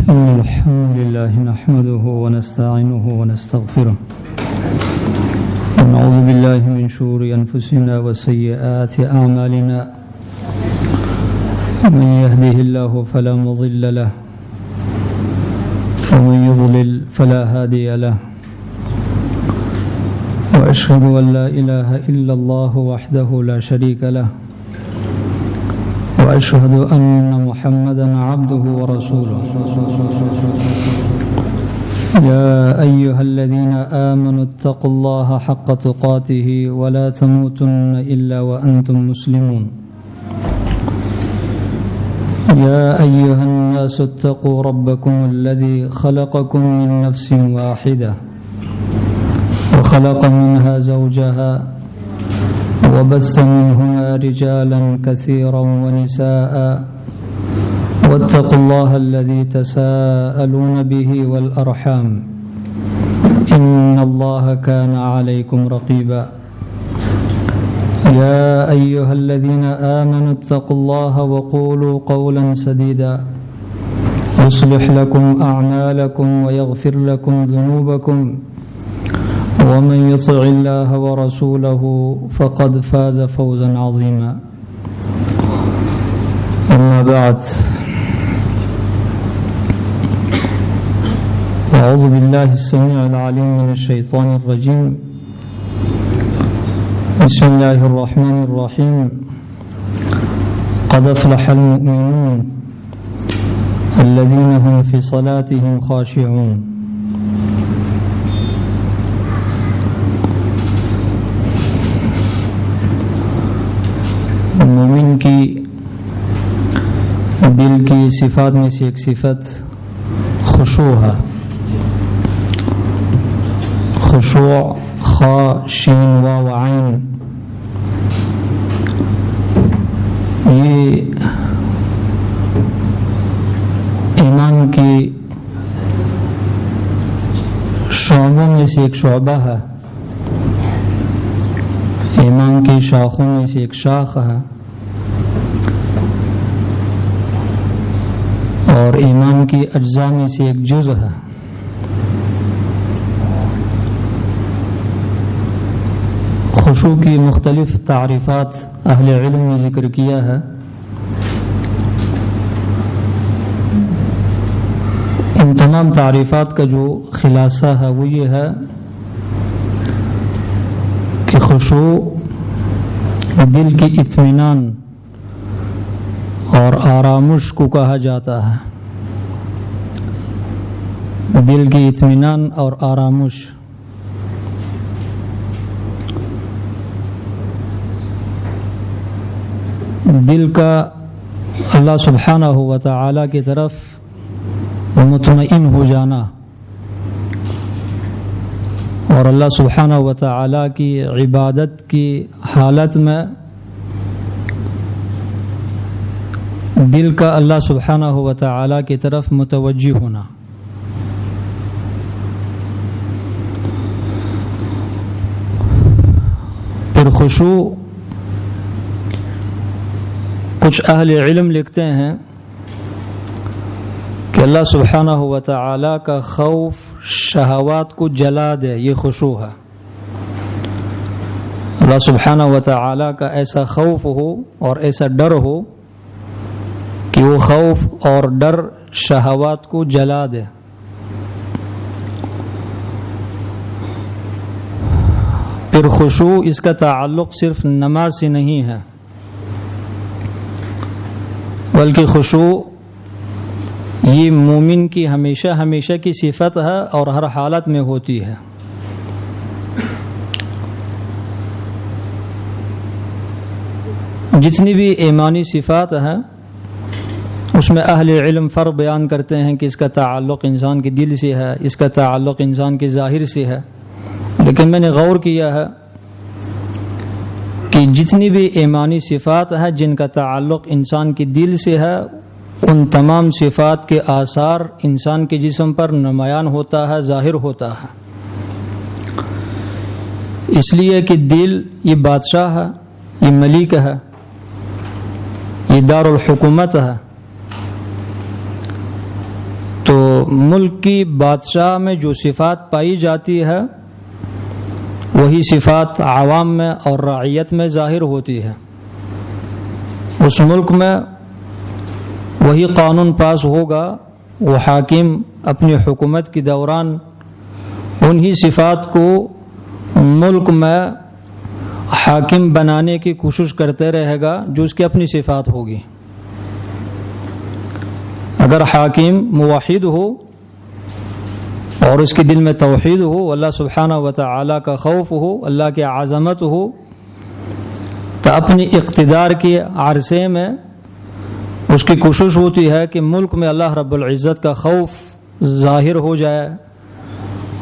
الحمد لله نحمده ونستعينه ونستغفره ونعوذ بالله من شرور أنفسنا وسيئات أعمالنا من يهده الله فلا مضل له ومن يضلل فلا هادي له وأشهد أن لا إله إلا الله وحده لا شريك له وأشهد أن محمدًا عبده ورسوله يا أيها الذين آمنوا اتقوا الله حق تقاته ولا تموتن إلا وأنتم مسلمون يا أيها الناس اتقوا ربكم الذي خلقكم من نفس واحدة وخلق منها زوجها وبث منهما رجالا كثيرا ونساء واتقوا الله الذي تساءلون به والأرحام إن الله كان عليكم رقيبا يا أيها الذين آمنوا اتقوا الله وقولوا قولا سديدا يصلح لكم أعمالكم ويغفر لكم ذنوبكم ومن يطع الله ورسوله فقد فاز فوزا عظيما أما بعد أعوذ بالله السميع العليم من الشيطان الرجيم بسم الله الرحمن الرحيم قد أفلح المؤمنون الذين هم في صلاتهم خاشعون مومن کی دل کی صفات میں سے ایک صفت خشوع ہے. خشوع خا شین واو عین یہ ایمان کی شعبوں میں سے ایک شعبہ ہے. ایمان کی شاخوں میں سے ایک شاخ ہے اور ایمان کی اجزاء میں سے ایک جزء ہے. خشوع کی مختلف تعریفات اہل علم نے ذکر کیا ہے. ان تمام تعریفات کا جو خلاصہ ہے وہ یہ ہے کہ خشوع دل کی اطمینان اور آرامش کو کہا جاتا ہے. دل کی اطمینان اور آرامش دل کا اللہ سبحانہ و تعالی کی طرف مطمئن ہو جانا اور اللہ سبحانہ و تعالی کی عبادت کی حالت میں دل کا اللہ سبحانہ و تعالی کی طرف متوجہ ہونا. پھر خشوع کچھ اہل علم لکھتے ہیں کہ اللہ سبحانہ و تعالی کا خوف شہوات کو جلا دے، یہ خشوع ہے. اللہ سبحانہ و تعالی کا ایسا خوف ہو اور ایسا ڈر ہو کہ وہ خوف اور ڈر شہوات کو جلا دے. پھر خشوع اس کا تعلق صرف نماز سے نہیں ہے بلکہ خشوع یہ مومن کی ہمیشہ کی صفت ہے اور ہر حالت میں ہوتی ہے. جتنی بھی ایمانی صفات ہیں اس میں اہل علم فرق بیان کرتے ہیں کہ اس کا تعلق انسان کے دل سے ہے، اس کا تعلق انسان کے ظاہر سے ہے. لیکن میں نے غور کیا ہے کہ جتنی بھی ایمانی صفات ہیں جن کا تعلق انسان کے دل سے ہے ان تمام صفات کے آثار انسان کے جسم پر نمایاں ہوتا ہے، ظاہر ہوتا ہے. اس لیے کہ دل یہ بادشاہ ہے، یہ ملک ہے، یہ دار الحکومت ہے. تو ملک کی بادشاہ میں جو صفات پائی جاتی ہے وہی صفات عوام میں اور رعیت میں ظاہر ہوتی ہے. اس ملک میں وہی قانون پاس ہوگا، وہ حاکم اپنی حکومت کے دوران انہی صفات کو ملک میں حاکم بنانے کی کوشش کرتے رہے گا جو اس کی اپنی صفات ہوگی. اگر حاکم موحد ہو اور اس کے دل میں توحید ہو، اللہ سبحانہ و تعالی کا خوف ہو، اللہ کی عظمت ہو، تو اپنی اقتدار کے عرصے میں اس کی کوشش ہوتی ہے کہ ملک میں اللہ رب العزت کا خوف ظاہر ہو جائے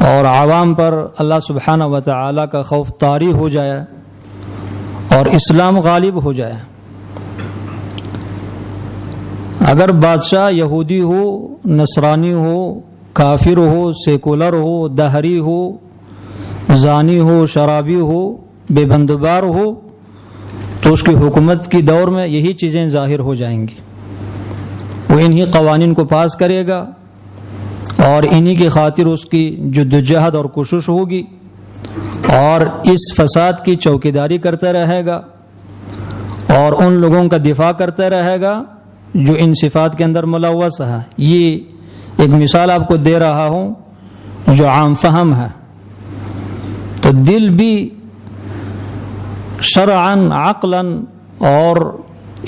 اور عوام پر اللہ سبحانہ و تعالی کا خوف طاری ہو جائے اور اسلام غالب ہو جائے. اگر بادشاہ یہودی ہو، نصرانی ہو، کافر ہو، سیکولر ہو، دہری ہو، زانی ہو، شرابی ہو، بے بندوبار ہو، تو اس کی حکومت کی دور میں یہی چیزیں ظاہر ہو جائیں گی. وہ انہی قوانین کو پاس کرے گا اور انہی کی خاطر اس کی جدوجہد اور کوشش ہوگی اور اس فساد کی چوکیداری کرتا رہے گا اور ان لوگوں کا دفاع کرتا رہے گا جو ان صفات کے اندر ملوث ہے. یہ ایک مثال آپ کو دے رہا ہوں جو عام فہم ہے. تو دل بھی شرعاً عقلاً اور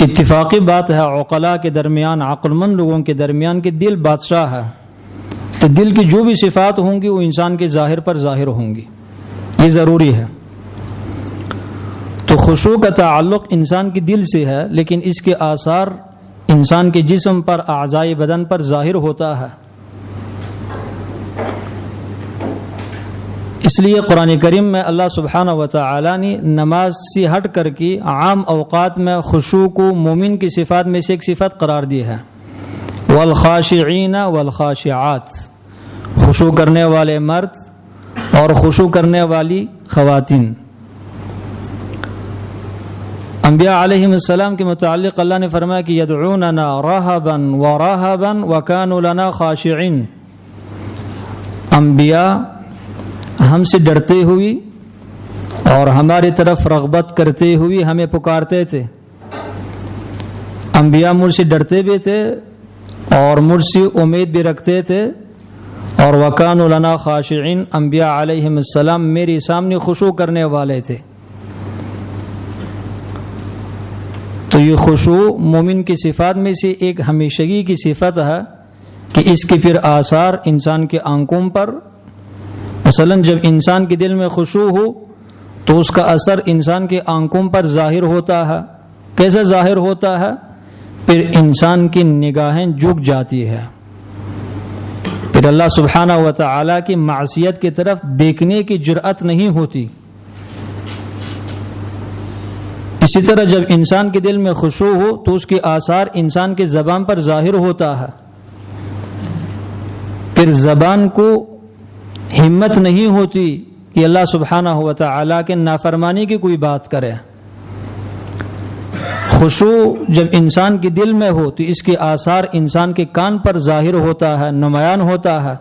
اتفاقی بات ہے، عقلاء کے درمیان، عقل مند لوگوں کے درمیان کہ دل بادشاہ ہے. تو دل کی جو بھی صفات ہوں گی وہ انسان کے ظاہر پر ظاہر ہوں گی، یہ ضروری ہے. تو خشوع کا تعلق انسان کے دل سے ہے، لیکن اس کے آثار انسان کے جسم پر، اعضاء بدن پر ظاہر ہوتا ہے. اس لیے قرآن کریم میں اللہ سبحانہ و تعالی نے نماز سے ہٹ کر کے عام اوقات میں خشوع کو مومن کی صفات میں سے ایک صفت قرار دی ہے. والخاشعین والخاشعات، خشوع کرنے والے مرد اور خشوع کرنے والی خواتین. انبیاء علیہم السلام کے متعلق اللہ نے فرمایا کہ یدعوننا رہبا ورہبا وکانوا لنا خاشعین. انبیاء ہم سے ڈرتے ہوئی اور ہماری طرف رغبت کرتے ہوئی ہمیں پکارتے تھے. انبیاء مجھ سے ڈرتے بھی تھے اور مجھ سے امید بھی رکھتے تھے اور وکانوا لنا خاشعین. انبیاء علیہم السلام میری سامنے خشوع کرنے والے تھے. تو یہ خشوع مومن کی صفات میں سے ایک ہمیشگی کی صفت ہے کہ اس کے پھر آثار انسان کے آنکھوں پر، مثلا جب انسان کے دل میں خشوع ہو تو اس کا اثر انسان کے آنکھوں پر ظاہر ہوتا ہے. کیسے ظاہر ہوتا ہے؟ پھر انسان کی نگاہیں جھک جاتی ہے، پھر اللہ سبحانہ و تعالی کی معصیت کی طرف دیکھنے کی جرأت نہیں ہوتی. اسی طرح جب انسان کے دل میں خشوع ہو تو اس کے آثار انسان کے زبان پر ظاہر ہوتا ہے. پھر زبان کو ہمت نہیں ہوتی کہ اللہ سبحانہ و تعالی کے نافرمانی کی کوئی بات کرے. خشوع جب انسان کے دل میں ہو تو اس کے آثار انسان کے کان پر ظاہر ہوتا ہے، نمایاں ہوتا ہے.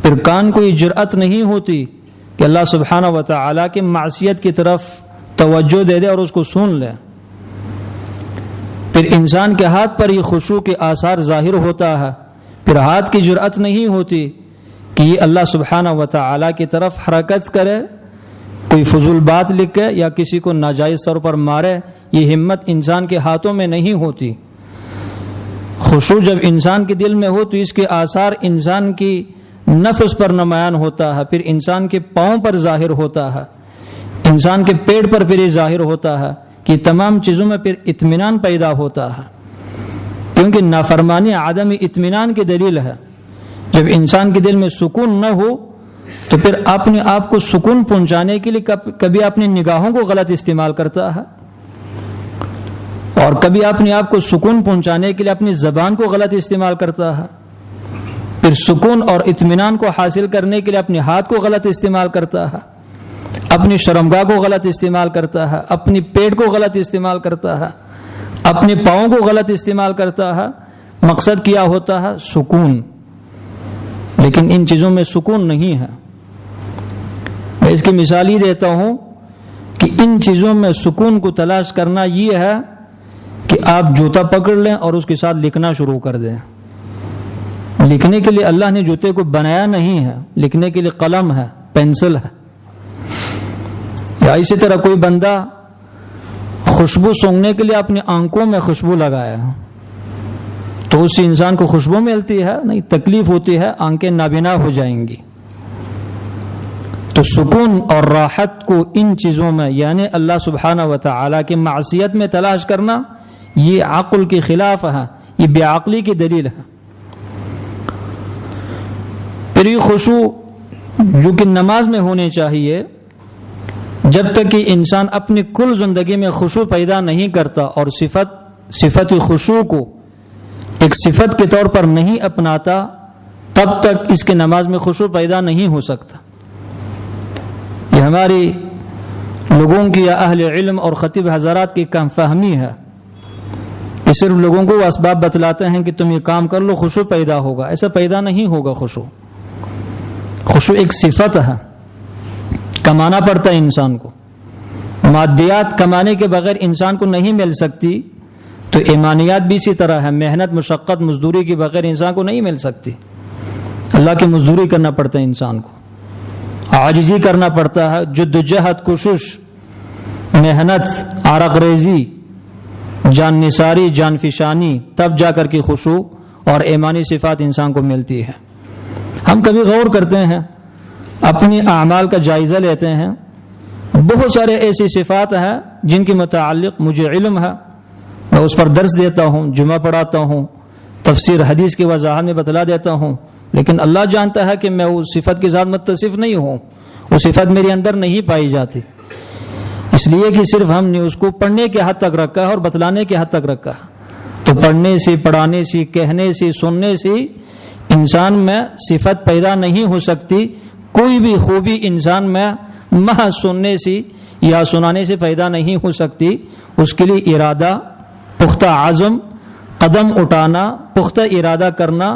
پھر کان کو یہ جرأت نہیں ہوتی کہ اللہ سبحانہ و تعالی کے معصیت کی طرف توجہ دے دے اور اس کو سن لے. پھر انسان کے ہاتھ پر یہ خشوع کے آثار ظاہر ہوتا ہے. پھر ہاتھ کی جرأت نہیں ہوتی کہ یہ اللہ سبحانہ و تعالی کی طرف حرکت کرے، کوئی فضول بات لکھے یا کسی کو ناجائز طور پر مارے. یہ ہمت انسان کے ہاتھوں میں نہیں ہوتی. خشوع جب انسان کے دل میں ہو تو اس کے آثار انسان کی نفس پر نمایاں ہوتا ہے، پھر انسان کے پاؤں پر ظاہر ہوتا ہے، انسان کے پیٹ پر پھر یہ ظاہر ہوتا ہے کہ تمام چیزوں میں پھر اطمینان پیدا ہوتا ہے. کیونکہ نافرمانی عدم اطمینان کی دلیل ہے. جب انسان کے دل میں سکون نہ ہو تو پھر اپنے آپ کو سکون پہنچانے کے لیے کبھی اپنی نگاہوں کو غلط استعمال کرتا ہے اور کبھی اپنے آپ کو سکون پہنچانے کے لیے اپنی زبان کو غلط استعمال کرتا ہے. پھر سکون اور اطمینان کو حاصل کرنے کے لیے اپنے ہاتھ کو غلط استعمال کرتا ہے، اپنی شرمگاہ کو غلط استعمال کرتا ہے، اپنی پیٹ کو غلط استعمال کرتا ہے، اپنے پاؤں کو غلط استعمال کرتا ہے. مقصد کیا ہوتا ہے؟ سکون. لیکن ان چیزوں میں سکون نہیں ہے. میں اس کی مثال ہی دیتا ہوں کہ ان چیزوں میں سکون کو تلاش کرنا یہ ہے کہ آپ جوتا پکڑ لیں اور اس کے ساتھ لکھنا شروع کر دیں. لکھنے کے لیے اللہ نے جوتے کو بنایا نہیں ہے، لکھنے کے لیے قلم ہے، پینسل ہے. یا اسی طرح کوئی بندہ خوشبو سونگھنے کے لیے اپنی آنکھوں میں خوشبو لگایا تو اس انسان کو خوشبو ملتی ہے؟ نہیں، تکلیف ہوتی ہے، آنکھیں نابینا ہو جائیں گی. تو سکون اور راحت کو ان چیزوں میں یعنی اللہ سبحانہ و تعالی کی معصیت میں تلاش کرنا یہ عقل کے خلاف ہے، یہ بے عقلی کی دلیل ہے. پھر یہ خشوع جو کہ نماز میں ہونے چاہیے، جب تک کہ انسان اپنی کل زندگی میں خشوع پیدا نہیں کرتا اور صفت خشوع کو ایک صفت کے طور پر نہیں اپناتا، تب تک اس کے نماز میں خشوع پیدا نہیں ہو سکتا. یہ ہماری لوگوں کی یا اہل علم اور خطیب حضرات کی کم فہمی ہے کہ صرف لوگوں کو اسباب بتلاتے ہیں کہ تم یہ کام کر لو خشوع پیدا ہوگا. ایسا پیدا نہیں ہوگا. خشوع ایک صفت ہے، کمانا پڑتا ہے انسان کو. مادیات کمانے کے بغیر انسان کو نہیں مل سکتی، تو ایمانیات بھی اسی طرح ہے. محنت، مشقت، مزدوری کے بغیر انسان کو نہیں مل سکتی. اللہ کی مزدوری کرنا پڑتا ہے انسان کو، عاجزی کرنا پڑتا ہے، جدوجہد، کوشش، محنت، عرق ریزی، جان نثاری، جان فشانی، تب جا کر کے خشوع اور ایمانی صفات انسان کو ملتی ہے. ہم کبھی غور کرتے ہیں، اپنی اعمال کا جائزہ لیتے ہیں، بہت سارے ایسی صفات ہیں جن کے متعلق مجھے علم ہے، میں اس پر درس دیتا ہوں، جمعہ پڑھاتا ہوں، تفسیر حدیث کی وضاحت میں بتلا دیتا ہوں، لیکن اللہ جانتا ہے کہ میں اس صفت کے ساتھ متصف نہیں ہوں، وہ صفت میرے اندر نہیں پائی جاتی. اس لیے کہ صرف ہم نے اس کو پڑھنے کے حد تک رکھا ہے اور بتلانے کے حد تک رکھا ہے. تو پڑھنے سے، پڑھانے سے، کہنے سے، سننے سے انسان میں صفت پیدا نہیں ہو سکتی. کوئی بھی خوبی انسان میں محض سننے سے یا سنانے سے پیدا نہیں ہو سکتی. اس کے لیے ارادہ، پختہ عزم، قدم اٹھانا، پختہ ارادہ کرنا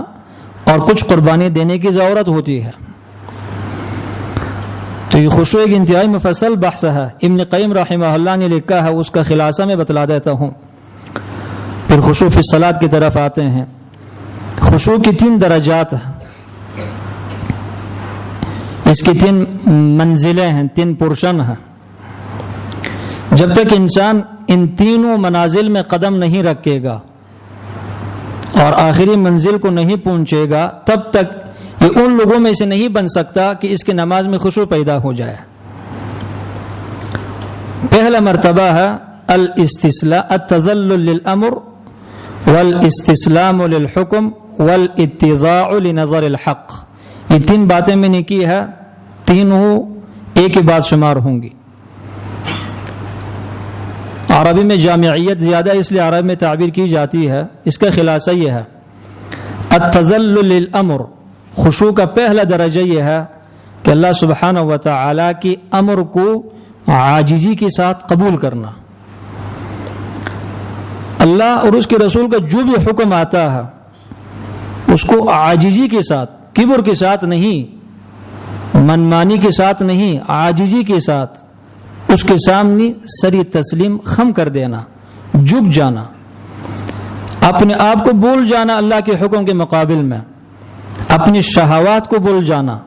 اور کچھ قربانی دینے کی ضرورت ہوتی ہے. تو یہ خشوع ایک انتہائی مفصل بحث ہے. ابن قیم رحمہ اللہ نے لکھا ہے، اس کا خلاصہ میں بتلا دیتا ہوں. پھر خشوع فی الصلاۃ کی طرف آتے ہیں. خشوع کی 3 درجات ہیں، اس کی 3 منزلیں ہیں، 3 پورشن ہیں. جب تک انسان ان تینوں منازل میں قدم نہیں رکھے گا اور آخری منزل کو نہیں پہنچے گا، تب تک یہ ان لوگوں میں سے نہیں بن سکتا کہ اس کی نماز میں خشوع پیدا ہو جائے. پہلا مرتبہ ہے التذلل للامر والاستسلام للحکم والاتضاع لنظر الحق. یہ 3 باتیں میں نے کی ہے، تینوں ایک ہی بات شمار ہوں گی. عربی میں جامعیت زیادہ اس لیے عربی میں تعبیر کی جاتی ہے. اس کا خلاصہ یہ ہے، التذلل للامر، خشوع کا پہلا درجہ یہ ہے کہ اللہ سبحانہ و تعالی کی امر کو عاجزی کے ساتھ قبول کرنا. اللہ اور اس کے رسول کا جو بھی حکم آتا ہے اس کو عاجزی کے ساتھ، کبر کے ساتھ نہیں، منمانی کے ساتھ نہیں، عاجزی کے ساتھ اس کے سامنے سری تسلیم خم کر دینا، جھک جانا، اپنے آپ کو بھول جانا اللہ کے حکم کے مقابل میں، اپنی شہوات کو بھول جانا،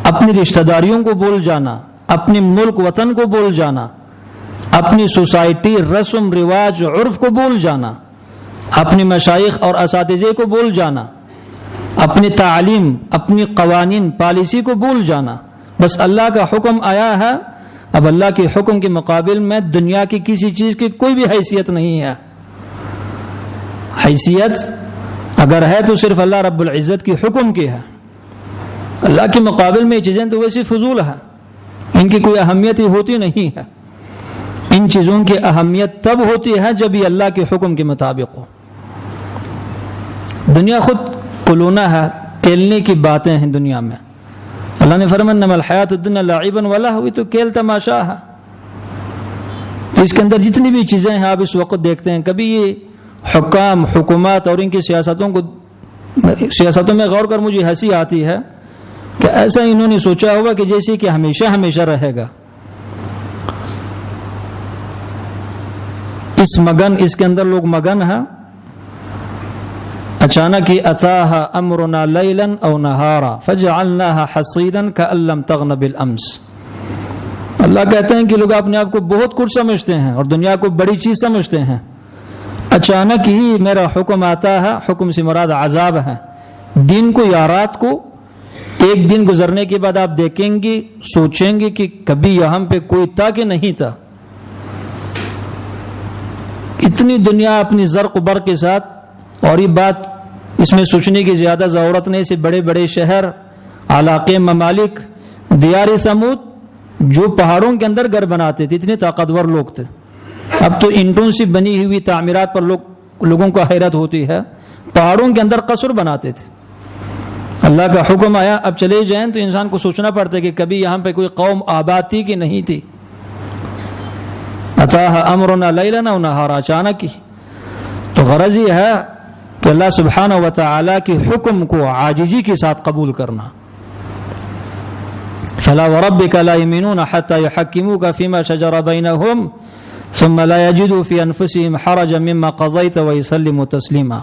اپنی رشتہ داریوں کو بھول جانا، اپنے ملک وطن کو بھول جانا، اپنی سوسائٹی، رسم رواج، عرف کو بھول جانا، اپنے مشائخ اور اساتذے کو بھول جانا، اپنی تعلیم، اپنی قوانین، پالیسی کو بھول جانا. بس اللہ کا حکم آیا ہے، اب اللہ کے حکم کے مقابل میں دنیا کی کسی چیز کی کوئی بھی حیثیت نہیں ہے. حیثیت اگر ہے تو صرف اللہ رب العزت کی حکم کی ہے. اللہ کے مقابل میں یہ چیزیں تو ویسے فضول ہے، ان کی کوئی اہمیت ہی ہوتی نہیں ہے. ان چیزوں کی اہمیت تب ہوتی ہے جب یہ اللہ کے حکم کے مطابق ہو. دنیا خود کلونا ہے، کھیلنے کی باتیں ہیں دنیا میں. اللہ نے فرمایا انما الحیات الدنیا لعب ولہو، تو کھیل تماشا ہے. اس کے اندر جتنی بھی چیزیں ہیں آپ اس وقت دیکھتے ہیں، کبھی یہ حکام، حکومت اور ان کی سیاستوں کو سیاستوں میں غور کر مجھے ہنسی آتی ہے کہ ایسا انہوں نے سوچا ہوا کہ جیسے کہ ہمیشہ ہمیشہ رہے گا. اس کے اندر لوگ مگن ہیں. اچانک ہی اتاہا امرنا لیلا او نہارا فجعلناہا حصیدا کأن لم تغن بالامس. اللہ کہتے ہیں کہ لوگ اپنے آپ کو بہت کچھ سمجھتے ہیں اور دنیا کو بڑی چیز سمجھتے ہیں. اچانک ہی میرا حکم آتا ہے. حکم سے مراد عذاب ہے. دن کو یا رات کو ایک دن گزرنے کے بعد آپ دیکھیں گے, سوچیں گے کہ کبھی یہاں پہ کوئی تھا کہ نہیں تھا. اتنی دنیا اپنی زرق برق کے ساتھ, اور یہ بات اس میں سوچنے کی زیادہ ضرورت نہیں. سے بڑے بڑے شہر, علاقے, ممالک, دیار سمود جو پہاڑوں کے اندر گھر بناتے تھے, اتنے طاقتور لوگ تھے. اب تو اینٹوں سے بنی ہوئی تعمیرات پر لوگوں کو حیرت ہوتی ہے. پہاڑوں کے اندر قصر بناتے تھے. اللہ کا حکم آیا اب چلے جائیں تو انسان کو سوچنا پڑتا ہے کہ کبھی یہاں پہ کوئی قوم آباد تھی کہ نہیں تھی. اتاہا امرنا لیلا او نہارا, اچانک ہی. تو غرض یہ ہے کہ اللہ سبحانہ و تعالی کے حکم کو عاجزی کے ساتھ قبول کرنا. فلا وربک لا یؤمنون حتی یحکموک فیما شجر بینہم ثم لا یجدوا فی انفسہم حرجا مما قضیت ویسلموا تسلیما.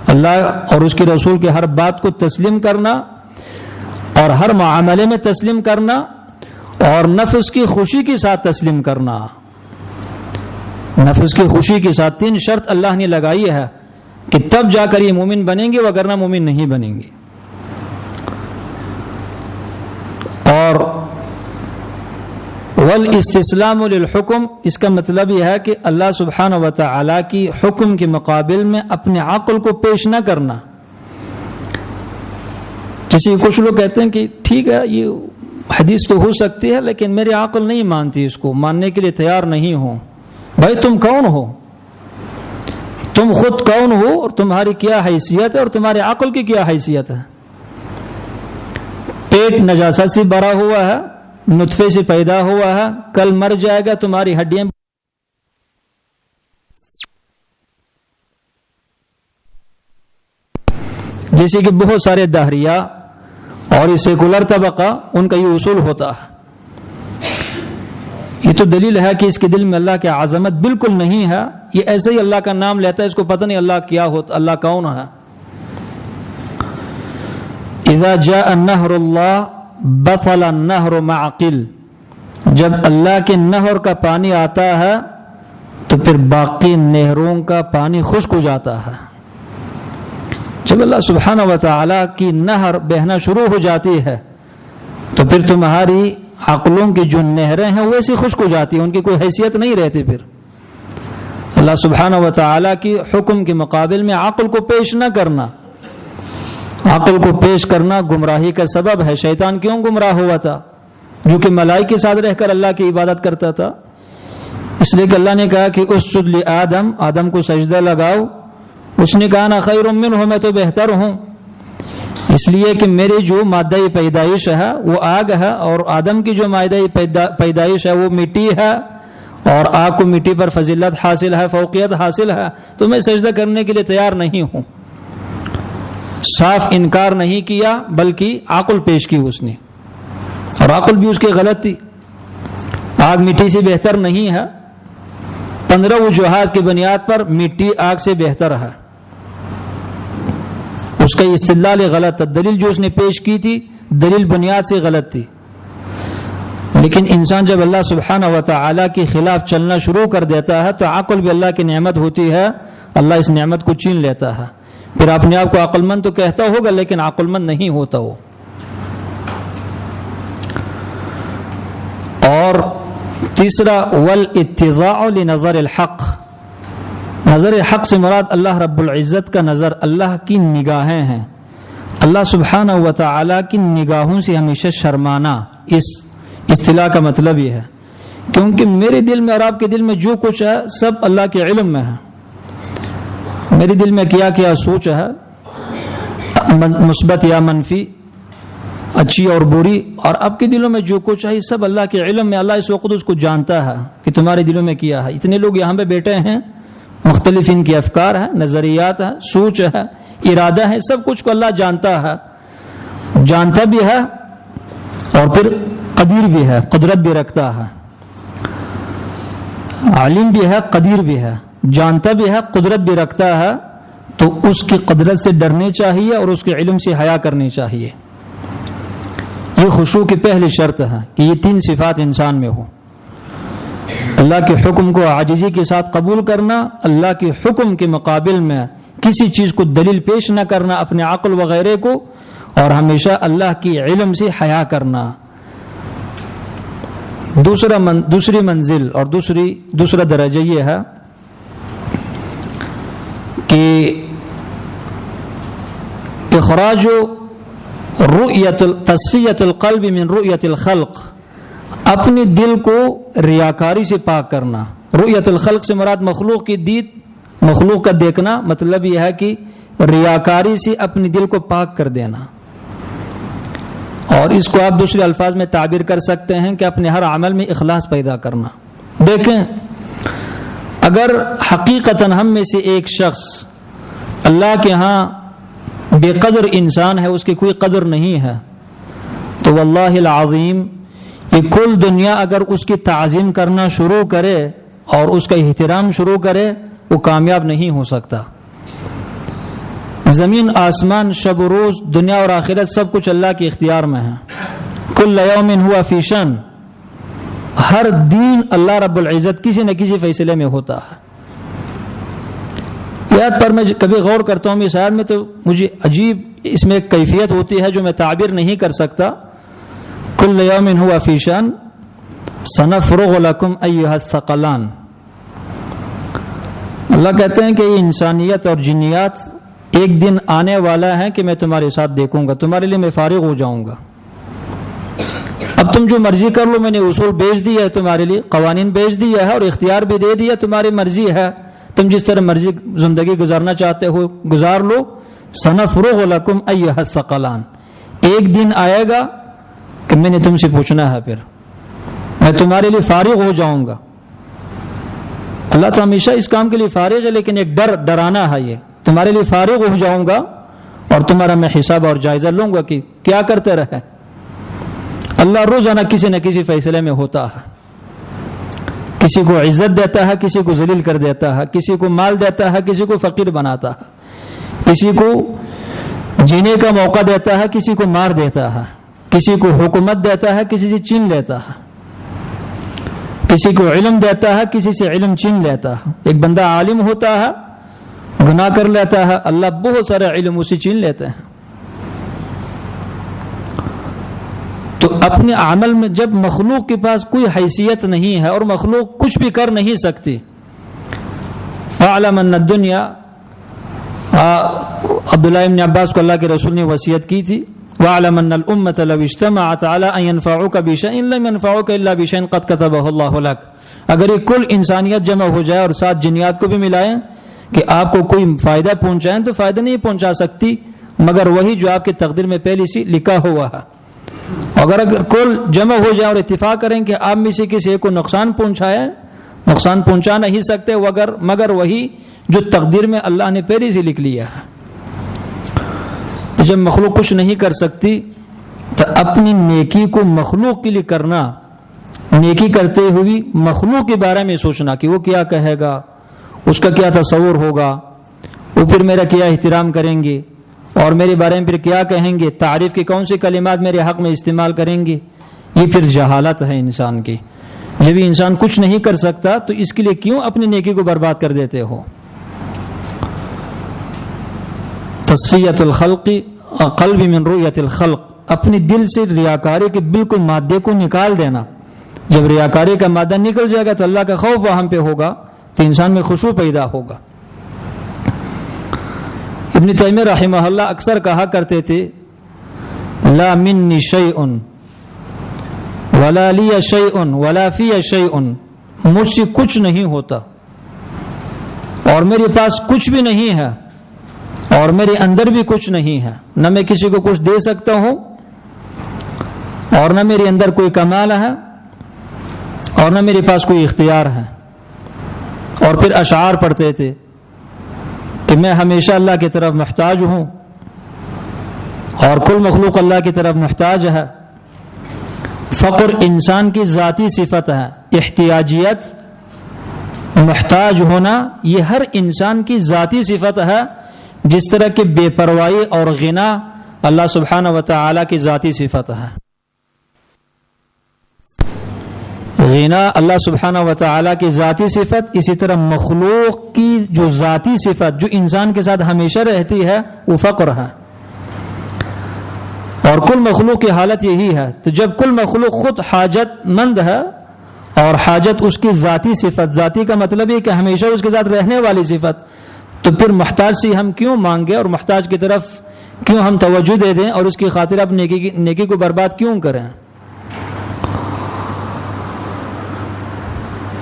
اللہ اور اس کے رسول کے ہر بات کو تسلیم کرنا اور ہر معاملے میں تسلیم کرنا اور نفس کی خوشی کے ساتھ تسلیم کرنا. نفس کی خوشی کے ساتھ 3 شرط اللہ نے لگائی ہے کہ تب جا کر یہ مومن بنیں گے, وگرنہ مومن نہیں بنیں گے. اور والاستسلام للحکم, اس کا مطلب یہ ہے کہ اللہ سبحانہ و تعالی کی حکم کے مقابل میں اپنے عقل کو پیش نہ کرنا. کچھ لوگ کہتے ہیں کہ ٹھیک ہے یہ حدیث تو ہو سکتی ہے لیکن میری عقل نہیں مانتی, اس کو ماننے کے لیے تیار نہیں ہوں. بھائی تم کون ہو؟ تم خود کون ہو اور تمہاری کیا حیثیت ہے اور تمہاری عقل کی کیا حیثیت ہے؟ پیٹ نجاست سے بھرا ہوا ہے, نطفے سے پیدا ہوا ہے, کل مر جائے گا, تمہاری ہڈیاں جیسے کہ بہت سارے دہریہ اور یہ سیکولر طبقہ, ان کا یہ اصول ہوتا ہے. یہ تو دلیل ہے کہ اس کے دل میں اللہ کی عظمت بالکل نہیں ہے. یہ ایسے ہی اللہ کا نام لیتا ہے, اس کو پتہ نہیں اللہ کیا ہوتا, اللہ کون ہے. اذا جاء نہر اللہ بطل النہر معقل, جب اللہ کے نہر کا پانی آتا ہے تو پھر باقی نہروں کا پانی خشک ہو جاتا ہے. جب اللہ سبحانہ و تعالی کی نہر بہنا شروع ہو جاتی ہے تو پھر تمہاری عقلوں کی جو نہریں ہیں ویسی خشک ہو جاتی ہیں, ان کی کوئی حیثیت نہیں رہتی. پھر اللہ سبحانہ و تعالی کی حکم کے مقابل میں عقل کو پیش نہ کرنا, عقل کو پیش کرنا گمراہی کا سبب ہے. شیطان کیوں گمراہ ہوا تھا؟ جو کہ ملائکے کے ساتھ رہ کر اللہ کی عبادت کرتا تھا. اس لیے کہ اللہ نے کہا کہ اسجد لآدم, آدم کو سجدہ لگاؤ. اس نے کہا انا خیر منہ, میں تو بہتر ہوں. اس لیے کہ میری جو مادہ پیدائش ہے وہ آگ ہے اور آدم کی جو مادہ پیدائش ہے وہ مٹی ہے, اور آگ کو مٹی پر فضیلت حاصل ہے, فوقیت حاصل ہے, تو میں سجدہ کرنے کے لیے تیار نہیں ہوں. صاف انکار نہیں کیا بلکہ عقل پیش کی اس نے, اور عقل بھی اس کی غلط تھی. آگ مٹی سے بہتر نہیں ہے. 15 وجوہات کی بنیاد پر مٹی آگ سے بہتر ہے. اس کا استدلال غلط تھا, دلیل جو اس نے پیش کی تھی دلیل بنیاد سے غلط تھی. لیکن انسان جب اللہ سبحانہ و تعالی کے خلاف چلنا شروع کر دیتا ہے تو عقل بھی اللہ کی نعمت ہوتی ہے, اللہ اس نعمت کو چھین لیتا ہے. پھر اپنے آپ کو عقل مند تو کہتا ہوگا لیکن عقل مند نہیں ہوتا وہ. اور تیسرا والاتضاع لنظر الحق, نظر حق سے مراد اللہ رب العزت کا نظر, اللہ کی نگاہیں ہیں. اللہ سبحانہ و تعالی کی نگاہوں سے ہمیشہ شرمانا, اس اصطلاح کا مطلب یہ ہے. کیونکہ میرے دل میں اور آپ کے دل میں جو کچھ ہے سب اللہ کے علم میں ہے. میرے دل میں کیا کیا سوچ ہے, مثبت یا منفی, اچھی اور بری, اور آپ کے دلوں میں جو کچھ ہے یہ سب اللہ کے علم میں. اللہ اس وقت اس کو جانتا ہے کہ تمہارے دلوں میں کیا ہے. اتنے لوگ یہاں پہ بیٹھے ہیں, مختلف ان کی افکار ہیں, نظریات ہیں, سوچ ہے, ارادہ ہے، سب کچھ کو اللہ جانتا ہے، جانتا بھی ہے اور پھر قدیر بھی ہے، قدرت بھی رکھتا ہے، عالم بھی ہے، قدیر بھی ہے، جانتا بھی ہے، قدرت بھی رکھتا ہے، تو اس کی قدرت سے ڈرنی چاہیے اور اس کے علم سے حیا کرنی چاہیے۔ یہ خشوع کی پہلی شرط ہے کہ یہ تین صفات انسان میں ہو: اللہ کے حکم کو عاجزی کے ساتھ قبول کرنا، اللہ کے حکم کے مقابل میں کسی چیز کو دلیل پیش نہ کرنا اپنے عقل وغیرہ کو، اور ہمیشہ اللہ کی علم سے حیا کرنا۔ دوسری منزل اور دوسرا درجہ یہ ہے کہ اخراج تصفیۃ القلب من رؤیت الخلق، اپنے دل کو ریاکاری سے پاک کرنا۔ رؤیت الخلق سے مراد مخلوق کی دید، مخلوق کا دیکھنا، مطلب یہ ہے کہ ریاکاری سے اپنے دل کو پاک کر دینا۔ اور اس کو آپ دوسرے الفاظ میں تعبیر کر سکتے ہیں کہ اپنے ہر عمل میں اخلاص پیدا کرنا۔ دیکھیں، اگر حقیقتاً ہم میں سے ایک شخص اللہ کے ہاں بے قدر انسان ہے، اس کی کوئی قدر نہیں ہے، تو واللہ العظیم یہ کل دنیا اگر اس کی تعظیم کرنا شروع کرے اور اس کا احترام شروع کرے، وہ کامیاب نہیں ہو سکتا۔ زمین آسمان، شب و روز، دنیا اور آخرت سب کچھ اللہ کے اختیار میں ہے۔ کل یوم ہوا فی شأن، ہر دن اللہ رب العزت کسی نہ کسی فیصلے میں ہوتا ہے۔ یاد پر میں کبھی غور کرتا ہوں اس آیت میں، تو مجھے عجیب اس میں ایک کیفیت ہوتی ہے جو میں تعبیر نہیں کر سکتا۔ کل یوم ہوا فی شأن سنفرغ لکم ایھا الثقلان، اللہ کہتے ہیں کہ یہ انسانیت اور جنیات ایک دن آنے والا ہے کہ میں تمہارے ساتھ دیکھوں گا، تمہارے لیے میں فارغ ہو جاؤں گا۔ اب تم جو مرضی کر لو، میں نے اصول بیچ دیا ہے تمہارے لیے، قوانین بیچ دیا ہے اور اختیار بھی دے دیا، تمہاری مرضی ہے، تم جس طرح مرضی زندگی گزارنا چاہتے ہو گزار لو۔ سنفرغ لکم ایھا الثقلان، ایک دن آئے گا کہ میں نے تم سے پوچھنا ہے، پھر میں تمہارے لیے فارغ ہو جاؤں گا۔ اللہ تو ہمیشہ اس کام کے لیے فارغ ہے، لیکن ایک ڈرانا ہے، یہ تمہارے لیے فارغ ہو جاؤں گا اور تمہارا میں حساب اور جائزہ لوں گا کہ کیا کرتے رہے۔ اللہ روزانہ کسی نہ کسی فیصلے میں ہوتا ہے، کسی کو عزت دیتا ہے، کسی کو ذلیل کر دیتا ہے، کسی کو مال دیتا ہے، کسی کو فقیر بناتا ہے، کسی کو جینے کا موقع دیتا ہے، کسی کو مار دیتا ہے، کسی کو حکومت دیتا ہے، کسی سے چھین لیتا ہے، کسی کو علم دیتا ہے، کسی سے علم چھین لیتا ہے۔ ایک بندہ عالم ہوتا ہے، گناہ کر لیتا ہے، اللہ بہت سارا علم اسے چھین لیتے ہیں۔ تو اپنے عمل میں جب مخلوق کے پاس کوئی حیثیت نہیں ہے اور مخلوق کچھ بھی کر نہیں سکتی، وَاعْلَمْ أَنَّ الدُّنْيَا، عبداللہ ابن عباس کو اللہ کے رسول نے وصیت کی تھی، وَاعْلَمْ أَنَّ الْأُمَّةَ لَوْ اجْتَمَعَتْ عَلَىٰ أَن يَنْفَعُوكَ بِشَيْءٍ لَّمْ يَنْفَعُوكَ إِلَّا بِشَيْءٍ قَدْ كَتَبَهُ اللَّهُ لَكَ، اگر یہ کل انسانیت جمع ہو جائے اور ساتھ جنیات کو بھی ملائیں کہ آپ کو کوئی فائدہ پہنچائیں، تو فائدہ نہیں پہنچا سکتی مگر وہی جو آپ کی تقدیر میں پہلے سے لکھا ہوا ہے۔ اگر کل جمع ہو جائے اور اتفاق کریں کہ آپ میں سے کسی کو نقصان پہنچائے، نقصان پہنچا نہیں سکتے مگر وہی جو تقدیر میں اللہ نے پہلے سے لکھ لیا ہے۔ جب مخلوق کچھ نہیں کر سکتی تو اپنی نیکی کو مخلوق کے لیے کرنا، نیکی کرتے ہوئی مخلوق کے بارے میں سوچنا کہ وہ کیا کہے گا، اس کا کیا تصور ہوگا، وہ پھر میرا کیا احترام کریں گے اور میرے بارے میں پھر کیا کہیں گے، تعریف کے کون سے کلمات میرے حق میں استعمال کریں گے، یہ پھر جہالت ہے انسان کی۔ جب انسان کچھ نہیں کر سکتا تو اس کے لیے کیوں اپنی نیکی کو برباد کر دیتے ہو؟ تصفیۃ الخلق قلب من رؤیت الخلق، اپنے دل سے ریاکاری کے بالکل مادے کو نکال دینا۔ جب ریاکاری کا مادہ نکل جائے گا تو اللہ کا خوف وہاں پہ ہوگا، تو انسان میں خشوع پیدا ہوگا۔ ابن تیمیہ رحمہ اللہ اکثر کہا کرتے تھے، لا منی شیء ولا لی شیء ولا فی شیء، مجھ سے کچھ نہیں ہوتا اور میرے پاس کچھ بھی نہیں ہے اور میرے اندر بھی کچھ نہیں ہے، نہ میں کسی کو کچھ دے سکتا ہوں اور نہ میرے اندر کوئی کمال ہے اور نہ میرے پاس کوئی اختیار ہے۔ اور پھر اشعار پڑھتے تھے، کہ میں ہمیشہ اللہ کی طرف محتاج ہوں اور کل مخلوق اللہ کی طرف محتاج ہے. فقر انسان کی ذاتی صفت ہے. احتیاجیت، محتاج ہونا، یہ ہر انسان کی ذاتی صفت ہے، جس طرح کہ بے پرواہی اور غنا اللہ سبحانہ و تعالی کی ذاتی صفت ہے. غنا اللہ سبحانہ و تعالی کی ذاتی صفت، اسی طرح مخلوق کی جو ذاتی صفت جو انسان کے ساتھ ہمیشہ رہتی ہے وہ فقر ہے. اور کل مخلوق کی حالت یہی ہے. تو جب کل مخلوق خود حاجت مند ہے اور حاجت اس کی ذاتی صفت، ذاتی کا مطلب یہ کہ ہمیشہ اس کے ساتھ رہنے والی صفت، تو پھر محتاج سے ہم کیوں مانگے اور محتاج کی طرف کیوں ہم توجہ دے دیں اور اس کی خاطر اب نیکی کو برباد کیوں کریں؟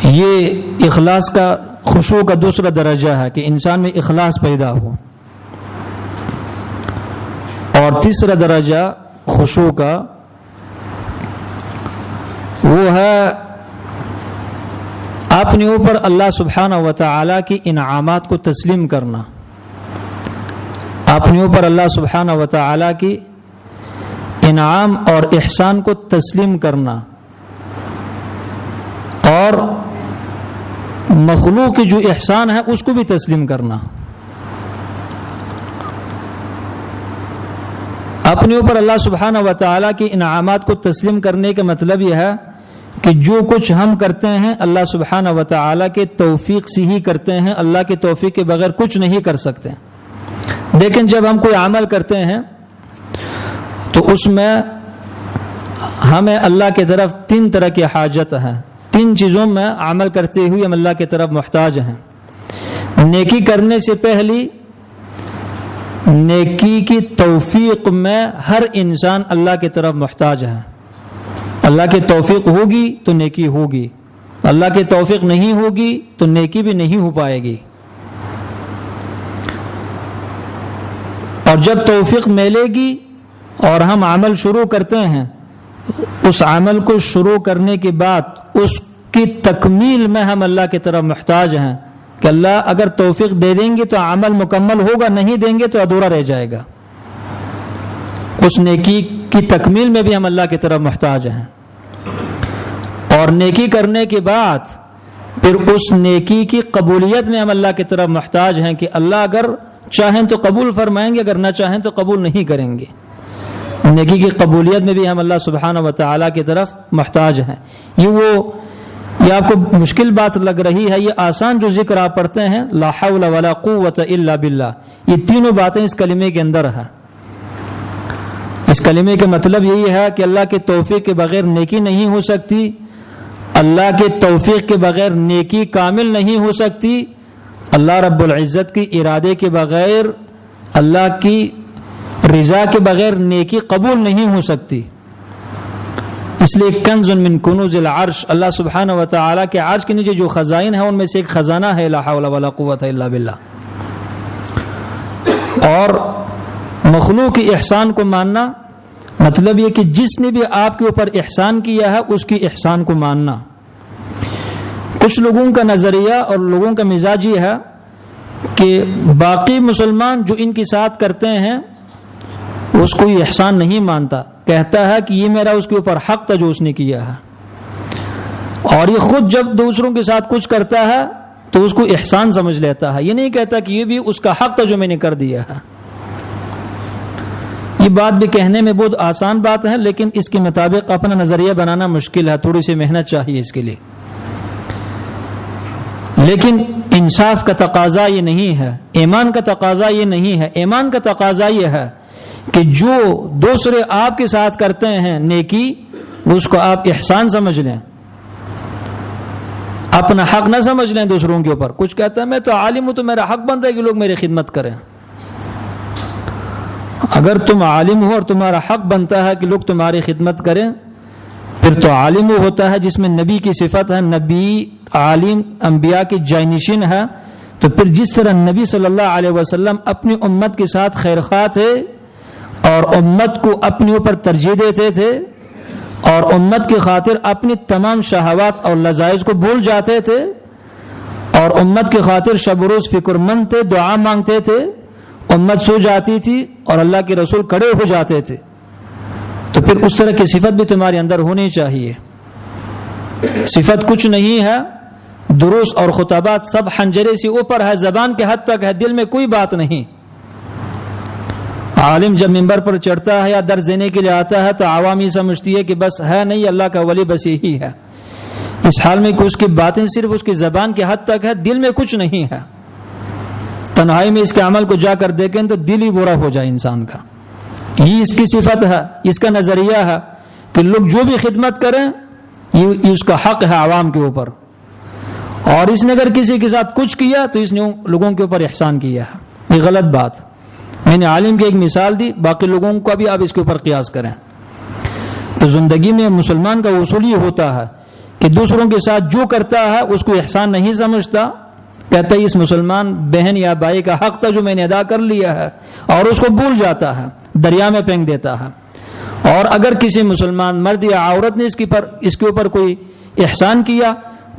یہ اخلاص کا، خشوع کا دوسرا درجہ ہے کہ انسان میں اخلاص پیدا ہو. اور تیسرا درجہ خشوع کا وہ ہے اپنے اوپر اللہ سبحانہ و تعالی کی انعامات کو تسلیم کرنا. اپنے اوپر اللہ سبحانہ و تعالی کی انعام اور احسان کو تسلیم کرنا اور مخلوق کی جو احسان ہے اس کو بھی تسلیم کرنا. اپنے اوپر اللہ سبحانہ و تعالی کی انعامات کو تسلیم کرنے کا مطلب یہ ہے کہ جو کچھ ہم کرتے ہیں اللہ سبحانہ و تعالی کے توفیق سے ہی کرتے ہیں. اللہ کے توفیق کے بغیر کچھ نہیں کر سکتے. لیکن جب ہم کوئی عمل کرتے ہیں تو اس میں ہمیں اللہ کی طرف 3 طرح کی حاجت ہے. 3 چیزوں میں عمل کرتے ہوئے ہم اللہ کی طرف محتاج ہیں. نیکی کرنے سے پہلی، نیکی کی توفیق میں ہر انسان اللہ کی طرف محتاج ہے. اللہ کی توفیق ہوگی تو نیکی ہوگی، اللہ کی توفیق نہیں ہوگی تو نیکی بھی نہیں ہو پائے گی. اور جب توفیق ملے گی اور ہم عمل شروع کرتے ہیں، اس عمل کو شروع کرنے کے بعد اس کی تکمیل میں ہم اللہ کی طرف محتاج ہیں کہ اللہ اگر توفیق دے دیں گے تو عمل مکمل ہوگا، نہیں دیں گے تو ادھورا رہ جائے گا. اس نیکی کی تکمیل میں بھی ہم اللہ کی طرف محتاج ہیں. اور نیکی کرنے کے بعد پھر اس نیکی کی قبولیت میں ہم اللہ کی طرف محتاج ہیں کہ اللہ اگر چاہیں تو قبول فرمائیں گے، اگر نہ چاہیں تو قبول نہیں کریں گے. نیکی کی قبولیت میں بھی ہم اللہ سبحانہ و تعالی کی طرف محتاج ہیں. یہ آپ کو مشکل بات لگ رہی ہے، یہ آسان جو ذکر آپ پڑھتے ہیں، لا حول ولا قوت الا باللہ، یہ تینوں باتیں اس کلمے کے اندر ہیں. اس کلمے کا مطلب یہی ہے کہ اللہ کے توفیق کے بغیر نیکی نہیں ہو سکتی، اللہ کے توفیق کے بغیر نیکی کامل نہیں ہو سکتی، اللہ رب العزت کی ارادے کے بغیر، اللہ کی رضا کے بغیر نیکی قبول نہیں ہو سکتی. اس لیے کنز من کنوز العرش، اللہ سبحانہ و تعالی کے عرش کے نیچے جو خزائن ہیں ان میں سے ایک خزانہ ہے لا حول ولا قوت الا باللہ. اور مخلوق کی احسان کو ماننا مطلب یہ کہ جس نے بھی آپ کے اوپر احسان کیا ہے اس کی احسان کو ماننا. کچھ لوگوں کا نظریہ اور لوگوں کا مزاج یہ ہے کہ باقی مسلمان جو ان کے ساتھ کرتے ہیں اس کو یہ احسان نہیں مانتا، کہتا ہے کہ یہ میرا اس کے اوپر حق تھا جو اس نے کیا ہے. اور یہ خود جب دوسروں کے ساتھ کچھ کرتا ہے تو اس کو احسان سمجھ لیتا ہے، یہ نہیں کہتا کہ یہ بھی اس کا حق تھا جو میں نے کر دیا ہے. یہ بات بھی کہنے میں بہت آسان بات ہے، لیکن اس کے مطابق اپنا نظریہ بنانا مشکل ہے، تھوڑی سی محنت چاہیے اس کے لیے. لیکن انصاف کا تقاضا یہ نہیں ہے، ایمان کا تقاضا یہ نہیں ہے. ایمان کا تقاضا یہ ہے کہ جو دوسرے آپ کے ساتھ کرتے ہیں نیکی، اس کو آپ احسان سمجھ لیں، اپنا حق نہ سمجھ لیں دوسروں کے اوپر. کچھ کہتا ہے میں تو عالم ہوں تو میرا حق بنتا ہے کہ لوگ میری خدمت کریں. اگر تم عالم ہو اور تمہارا حق بنتا ہے کہ لوگ تمہاری خدمت کریں، پھر تو عالم وہ ہوتا ہے جس میں نبی کی صفت ہے، نبی عالم انبیاء کی جانشین ہے. تو پھر جس طرح نبی صلی اللہ علیہ وسلم اپنی امت کے ساتھ خیرخواہ تھے اور امت کو اپنے اوپر ترجیح دیتے تھے اور امت کی خاطر اپنی تمام شہوات اور لذائذ کو بھول جاتے تھے اور امت کی خاطر شب و روز فکر مند تھے، دعا مانگتے تھے، امت سو جاتی تھی اور اللہ کے رسول کھڑے ہو جاتے تھے. تو پھر اس طرح کی صفت بھی تمہارے اندر ہونی چاہیے. صفت کچھ نہیں ہے، دروس اور خطبات سب حنجرے سے اوپر ہے، زبان کے حد تک ہے، دل میں کوئی بات نہیں. عالم جب منبر پر چڑھتا ہے یا درس دینے کے لیے آتا ہے تو عوام یہ سمجھتی ہے کہ بس ہے نہیں اللہ کا ولی، بس یہی ہے. اس حال میں کہ اس کی باتیں صرف اس کی زبان کے حد تک ہے، دل میں کچھ نہیں ہے. تنہائی میں اس کے عمل کو جا کر دیکھیں تو دل ہی برا ہو جائے انسان کا. یہ اس کی صفت ہے، اس کا نظریہ ہے کہ لوگ جو بھی خدمت کریں یہ اس کا حق ہے عوام کے اوپر، اور اس نے اگر کسی کے ساتھ کچھ کیا تو اس نے لوگوں کے اوپر احسان کیا ہے. یہ غلط بات. میں نے عالم کی ایک مثال دی، باقی لوگوں کو بھی آپ اس کے اوپر قیاس کریں. تو زندگی میں مسلمان کا اصول یہ ہوتا ہے کہ دوسروں کے ساتھ جو کرتا ہے اس کو احسان نہیں سمجھتا، کہتا ہے اس مسلمان بہن یا بھائی کا حق تھا جو میں نے ادا کر لیا ہے، اور اس کو بھول جاتا ہے، دریا میں پھینک دیتا ہے. اور اگر کسی مسلمان مرد یا عورت نے اس کے اوپر کوئی احسان کیا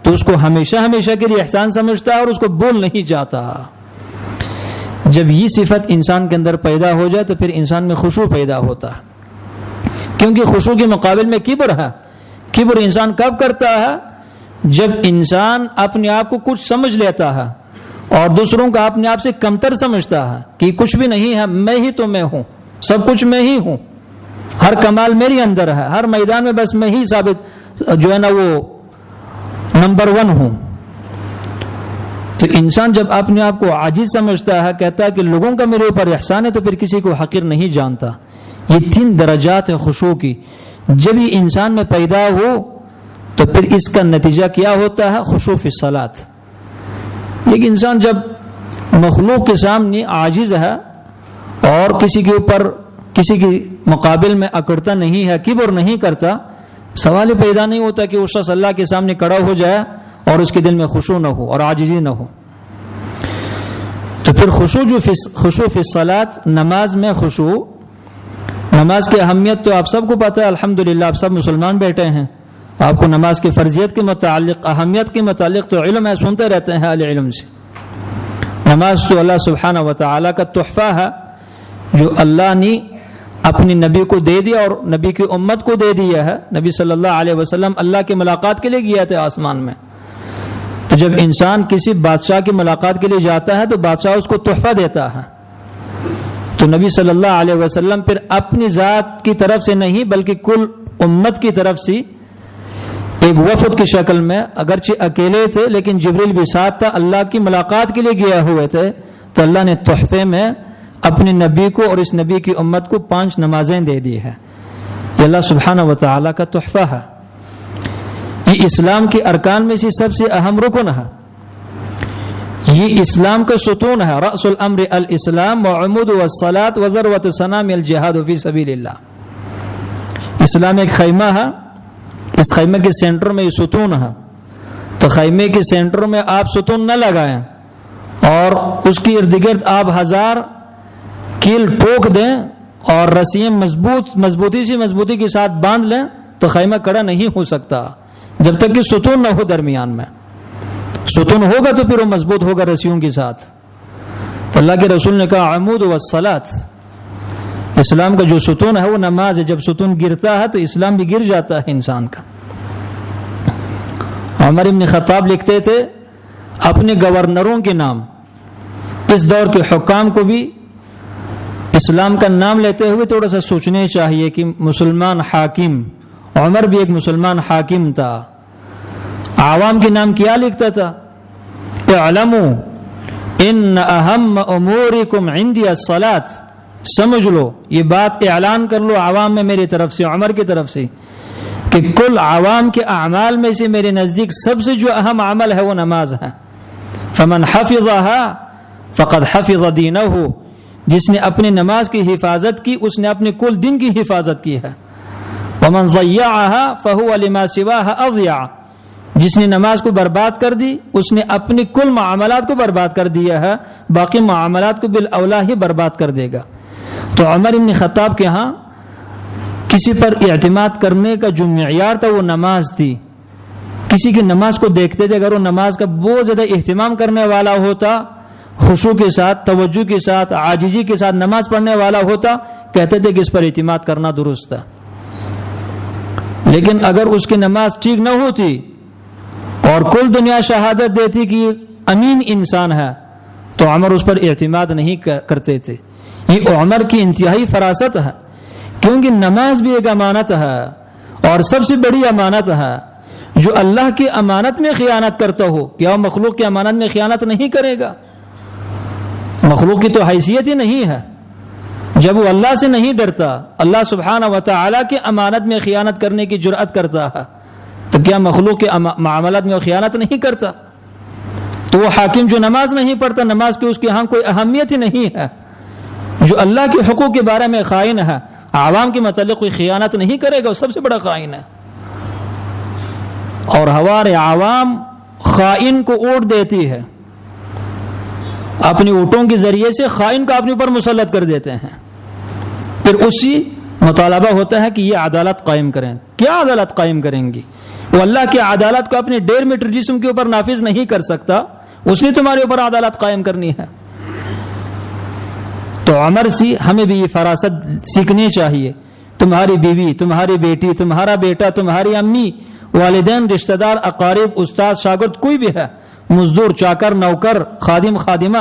تو اس کو ہمیشہ ہمیشہ کے لیے احسان سمجھتا ہے اور اس کو بھول نہیں جاتا. جب یہ صفت انسان کے اندر پیدا ہو جائے تو پھر انسان میں خشوع پیدا ہوتا ہے، کیونکہ خشوع کے مقابل میں کبر ہے. کبر انسان کب کرتا ہے؟ جب انسان اپنے آپ کو کچھ سمجھ لیتا ہے اور دوسروں کا اپنے آپ سے کمتر سمجھتا ہے کہ کچھ بھی نہیں ہے، میں ہی تو میں ہوں، سب کچھ میں ہی ہوں، ہر کمال میرے اندر ہے، ہر میدان میں بس میں ہی ثابت جو ہے نا وہ نمبر 1 ہوں. تو انسان جب اپنے آپ کو عاجز سمجھتا ہے، کہتا ہے کہ لوگوں کا میرے اوپر احسان ہے، تو پھر کسی کو حقیر نہیں جانتا. یہ 3 درجات ہے خشوع کی. جب یہ انسان میں پیدا ہو تو پھر اس کا نتیجہ کیا ہوتا ہے؟ خشوع فی الصلاۃ. ایک انسان جب مخلوق کے سامنے عاجز ہے اور کسی کے اوپر کسی کے مقابل میں اکڑتا نہیں ہے، کبر نہیں کرتا، سوال پیدا نہیں ہوتا کہ اس شخص اللہ کے سامنے کھڑا ہو جائے اور اس کے دل میں خشوع نہ ہو اور عاجزی نہ ہو. تو پھر خشوع فی الصلاۃ، نماز میں خشوع. نماز کی اہمیت تو آپ سب کو پتہ ہے، الحمدللہ آپ سب مسلمان بیٹھے ہیں، آپ کو نماز کی فرضیت کے متعلق، اہمیت کے متعلق تو علم ہے، سنتے رہتے ہیں اہل علم سے. نماز تو اللہ سبحانہ و تعالیٰ کا تحفہ ہے جو اللہ نے اپنی نبی کو دے دیا اور نبی کی امت کو دے دیا ہے. نبی صلی اللہ علیہ وسلم اللہ کی ملاقات کے لیے گیا تھے آسمان میں. تو جب انسان کسی بادشاہ کی ملاقات کے لیے جاتا ہے تو بادشاہ اس کو تحفہ دیتا ہے. تو نبی صلی اللہ علیہ وسلم پھر اپنی ذات کی طرف سے نہیں بلکہ کل امت کی طرف سے ایک وفد کی شکل میں، اگرچہ اکیلے تھے لیکن جبریل بھی ساتھ تھا، اللہ کی ملاقات کے لیے گئے ہوئے تھے. تو اللہ نے تحفے میں اپنے نبی کو اور اس نبی کی امت کو 5 نمازیں دے دی ہے. یہ اللہ سبحانہ و تعالیٰ کا تحفہ ہے. یہ اسلام کے ارکان میں سے سب سے اہم رکن ہے. یہ اسلام کا ستون ہے. رأس الامر الاسلام وعمود والصلاة وذروة سنام الجہاد فی سبیل اللہ. اسلام ایک خیمہ ہے، اس خیمے کے سینٹر میں یہ ستون ہے. تو خیمے کے سینٹر میں آپ ستون نہ لگائیں اور اس کی ارد گرد آپ 1000 کیل ٹوک دیں اور رسیاں مضبوطی کے ساتھ باندھ لیں تو خیمہ کڑا نہیں ہو سکتا جب تک کہ ستون نہ ہو درمیان میں. ستون ہوگا تو پھر وہ مضبوط ہوگا رسیوں کے ساتھ. تو اللہ کے رسول نے کہا عمود والصلاۃ، اسلام کا جو ستون ہے وہ نماز ہے. جب ستون گرتا ہے تو اسلام بھی گر جاتا ہے انسان کا. عمر ابن خطاب لکھتے تھے اپنے گورنروں کے نام، اس دور کے حکام کو بھی اسلام کا نام لیتے ہوئے تھوڑا سا سوچنے چاہیے کہ مسلمان حاکم، عمر بھی ایک مسلمان حاکم تھا. عوام کے نام کیا لکھتا تھا؟ اعلموا ان اہم امورکم عندی الصلاۃ. سمجھ لو، یہ بات اعلان کر لو عوام میں میری طرف سے، عمر کی طرف سے، کہ کل عوام کے اعمال میں سے میرے نزدیک سب سے جو اہم عمل ہے وہ نماز ہے. فمن حفظها فقد حفظ دینہ، جس نے اپنی نماز کی حفاظت کی اس نے اپنے کل دن کی حفاظت کی ہے. ومن ضیعها فهو لما سواها اضیع، جس نے نماز کو برباد کر دی اس نے اپنی کل معاملات کو برباد کر دیا ہے، باقی معاملات کو بالاولا ہی برباد کر دے گا. تو عمر ابن خطاب کے ہاں کسی پر اعتماد کرنے کا جو معیار تھا وہ نماز تھی. کسی کی نماز کو دیکھتے تھے، اگر وہ نماز کا بہت زیادہ اہتمام کرنے والا ہوتا، خشوع کے ساتھ، توجہ کے ساتھ، عاجزی کے ساتھ نماز پڑھنے والا ہوتا، کہتے تھے کہ اس پر اعتماد کرنا درست تھا۔ لیکن اگر اس کی نماز ٹھیک نہ ہوتی اور کل دنیا شہادت دیتی کہ یہ امین انسان ہے تو عمر اس پر اعتماد نہیں کرتے تھے۔ یہ عمر کی انتہائی فراست ہے، کیونکہ نماز بھی ایک امانت ہے اور سب سے بڑی امانت ہے۔ جو اللہ کی امانت میں خیانت کرتا ہو، کیا وہ مخلوق کی امانت میں خیانت نہیں کرے گا؟ مخلوق کی تو حیثیت ہی نہیں ہے۔ جب وہ اللہ سے نہیں ڈرتا، اللہ سبحانہ و تعالی کی امانت میں خیانت کرنے کی جرأت کرتا ہے، تو کیا مخلوق کے معاملات میں وہ خیانت نہیں کرتا؟ تو وہ حاکم جو نماز نہیں پڑھتا، نماز کی اس کے ہاں کوئی اہمیت ہی نہیں ہے۔ جو اللہ کے حقوق کے بارے میں خائن ہے، عوام کے متعلق کوئی خیانت نہیں کرے گا، وہ سب سے بڑا خائن ہے۔ اور ہمارے عوام خائن کو ووٹ دیتی ہے، اپنی ووٹوں کے ذریعے سے خائن کو اپنے اوپر مسلط کر دیتے ہیں، پھر اسی مطالبہ ہوتا ہے کہ یہ عدالت قائم کریں۔ کیا عدالت قائم کریں گی؟ وہ اللہ کی عدالت کو اپنے 1.5 میٹر جسم کے اوپر نافذ نہیں کر سکتا، اس نے تمہارے اوپر عدالت قائم کرنی ہے۔ تو عمر سی ہمیں بھی یہ فراست سیکھنی چاہیے۔ تمہاری بیوی، تمہاری بیٹی، تمہارا بیٹا، تمہاری امی، والدین، رشتہ دار، اقارب، استاد، شاگرد، کوئی بھی ہے، مزدور، چاکر، نوکر، خادم، خادمہ،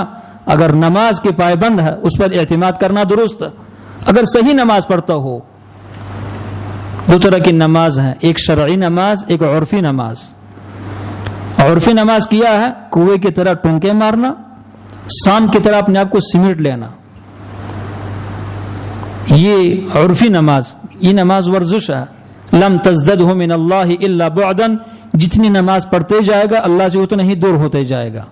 اگر نماز کے پابند ہے اس پر اعتماد کرنا درست ہے۔ اگر صحیح نماز پڑھتا ہو، دو طرح کی نماز ہے، ایک شرعی نماز، ایک عرفی نماز۔ عرفی نماز کیا ہے کنویں کی طرح ٹونکے مارنا، سانپ کی طرح اپنے آپ کو سمیٹ لینا، یہ عرفی نماز، یہ نماز ورزش ہے۔ لم تزدده من اللہ الا بعدا، جتنی نماز پڑھتے جائے گا اللہ سے اتنا ہی دور ہوتے جائے گا۔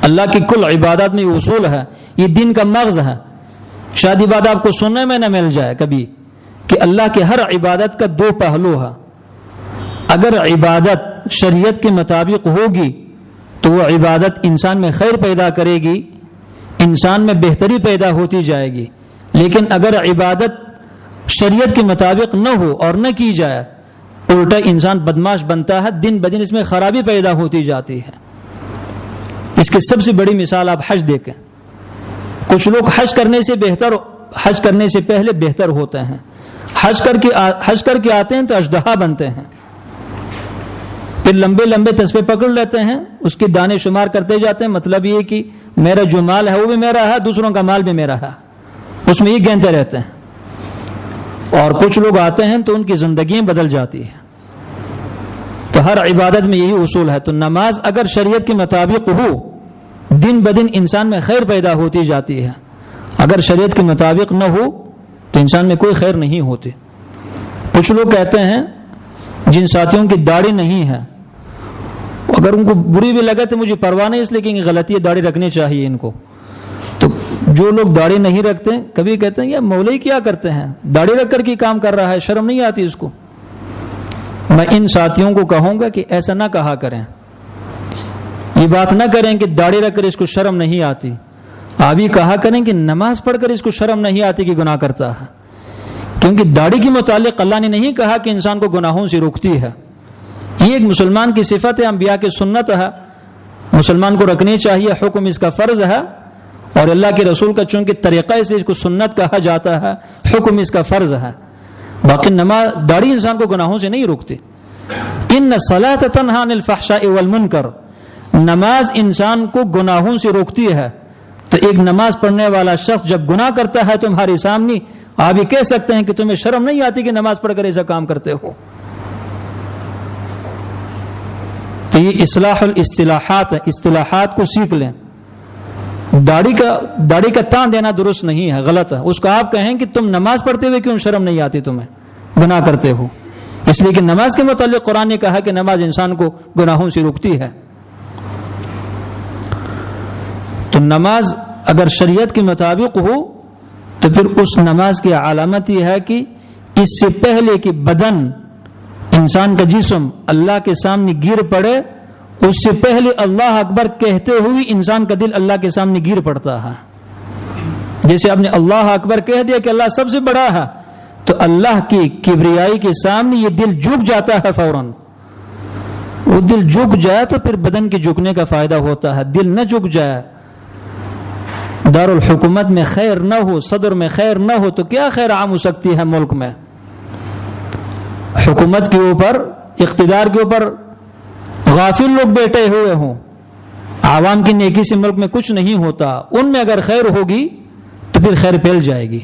اللہ کی کل عبادت میں یہ اصول ہے، یہ دین کا مغز ہے۔ شاید یہ بات آپ کو سننے میں نہ مل جائے کبھی کہ اللہ کے ہر عبادت کا 2 پہلو ہے۔ اگر عبادت شریعت کے مطابق ہوگی تو وہ عبادت انسان میں خیر پیدا کرے گی، انسان میں بہتری پیدا ہوتی جائے گی۔ لیکن اگر عبادت شریعت کے مطابق نہ ہو اور نہ کی جائے، الٹا انسان بدماش بنتا ہے، دن بدن اس میں خرابی پیدا ہوتی جاتی ہے۔ اس کی سب سے بڑی مثال آپ حج دیکھیں۔ کچھ لوگ حج کرنے سے پہلے بہتر ہوتے ہیں، حج کر کے آتے ہیں تو اژدہا بنتے ہیں، پھر لمبے لمبے تسبیح پکڑ لیتے ہیں، اس کے دانے شمار کرتے جاتے ہیں۔ مطلب یہ کہ میرا جو مال ہے وہ بھی میرا ہے، دوسروں کا مال بھی میرا ہے، اس میں یہ گنتے رہتے ہیں۔ اور کچھ لوگ آتے ہیں تو ان کی زندگیاں بدل جاتی ہیں۔ تو ہر عبادت میں یہی اصول ہے۔ تو نماز اگر شریعت کے مطابق ہو، دن بدن انسان میں خیر پیدا ہوتی جاتی ہے۔ اگر شریعت کے مطابق نہ ہو تو انسان میں کوئی خیر نہیں ہوتی۔ کچھ لوگ کہتے ہیں جن ساتھیوں کی داڑھی نہیں ہے، اگر ان کو بری بھی لگے تو مجھے پرواہ نہیں، اس لیے کہ غلطی ہے، داڑھی رکھنی چاہیے ان کو۔ تو جو لوگ داڑھی نہیں رکھتے کبھی کہتے ہیں یہ مولوی کیا کرتے ہیں، داڑھی رکھ کر کے کام کر رہا ہے، شرم نہیں آتی اس کو۔ میں ان ساتھیوں کو کہوں گا کہ ایسا نہ کہا کریں، یہ بات نہ کریں کہ داڑھی رکھ کر اس کو شرم نہیں آتی۔ آپ یہ کہا کریں کہ نماز پڑھ کر اس کو شرم نہیں آتی کہ گناہ کرتا ہے، کیونکہ داڑھی کے متعلق اللہ نے نہیں کہا کہ انسان کو گناہوں سے روکتی ہے۔ یہ ایک مسلمان کی صفت ہے، انبیاء کی سنت ہے، مسلمان کو رکھنی چاہیے، حکم اس کا فرض ہے، اور اللہ کے رسول کا چونکہ طریقہ اس لیے اس کو سنت کہا جاتا ہے، حکم اس کا فرض ہے۔ باقی نماز داڑھی انسان کو گناہوں سے نہیں روکتی۔ ان الصلاۃ تنہی عن الفحشاء والمنکر، نماز انسان کو گناہوں سے روکتی ہے۔ تو ایک نماز پڑھنے والا شخص جب گناہ کرتا ہے تمہارے سامنے، آپ یہ کہہ سکتے ہیں کہ تمہیں شرم نہیں آتی کہ نماز پڑھ کر ایسا کام کرتے ہو؟ تو یہ اصلاح الاصطلاحات ہے، اصطلاحات کو سیکھ لیں۔ داڑھی کا تان دینا درست نہیں ہے، غلط ہے۔ اس کو آپ کہیں کہ تم نماز پڑھتے ہوئے کیوں شرم نہیں آتی تمہیں، گناہ کرتے ہو، اس لیے کہ نماز کے متعلق قرآن نے کہا کہ نماز انسان کو گناہوں سے روکتی ہے۔ تو نماز اگر شریعت کے مطابق ہو تو پھر اس نماز کی علامت یہ ہے کہ اس سے پہلے کہ بدن، انسان کا جسم اللہ کے سامنے گر پڑے، اس سے پہلے اللہ اکبر کہتے ہوئے انسان کا دل اللہ کے سامنے گر پڑتا ہے۔ جیسے آپ نے اللہ اکبر کہہ دیا کہ اللہ سب سے بڑا ہے، تو اللہ کی کبریائی کے سامنے یہ دل جھک جاتا ہے فوراً، وہ دل جھک جائے تو پھر بدن کے جھکنے کا فائدہ ہوتا ہے. دل نہ جھک جائے، دارالحکومت میں خیر نہ ہو، صدر میں خیر نہ ہو تو کیا خیر عام ہو سکتی ہے ملک میں؟ حکومت کے اوپر، اقتدار کے اوپر غافل لوگ بیٹھے ہوئے ہوں، عوام کی نیکی سے ملک میں کچھ نہیں ہوتا. ان میں اگر خیر ہوگی تو پھر خیر پھیل جائے گی.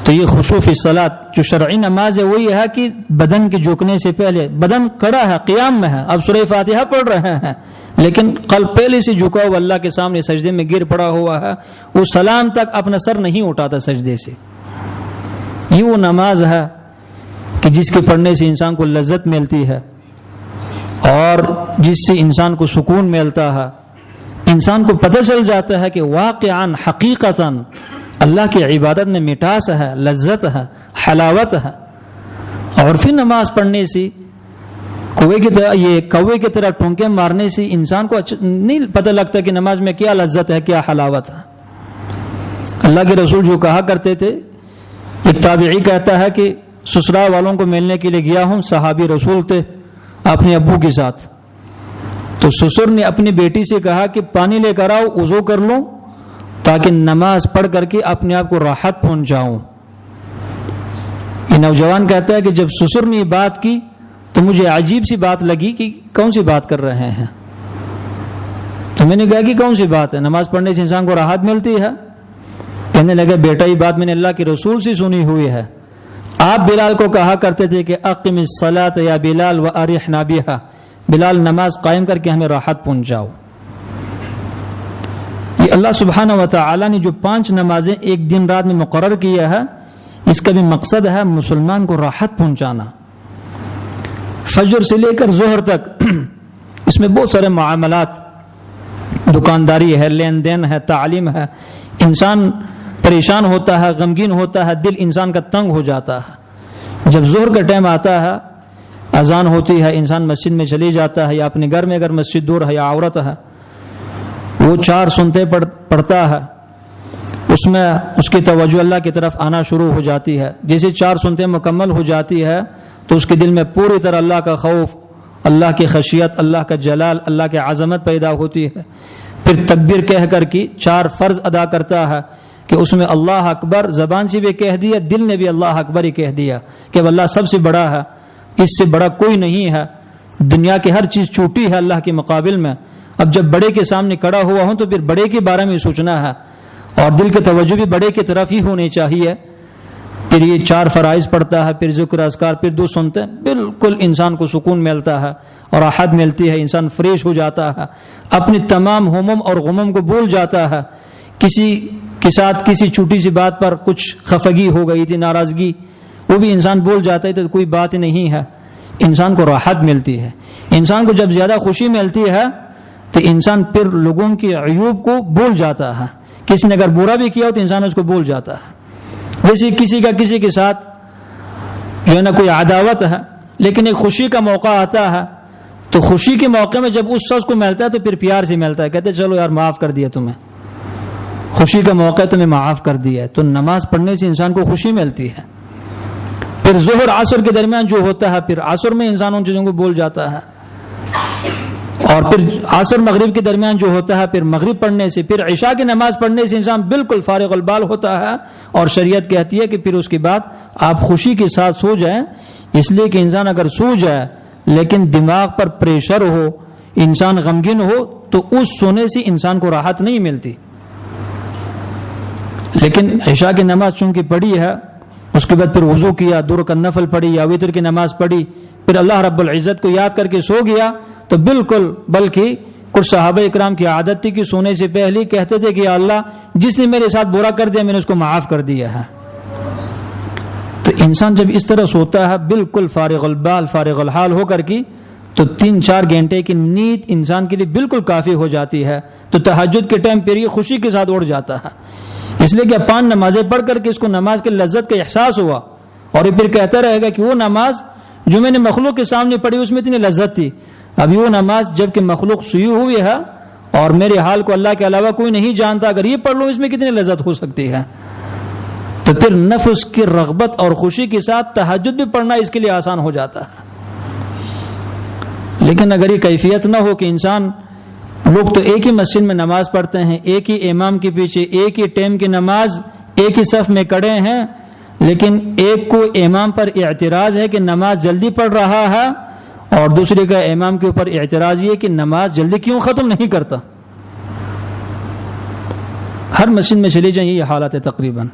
تو یہ خشوع فی الصلاۃ جو شرعی نماز ہے وہی ہے کہ بدن کے جھکنے سے پہلے بدن کھڑا ہے، قیام میں ہے، اب سورہ فاتحہ پڑھ رہے ہیں لیکن قلب پہلے سے جھکا ہوا اللہ کے سامنے سجدے میں گر پڑا ہوا ہے. وہ سلام تک اپنا سر نہیں اٹھاتا سجدے سے. یہ وہ نماز ہے کہ جس کے پڑھنے سے انسان کو لذت ملتی ہے اور جس سے انسان کو سکون ملتا ہے. انسان کو پتہ چل جاتا ہے کہ واقعاً حقیقتاً اللہ کی عبادت میں مٹھاس ہے، لذت ہے، حلاوت ہے. اور پھر نماز پڑھنے سے کوے کی طرح ٹھونکے مارنے سے انسان کو نہیں پتہ لگتا کہ نماز میں کیا لذت ہے، کیا حلاوت ہے. اللہ کے رسول جو کہا کرتے تھے، ایک تابعی کہتا ہے کہ سسرال والوں کو ملنے کے لیے گیا ہوں، صحابی رسول تھے اپنے ابو کے ساتھ. تو سسر نے اپنی بیٹی سے کہا کہ پانی لے کر آؤ، وضو کر لوں تاکہ نماز پڑھ کر کے اپنے آپ کو راحت پہنچاؤں. یہ نوجوان کہتا ہے کہ جب سسر نے یہ بات کی تو مجھے عجیب سی بات لگی کہ کون سی بات کر رہے ہیں. تو میں نے کہا کہ کون سی بات ہے؟ نماز پڑھنے سے انسان کو راحت ملتی ہے. کہنے لگا بیٹا یہ بات میں نے اللہ کے رسول سے سنی ہوئی ہے. آپ بلال کو کہا کرتے تھے کہ اقم الصلاۃ یا بلال وارحنا بها، بلال نماز قائم کر کے ہمیں راحت پہنچاؤ. یہ اللہ سبحانہ و تعالی نے جو 5 نمازیں ایک دن رات میں مقرر کیا ہے، اس کا بھی مقصد ہے مسلمان کو راحت پہنچانا. فجر سے لے کر ظہر تک اس میں بہت سارے معاملات، دکانداری ہے، لین دین ہے، تعلیم ہے. انسان پریشان ہوتا ہے، غمگین ہوتا ہے، دل انسان کا تنگ ہو جاتا ہے. جب ظہر کا ٹائم آتا ہے، اذان ہوتی ہے، انسان مسجد میں چلی جاتا ہے یا اپنے گھر میں اگر مسجد دور ہے یا عورت ہے، وہ 4 سنتے پڑھتا ہے. اس میں اس کی توجہ اللہ کی طرف آنا شروع ہو جاتی ہے. جیسے 4 سنتے مکمل ہو جاتی ہے تو اس کے دل میں پوری طرح اللہ کا خوف، اللہ کی خشیت، اللہ کا جلال، اللہ کی عظمت پیدا ہوتی ہے. پھر تکبیر کہہ کر کے 4 فرض ادا کرتا ہے کہ اس میں اللہ اکبر زبان سے بھی کہہ دیا، دل نے بھی اللہ اکبر ہی کہہ دیا کہ اللہ سب سے بڑا ہے، اس سے بڑا کوئی نہیں ہے. دنیا کی ہر چیز چھوٹی ہے اللہ کے مقابل میں. اب جب بڑے کے سامنے کھڑا ہوا ہوں تو پھر بڑے کے بارے میں سوچنا ہے اور دل کی توجہ بھی بڑے کی طرف ہی ہونی چاہیے. پھر یہ 4 فرائض پڑھتا ہے، پھر ذکر اذکار، پھر 2 سنتے، بالکل انسان کو سکون ملتا ہے اور راحت ملتی ہے. انسان فریش ہو جاتا ہے، اپنی تمام ہموم اور غموم کو بھول جاتا ہے. کسی کے ساتھ کسی چھوٹی سی بات پر کچھ خفگی ہو گئی تھی، ناراضگی، وہ بھی انسان بھول جاتا ہے تو کوئی بات نہیں ہے. انسان کو راحت ملتی ہے. انسان کو جب زیادہ خوشی ملتی ہے تو انسان پھر لوگوں کی عیوب کو بھول جاتا ہے. کسی نے اگر برا بھی کیا ہو تو انسان اس کو بھول جاتا ہے. جیسے کسی کا کسی کے ساتھ جو ہے نا کوئی عداوت ہے، لیکن ایک خوشی کا موقع آتا ہے تو خوشی کے موقع میں جب اس شخص کو ملتا ہے تو پھر پیار سے ملتا ہے، کہتے چلو یار معاف کر دیا تمہیں، خوشی کا موقع تمہیں معاف کر دیا. تو نماز پڑھنے سے انسان کو خوشی ملتی ہے. پھر ظہر عصر کے درمیان جو ہوتا ہے، پھر عصر میں انسان ان چیزوں کو بھول جاتا ہے. اور پھر عصر مغرب کے درمیان جو ہوتا ہے، پھر مغرب پڑھنے سے، پھر عشاء کی نماز پڑھنے سے انسان بالکل فارغ البال ہوتا ہے. اور شریعت کہتی ہے کہ پھر اس کے بعد آپ خوشی کے ساتھ سو جائیں. اس لیے کہ انسان اگر سو جائے لیکن دماغ پر پریشر ہو، انسان غمگین ہو، تو اس سونے سے انسان کو راحت نہیں ملتی. لیکن عشاء کی نماز چونکہ پڑھی ہے، اس کے بعد پھر وضو کیا، دور کا نفل پڑھی یا وتر کی نماز پڑھی، پھر اللہ رب العزت کو یاد کر کے سو گیا، تو بالکل، بلکہ کچھ صحابہ اکرام کی عادت تھی کہ سونے سے پہلے کہتے تھے کہ یا اللہ جس نے میرے ساتھ برا کر دیا میں نے اس کو معاف کر دیا ہے. تو انسان جب اس طرح سوتا ہے بالکل فارغ البال فارغ الحال ہو کر کے، تو 3-4 گھنٹے کی نیند انسان کے لیے بالکل کافی ہو جاتی ہے. تو تہجد کے ٹائم پھر یہ خوشی کے ساتھ اڑ جاتا ہے. اس لیے کہ 5 نمازیں پڑھ کر کے اس کو نماز کی لذت کا احساس ہوا، اور یہ پھر کہتا رہے گا کہ وہ نماز جو میں نے مخلوق کے سامنے پڑھی اس میں اتنی لذت تھی، ابھی وہ نماز جب کہ مخلوق سوئی ہوئی ہے اور میرے حال کو اللہ کے علاوہ کوئی نہیں جانتا، اگر یہ پڑھ لوں اس میں کتنی لذت ہو سکتی ہے. تو پھر نفس کی رغبت اور خوشی کے ساتھ تہجد بھی پڑھنا اس کے لیے آسان ہو جاتا ہے. لیکن اگر یہ کیفیت نہ ہو کہ انسان لوگ تو ایک ہی مسجد میں نماز پڑھتے ہیں، ایک ہی امام کے پیچھے ایک ہی ٹائم کی نماز ایک ہی صف میں کھڑے ہیں، لیکن ایک کو امام پر اعتراض ہے کہ نماز جلدی پڑھ رہا ہے اور دوسرے کا امام کے اوپر اعتراض یہ کہ نماز جلدی کیوں ختم نہیں کرتا۔ ہر مسجد میں چلی جائیں یہ حالت ہے تقریباً۔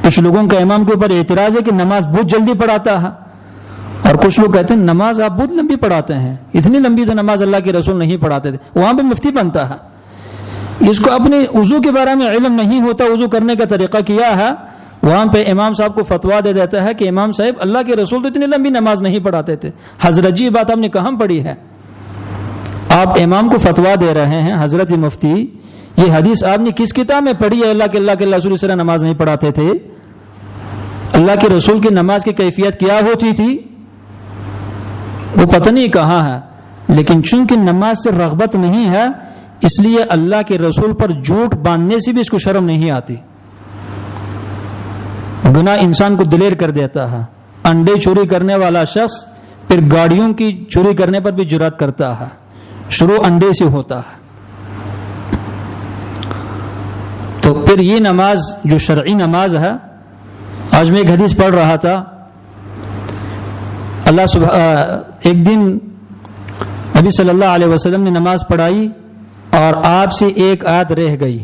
کچھ لوگوں کا امام کے اوپر اعتراض ہے کہ نماز بہت جلدی پڑھاتا ہے، اور کچھ لوگ کہتے ہیں نماز آپ بہت لمبی پڑھاتے ہیں، اتنی لمبی تو نماز اللہ کے رسول نہیں پڑھاتے تھے۔ وہاں پہ مفتی بنتا ہے، اس کو اپنے وضو کے بارے میں علم نہیں ہوتا، وضو کرنے کا طریقہ کیا ہے، وہاں پہ امام صاحب کو فتوا دے دیتا ہے کہ امام صاحب اللہ کے رسول تو اتنی لمبی نماز نہیں پڑھاتے تھے۔ حضرت جی بات آپ نے کہاں پڑھی ہے؟ آپ امام کو فتوا دے رہے ہیں حضرت مفتی، یہ حدیث آپ نے کس کتاب میں پڑھی ہے؟ اللہ کے رسول اس طرح نماز نہیں پڑھاتے تھے۔ اللہ کے رسول کی نماز کی کیفیت کیا ہوتی تھی وہ پتہ نہیں کہاں ہے، لیکن چونکہ نماز سے رغبت نہیں ہے اس لیے اللہ کے رسول پر جھوٹ باندھنے سے بھی اس کو شرم نہیں آتی۔ گناہ انسان کو دلیر کر دیتا ہے۔ انڈے چوری کرنے والا شخص پھر گاڑیوں کی چوری کرنے پر بھی جرات کرتا ہے، شروع انڈے سے ہوتا ہے۔ تو پھر یہ نماز جو شرعی نماز ہے، آج میں ایک حدیث پڑھ رہا تھا، ایک دن نبی صلی اللہ علیہ وسلم نے نماز پڑھائی اور آپ سے ایک آیت رہ گئی۔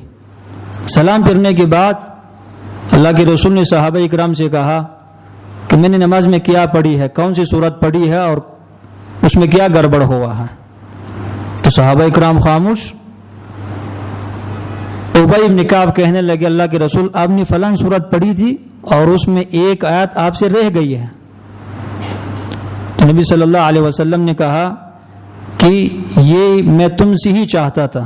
سلام پھرنے کے بعد اللہ کے رسول نے صحابہ اکرام سے کہا کہ میں نے نماز میں کیا پڑھی ہے، کون سی سورت پڑھی ہے اور اس میں کیا گڑبڑ ہوا ہے؟ تو صحابہ اکرام خاموش۔ ابی بن کعب کہنے لگے اللہ کے رسول آپ نے فلاں سورت پڑھی تھی اور اس میں ایک آیت آپ سے رہ گئی ہے۔ تو نبی صلی اللہ علیہ وسلم نے کہا کہ یہ میں تم سے ہی چاہتا تھا،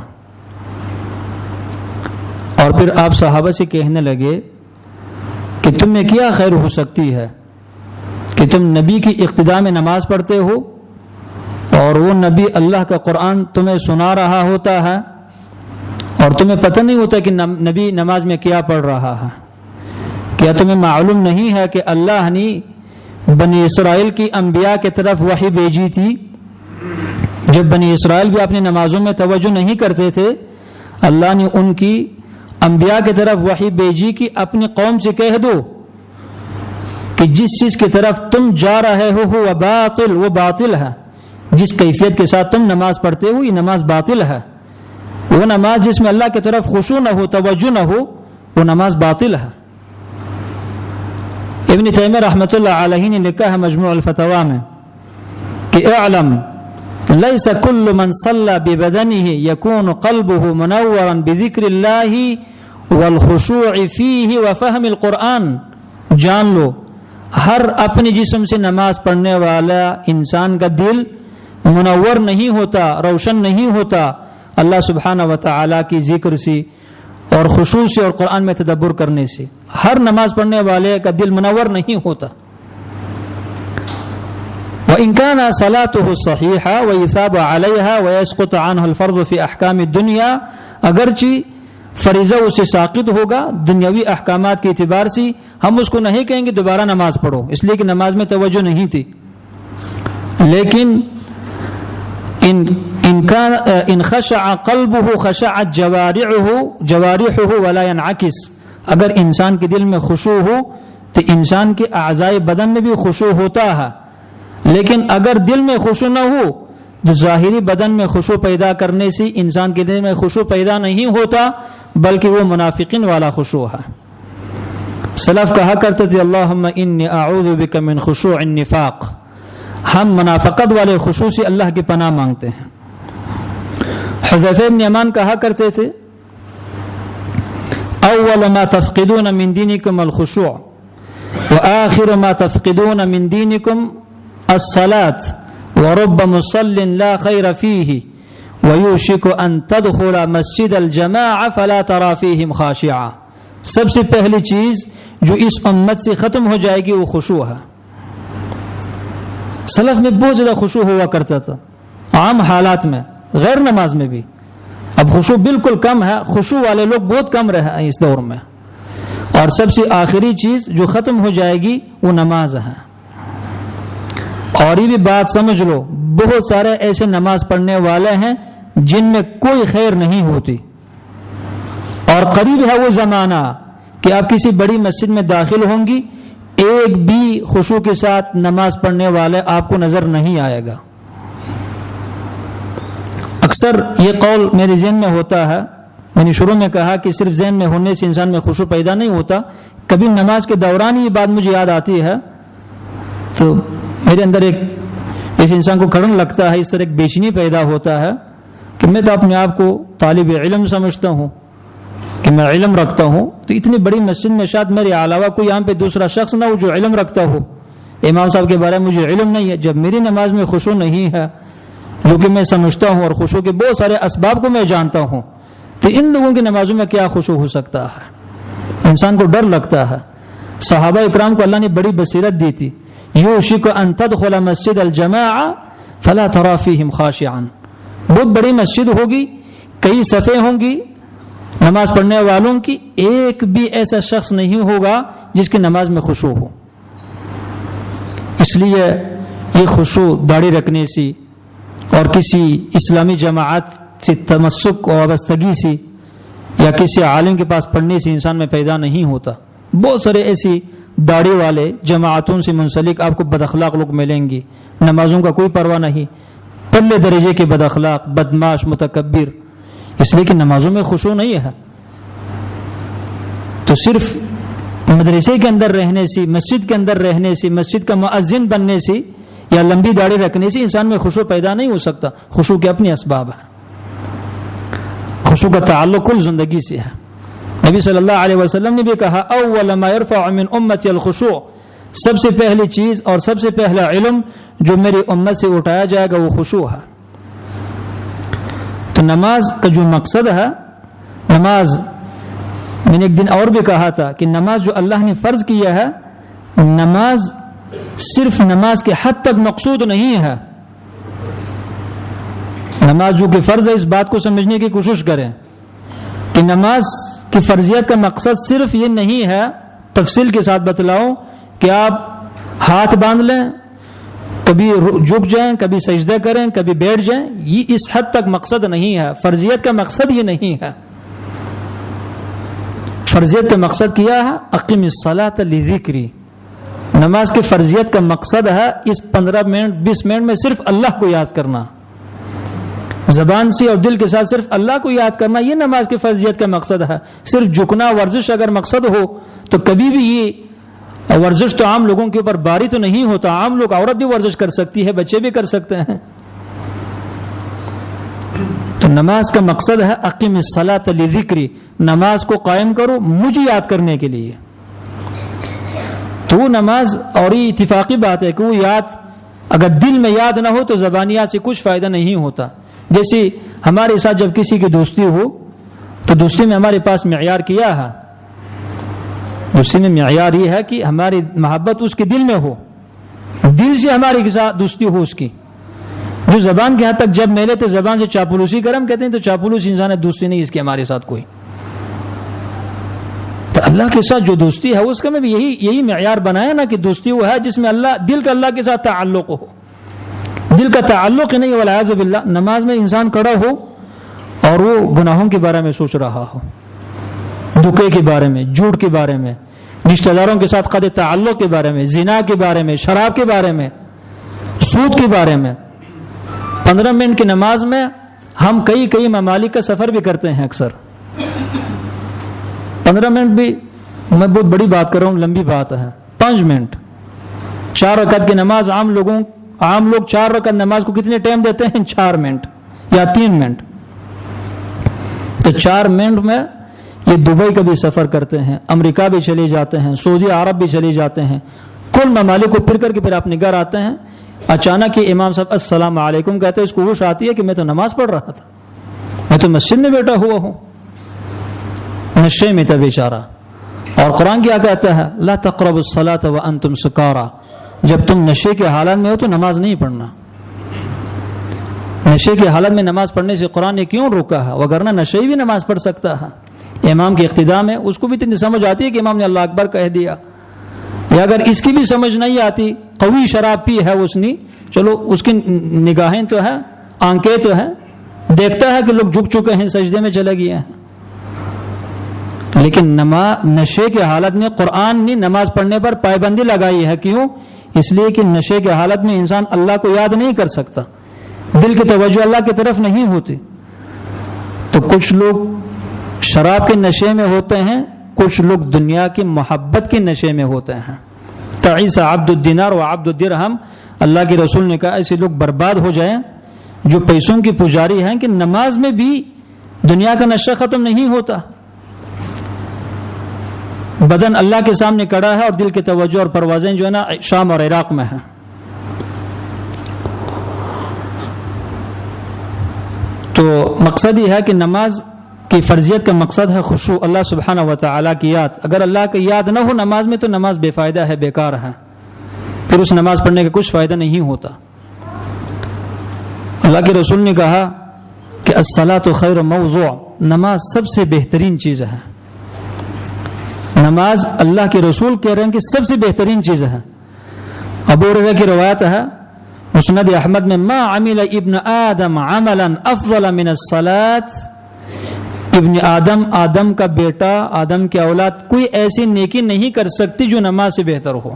اور پھر آپ صحابہ سے کہنے لگے کہ تم میں کیا خیر ہو سکتی ہے کہ تم نبی کی اقتداء میں نماز پڑھتے ہو اور وہ نبی اللہ کا قرآن تمہیں سنا رہا ہوتا ہے اور تمہیں پتہ نہیں ہوتا کہ نبی نماز میں کیا پڑھ رہا ہے؟ کیا تمہیں معلوم نہیں ہے کہ اللہ نے بنی اسرائیل کی انبیاء کی طرف وحی بھیجی تھی؟ جب بنی اسرائیل بھی اپنی نمازوں میں توجہ نہیں کرتے تھے، اللہ نے ان کی انبیاء کی طرف وحی بھیجی کہ اپنی قوم سے کہہ دو کہ جس چیز کی طرف تم جا رہے ہو وہ باطل ہے، جس کیفیت کے ساتھ تم نماز پڑھتے ہو یہ نماز باطل ہے، وہ نماز جس میں اللہ کی طرف خشوع نہ ہو، توجہ نہ ہو، وہ نماز باطل ہے۔ ابن تیمیہ رحمۃ اللہ علیہ نے لکھا ہے مجموع الفتاوی میں کہ اعلم لیس کل من صلی ببدنہ یکون قلبہ منورا بذکر اللہ والخشوع فیہ وفہم القرآن، جان لو ہر اپنے جسم سے نماز پڑھنے والا انسان کا دل منور نہیں ہوتا، روشن نہیں ہوتا اللہ سبحانہ و تعالی کی ذکر سے اور خشوع سے اور قرآن میں تدبر کرنے سے۔ ہر نماز پڑھنے والے کا دل منور نہیں ہوتا۔ وَإِن كَانَ صَلَاتُهُ صَحِيحَةً وَيُثَابُ عَلَيْهَا وَيَسْقُطُ عَنْهُ الْفَرْضُ فِي أَحْكَامِ الدُّنْيَا، اگرچہ فریضہ اسے ساقط ہوگا دنیاوی احکامات کے اعتبار سے، ہم اس کو نہیں کہیں گے دوبارہ نماز پڑھو اس لیے کہ نماز میں توجہ نہیں تھی، لیکن ان خشع قلبه خشعت جوارحه ولا ينعكس، اگر انسان کے دل میں خشوع ہو تو انسان کے اعضاء بدن میں بھی خشوع ہوتا ہے، لیکن اگر دل میں خشوع نہ ہو تو ظاہری بدن میں خشوع پیدا کرنے سے انسان کے دل میں خشوع پیدا نہیں ہوتا بلکہ وہ منافقین والا خشوع ہے۔ سلف کہا کرتے تھے اللہم انی اعوذ بک من خشوع النفاق، ہم منافقت والے خشوع سے اللہ کی پناہ مانگتے ہیں۔ حذیفہ بن یمان کہا کرتے تھے اول ما تفقدون من دینکم الخشوع وآخر ما تفقدون من دینکم الصلاة ورب مصل لا خیر فیہ ویوشک ان تدخل مسجد الجماع فلا ترى فیہم خاشعا، سب سے پہلی چیز جو اس امت سے ختم ہو جائے گی وہ خشوع ہے۔ سلف میں بہت زیادہ خشوع ہوا کرتا تھا عام حالات میں، غیر نماز میں بھی۔ اب خشوع بالکل کم ہے، خشوع والے لوگ بہت کم رہے ہیں اس دور میں، اور سب سے آخری چیز جو ختم ہو جائے گی وہ نماز ہے۔ اور یہ بھی بات سمجھ لو، بہت سارے ایسے نماز پڑھنے والے ہیں جن میں کوئی خیر نہیں ہوتی، اور قریب ہے وہ زمانہ کہ آپ کسی بڑی مسجد میں داخل ہوں گی، ایک بھی خشوع کے ساتھ نماز پڑھنے والے آپ کو نظر نہیں آئے گا۔ اکثر یہ قول میرے ذہن میں ہوتا ہے، میں نے شروع میں کہا کہ صرف ذہن میں ہونے سے انسان میں خشوع پیدا نہیں ہوتا، کبھی نماز کے دوران یہ بات مجھے یاد آتی ہے تو میرے اندر ایک اس انسان کو کھڑن لگتا ہے، اس طرح ایک بے چینی پیدا ہوتا ہے کہ میں تو اپنے آپ کو طالب علم سمجھتا ہوں کہ میں علم رکھتا ہوں، تو اتنی بڑی مسجد میں شاید میرے علاوہ کوئی یہاں پہ دوسرا شخص نہ ہو جو علم رکھتا ہو، امام صاحب کے بارے میں مجھے علم نہیں ہے۔ جب میری نماز میں خشوع نہیں ہے جو کہ میں سمجھتا ہوں، اور خشوع کے بہت سارے اسباب کو میں جانتا ہوں، تو ان لوگوں کی نمازوں میں کیا خشوع ہو سکتا ہے؟ انسان کو ڈر لگتا ہے۔ صحابہ اکرام کو اللہ نے بڑی بصیرت دی تھی، یوشک ان تدخل مسجد الجماعہ فلا تری فیہم خاشعا، بہت بڑی مسجد ہوگی، کئی صفیں ہوں گی نماز پڑھنے والوں کی، ایک بھی ایسا شخص نہیں ہوگا جس کی نماز میں خشوع ہو۔ اس لیے یہ خشوع داڑھی رکھنے سے اور کسی اسلامی جماعت سے تمسک اور وابستگی سے یا کسی عالم کے پاس پڑھنے سے انسان میں پیدا نہیں ہوتا۔ بہت سارے ایسی داڑھی والے جماعتوں سے منسلک آپ کو بد اخلاق لوگ ملیں گے، نمازوں کا کوئی پرواہ نہیں، پہلے درجے کے بد اخلاق، بدماش، متکبر، اس لیے کہ نمازوں میں خشوع نہیں ہے۔ تو صرف مدرسے کے اندر رہنے سے، مسجد کے اندر رہنے سے، مسجد کا مؤذن بننے سے یا لمبی داڑھی رکھنے سے انسان میں خشوع پیدا نہیں ہو سکتا۔ خشوع کے اپنے اسباب ہیں، خشوع کا تعلق کل زندگی سے ہے۔ نبی صلی اللہ علیہ وسلم نے بھی کہا اول ما يرفع من امتی الخشوع، سب سے پہلی چیز اور سب سے پہلا علم جو میری امت سے اٹھایا جائے گا وہ خشوع ہے۔ تو نماز کا جو مقصد ہے، نماز میں نے ایک دن اور بھی کہا تھا کہ نماز جو اللہ نے فرض کیا ہے، نماز صرف نماز کے حد تک مقصود نہیں ہے۔ نماز جو کہ فرض ہے، اس بات کو سمجھنے کی کوشش کریں کہ نماز کی فرضیت کا مقصد صرف یہ نہیں ہے، تفصیل کے ساتھ بتلاؤں کہ آپ ہاتھ باندھ لیں، کبھی جھک جائیں، کبھی سجدہ کریں، کبھی بیٹھ جائیں، یہ اس حد تک مقصد نہیں ہے۔ فرضیت کا مقصد یہ نہیں ہے۔ فرضیت کا مقصد کیا ہے؟ اقیم الصلاۃ لذکری، نماز کی فرضیت کا مقصد ہے اس 15 منٹ 20 منٹ میں صرف اللہ کو یاد کرنا، زبان سے اور دل کے ساتھ صرف اللہ کو یاد کرنا، یہ نماز کی فرضیت کا مقصد ہے۔ صرف جھکنا، ورزش اگر مقصد ہو تو کبھی بھی یہ ورزش تو عام لوگوں کے اوپر باری تو نہیں ہوتا، عام لوگ، عورت بھی ورزش کر سکتی ہے، بچے بھی کر سکتے ہیں۔ تو نماز کا مقصد ہے اقیم الصلاۃ لذکری، نماز کو قائم کرو مجھے یاد کرنے کے لیے۔ تو وہ نماز، اور یہ اتفاقی بات ہے کہ وہ یاد اگر دل میں یاد نہ ہو تو زبانیات سے کچھ فائدہ نہیں ہوتا۔ جیسے ہمارے ساتھ جب کسی کی دوستی ہو تو دوستی میں ہمارے پاس معیار کیا ہے، دوستی میں معیار یہ ہے کہ ہماری محبت اس کے دل میں ہو، دل سے ہماری ساتھ دوستی ہو اس کی۔ جو زبان کے حد تک جب میلے تو زبان سے چاپلوسی کرم کہتے ہیں، تو چاپلوس انسان ہے، دوستی نہیں اس کی ہمارے ساتھ کوئی۔ تو اللہ کے ساتھ جو دوستی ہے اس کا میں بھی یہی معیار بنایا نا کہ دوستی وہ ہے جس میں دل کا اللہ کے ساتھ تعلق ہو، دل کا تعلق ہی نہیں، والعیاذ باللہ نماز میں انسان کھڑا ہو اور وہ گناہوں کے بارے میں سوچ رہا ہو، دھوکے کے بارے میں، جھوٹ کے بارے میں، رشتہ داروں کے ساتھ قطع تعلق کے بارے میں، زنا کے بارے میں، شراب کے بارے میں، سود کے بارے میں۔ 15 منٹ کی نماز میں ہم کئی ممالک کا سفر بھی کرتے ہیں اکثر۔ 15 منٹ بھی میں بہت بڑی بات کر رہا ہوں، لمبی بات ہے۔ 5 منٹ 4 رکعت کی نماز، عام لوگ 4 رکعت نماز کو کتنے ٹائم دیتے ہیں؟ 4 منٹ یا 3 منٹ۔ تو 4 منٹ میں یہ دبئی کا بھی سفر کرتے ہیں، امریکہ بھی چلے جاتے ہیں، سعودی عرب بھی چلے جاتے ہیں، کل ممالک کو پھر کر کے پھر اپنے گھر آتے ہیں۔ اچانک یہ امام صاحب السلام علیکم کہتے ہیں، اس کو ہوش آتی ہے کہ میں تو نماز پڑھ رہا تھا، میں تو مسجد میں بیٹھا ہوا ہوں، نشے میں تھا بیچارہ۔ اور قرآن کیا کہتا ہے؟ لا تقربوا الصلاۃ وانتم سکارى، جب تم نشے کے حالت میں ہو تو نماز نہیں پڑھنا۔ نشے کی حالت میں نماز پڑھنے سے قرآن نے کیوں روکا ہے؟ وگرنہ نشے بھی نماز پڑھ سکتا ہے، امام کی اقتداء میں اس کو بھی اتنی سمجھ آتی ہے کہ امام نے اللہ اکبر کہہ دیا، یا اگر اس کی بھی سمجھ نہیں آتی قوی شراب پی ہے اس نے، چلو اس کی نگاہیں تو ہے، آنکھیں تو ہے، دیکھتا ہے کہ لوگ جھک چکے ہیں، سجدے میں چلے گئے ہیں، لیکن نشے کی حالت میں قرآن نے نماز پڑھنے پر پابندی لگائی ہے. کیوں؟ اس لیے کہ نشے کی حالت میں انسان اللہ کو یاد نہیں کر سکتا، دل کی توجہ اللہ کی طرف نہیں ہوتی. تو کچھ لوگ شراب کے نشے میں ہوتے ہیں، کچھ لوگ دنیا کی محبت کے نشے میں ہوتے ہیں. تعیس عبد الدینار و عبد الدرہم، اللہ کے رسول نے کہا ایسے لوگ برباد ہو جائیں جو پیسوں کی پجاری ہیں کہ نماز میں بھی دنیا کا نشہ ختم نہیں ہوتا. بدن اللہ کے سامنے کڑا ہے اور دل کی توجہ اور پروازیں جو ہے نا شام اور عراق میں ہیں. تو مقصد یہ ہے کہ نماز کی فرضیت کا مقصد ہے خشوع، اللہ سبحانہ و تعالیٰ کی یاد. اگر اللہ کی یاد نہ ہو نماز میں تو نماز بے فائدہ ہے، بیکار ہے، پھر اس نماز پڑھنے کا کچھ فائدہ نہیں ہوتا. اللہ کے رسول نے کہا کہ الصلاۃ خیر موضوع، نماز سب سے بہترین چیز ہے. نماز اللہ کے رسول کہہ رہے ہیں کہ سب سے بہترین چیز ہے. ابو ہریرہ کی روایت ہے مسند احمد میں، ما عمل ابن آدم عملا افضل من الصلاۃ، ابن آدم کا بیٹا، آدم کی اولاد کوئی ایسی نیکی نہیں کر سکتی جو نماز سے بہتر ہو.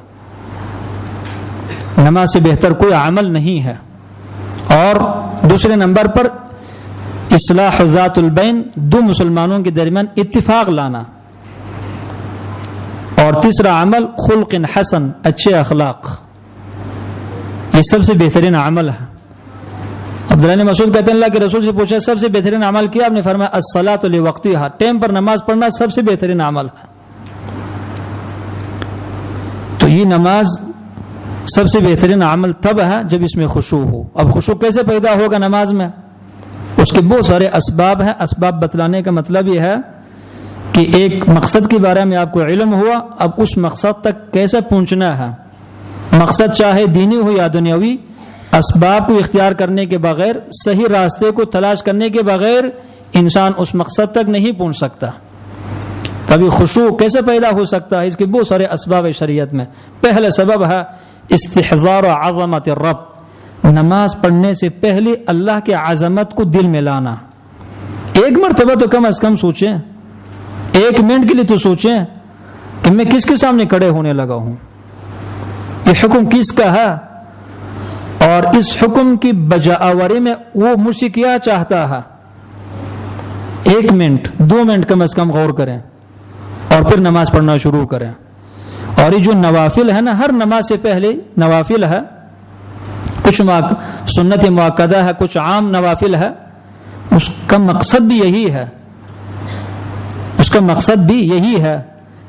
نماز سے بہتر کوئی عمل نہیں ہے. اور دوسرے نمبر پر اصلاح ذات البین، دو مسلمانوں کے درمیان اتفاق لانا. اور تیسرا عمل خلق حسن، اچھے اخلاق، یہ سب سے بہترین عمل ہے. عبداللہ بن مسعود کہتے ہیں اللہ کے رسول سے پوچھا سب سے بہترین عمل کیا؟ آپ نے فرمایا الصلاۃ لوقتہا، ٹائم پر نماز پڑھنا سب سے بہترین عمل ہے. تو یہ نماز سب سے بہترین عمل تب ہے جب اس میں خشوع ہو. اب خشوع کیسے پیدا ہوگا نماز میں؟ اس کے بہت سارے اسباب ہیں. اسباب بتلانے کا مطلب یہ ہے کہ ایک مقصد کے بارے میں آپ کو علم ہوا، اب اس مقصد تک کیسے پہنچنا ہے. مقصد چاہے دینی ہو یا دنیاوی، اسباب کو اختیار کرنے کے بغیر، صحیح راستے کو تلاش کرنے کے بغیر انسان اس مقصد تک نہیں پہنچ سکتا. تبھی خشوع کیسے پیدا ہو سکتا ہے؟ اس کے بہت سارے اسباب ہے شریعت میں. پہلا سبب ہے استحضار عظمت الرب، نماز پڑھنے سے پہلے اللہ کے عظمت کو دل میں لانا. ایک مرتبہ تو کم از کم سوچیں، ایک منٹ کے لیے تو سوچیں کہ میں کس کے سامنے کھڑے ہونے لگا ہوں، یہ حکم کس کا ہے، اور اس حکم کی بجاوری میں وہ مجھ سے کیا چاہتا ہے. ایک منٹ 2 منٹ کم از کم غور کریں اور پھر نماز پڑھنا شروع کریں. اور یہ جو نوافل ہے نا، ہر نماز سے پہلے نوافل ہے، کچھ سنت مؤکدہ ہے، کچھ عام نوافل ہے. اس کا مقصد بھی یہی ہے، اس کا مقصد بھی یہی ہے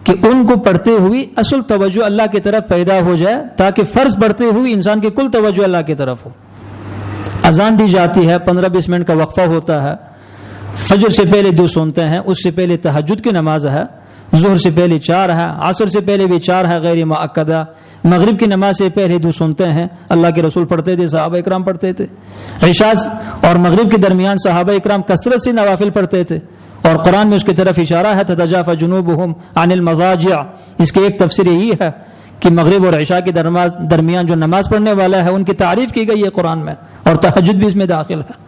کہ ان کو پڑھتے ہوئے اصل توجہ اللہ کی طرف پیدا ہو جائے، تاکہ فرض پڑھتے ہوئے انسان کی کل توجہ اللہ کی طرف ہو. اذان دی جاتی ہے، 15-20 منٹ کا وقفہ ہوتا ہے. فجر سے پہلے 2 سنتے ہیں، اس سے پہلے تہجد کی نماز ہے، ظہر سے پہلے 4 ہے، عصر سے پہلے بھی 4 ہے غیر مؤکدہ، مغرب کی نماز سے پہلے 2 سنتے ہیں، اللہ کے رسول پڑھتے تھے، صحابہ اکرام پڑھتے تھے. عشاء اور مغرب کے درمیان صحابہ اکرام کثرت سے نوافل پڑھتے تھے، اور قرآن میں اس کی طرف اشارہ ہے تتجافى جنوبهم عن المضاجع. اس کی ایک تفسیر یہی ہے کہ مغرب اور عشاء کے درمیان جو نماز پڑھنے والا ہے ان کی تعریف کی گئی ہے قرآن میں، اور تہجد بھی اس میں داخل ہے.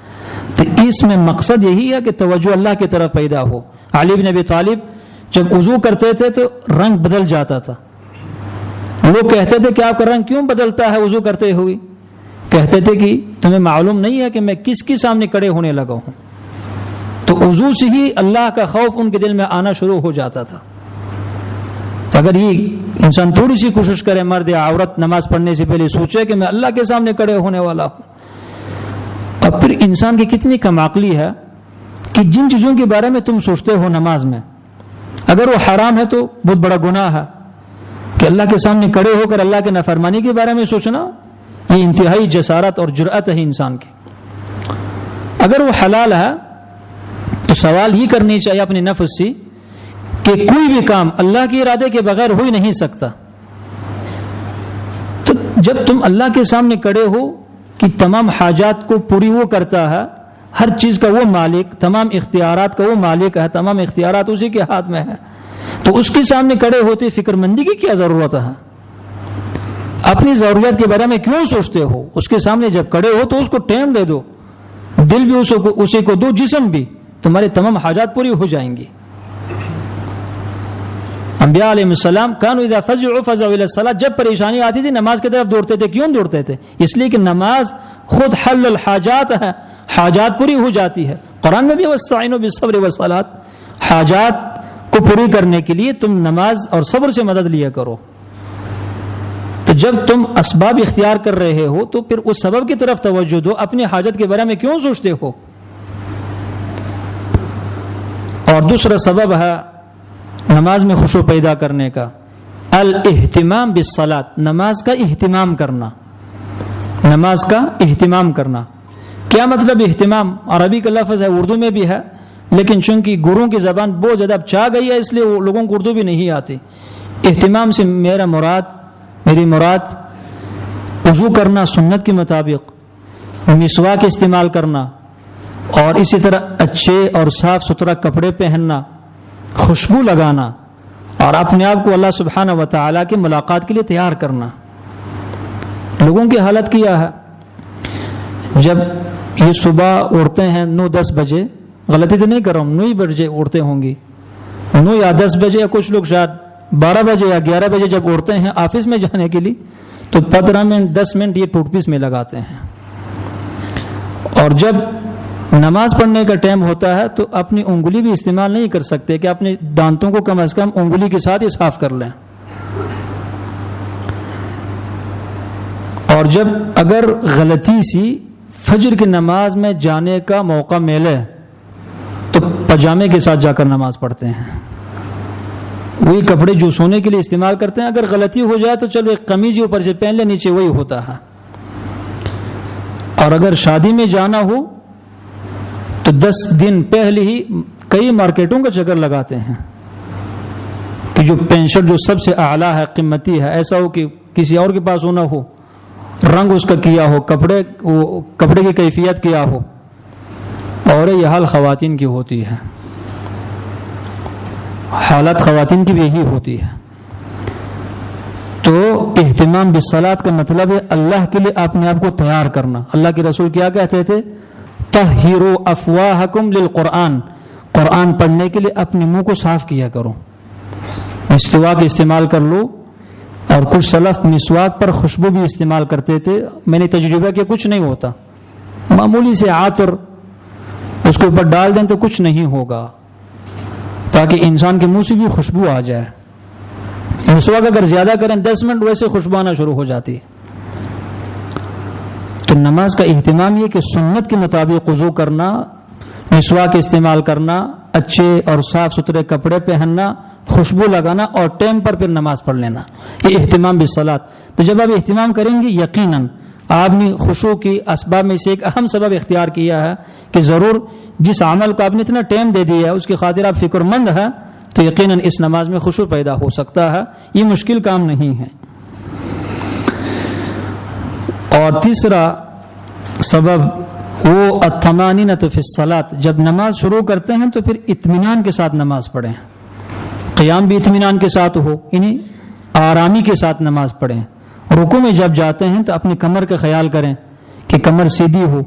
تو اس میں مقصد یہی ہے کہ توجہ اللہ کی طرف پیدا ہو. علی بن ابی طالب جب وضو کرتے تھے تو رنگ بدل جاتا تھا. لوگ کہتے تھے کہ آپ کا رنگ کیوں بدلتا ہے وضو کرتے ہوئے؟ کہتے تھے کہ تمہیں معلوم نہیں ہے کہ میں کس کے سامنے کھڑے ہونے لگا ہوں. تو وضو سے ہی اللہ کا خوف ان کے دل میں آنا شروع ہو جاتا تھا. تو اگر یہ انسان تھوڑی سی کوشش کرے، مرد یا عورت نماز پڑھنے سے پہلے سوچے کہ میں اللہ کے سامنے کھڑے ہونے والا ہوں، اور پھر انسان کی کتنی کم عقلی ہے کہ جن چیزوں کے بارے میں تم سوچتے ہو نماز میں، اگر وہ حرام ہے تو بہت بڑا گناہ ہے. کہ اللہ کے سامنے کھڑے ہو کر اللہ کے نافرمانی کے بارے میں سوچنا، یہ انتہائی جسارت اور جرأت ہے انسان کی. اگر وہ حلال ہے تو سوال یہ کرنی چاہیے اپنے نفس سے کہ کوئی بھی کام اللہ کے ارادے کے بغیر ہو ہی نہیں سکتا. تو جب تم اللہ کے سامنے کھڑے ہو کہ تمام حاجات کو پوری وہ کرتا ہے، ہر چیز کا وہ مالک، تمام اختیارات کا وہ مالک ہے، تمام اختیارات اسی کے ہاتھ میں ہے، تو اس کے سامنے کھڑے ہوتے فکر مندی کی کیا ضرورت ہے؟ اپنی ضروریات کے بارے میں کیوں سوچتے ہو؟ اس کے سامنے جب کھڑے ہو تو اس کو ٹائم دے دو، دل بھی اسی کو دو، جسم بھی، تمہاری تمام حاجات پوری ہو جائیں گی۔ انبیاء علیہ السلام کانوا اذا فزعوا فزعوا الى الصلاۃ، جب پریشانی آتی تھی نماز کی طرف دوڑتے تھے۔ کیوں دوڑتے تھے؟ اس لیے کہ نماز خود حل الحاجات ہے، حاجات پوری ہو جاتی ہے۔ قرآن میں بھی واستعینوا بالصبر والصلاۃ، حاجات کو پوری کرنے کے لیے تم نماز اور صبر سے مدد لیا کرو۔ تو جب تم اسباب اختیار کر رہے ہو تو پھر اس سبب کی طرف توجہ دو، اپنی حاجت کے بارے میں کیوں سوچتے ہو؟ اور دوسرا سبب ہے نماز میں خشوع پیدا کرنے کا، الاہتمام بالصلاۃ، نماز کا اہتمام کرنا۔ نماز کا اہتمام کرنا کیا مطلب؟ اہتمام عربی کا لفظ ہے، اردو میں بھی ہے، لیکن چونکہ گوروں کی زبان بہت زیادہ اب چھا گئی ہے اس لیے لوگوں کو اردو بھی نہیں آتی۔ اہتمام سے میری مراد وضو کرنا سنت کے مطابق، مسواک استعمال کرنا، اور اسی طرح اچھے اور صاف ستھرا کپڑے پہننا، خوشبو لگانا، اور اپنے آپ کو اللہ سبحانہ و تعالیٰ کی ملاقات کے لیے تیار کرنا۔ لوگوں کی حالت کیا ہے، جب یہ صبح اٹھتے ہیں 9-10 بجے، غلطی تو نہیں کر رہا ہوں، 9 بجے اٹھتے ہوں گی، 9 یا 10 بجے، یا کچھ لوگ شاید 12 بجے یا 11 بجے جب اٹھتے ہیں آفس میں جانے کے لیے تو 15 منٹ 10 منٹ یہ ٹوٹ پیس میں لگاتے ہیں، اور جب نماز پڑھنے کا ٹائم ہوتا ہے تو اپنی انگلی بھی استعمال نہیں کر سکتے کہ اپنے دانتوں کو کم از کم انگلی کے ساتھ ہی صاف کر لیں۔ اور جب اگر غلطی سی فجر کی نماز میں جانے کا موقع ملے تو پجامے کے ساتھ جا کر نماز پڑھتے ہیں، وہی کپڑے جو سونے کے لیے استعمال کرتے ہیں۔ اگر غلطی ہو جائے تو چلو ایک قمیض اوپر سے پہن لے، نیچے وہی ہوتا ہے۔ اور اگر شادی میں جانا ہو تو 10 دن پہلے ہی کئی مارکیٹوں کا چکر لگاتے ہیں کہ جو پینٹ شرٹ جو سب سے اعلیٰ ہے، قیمتی ہے، ایسا ہو کہ کسی اور کے پاس نہ ہو، رنگ اس کا کیا ہو، کپڑے کی کیفیت کیا ہو، اور یہ حال خواتین کی ہوتی ہے، حالت خواتین کی بھی یہی ہوتی ہے۔ تو اہتمام بالصلاۃ کا مطلب ہے اللہ کے لیے اپنے آپ کو تیار کرنا۔ اللہ کے رسول کیا کہتے تھے؟ طہروا افواہکم للقرآن، قرآن پڑھنے کے لیے اپنے منہ کو صاف کیا کرو، مسواک استعمال کر لو۔ اور کچھ سلف مسواک پر خوشبو بھی استعمال کرتے تھے، میں نے تجربہ کیا، کچھ نہیں ہوتا، معمولی سے عطر اس کے اوپر ڈال دیں تو کچھ نہیں ہوگا، تاکہ انسان کے منہ سے بھی خوشبو آ جائے۔ مسواک اگر زیادہ کریں 10 منٹ ویسے خوشبو آنا شروع ہو جاتی ہے۔ تو نماز کا اہتمام یہ کہ سنت کے مطابق وضو کرنا، مسواک استعمال کرنا، اچھے اور صاف ستھرے کپڑے پہننا، خوشبو لگانا، اور ٹائم پر پھر نماز پڑھ لینا، یہ اہتمام بالصلاۃ۔ تو جب آپ اہتمام کریں گے یقیناً آپ نے خشوع کی اسباب میں سے ایک اہم سبب اختیار کیا ہے کہ ضرور جس عمل کو آپ نے اتنا ٹائم دے دیا ہے اس کی خاطر آپ فکر مند ہیں، تو یقیناً اس نماز میں خشوع پیدا ہو سکتا ہے، یہ مشکل کام نہیں ہے۔ اور تیسرا سبب وہ الطمانینۃ فی الصلاۃ، جب نماز شروع کرتے ہیں تو پھر اطمینان کے ساتھ نماز پڑھیں، قیام بھی اطمینان کے ساتھ ہو، یعنی آرامی کے ساتھ نماز پڑھیں۔ رکوع میں جب جاتے ہیں تو اپنی کمر کا خیال کریں کہ کمر سیدھی ہو،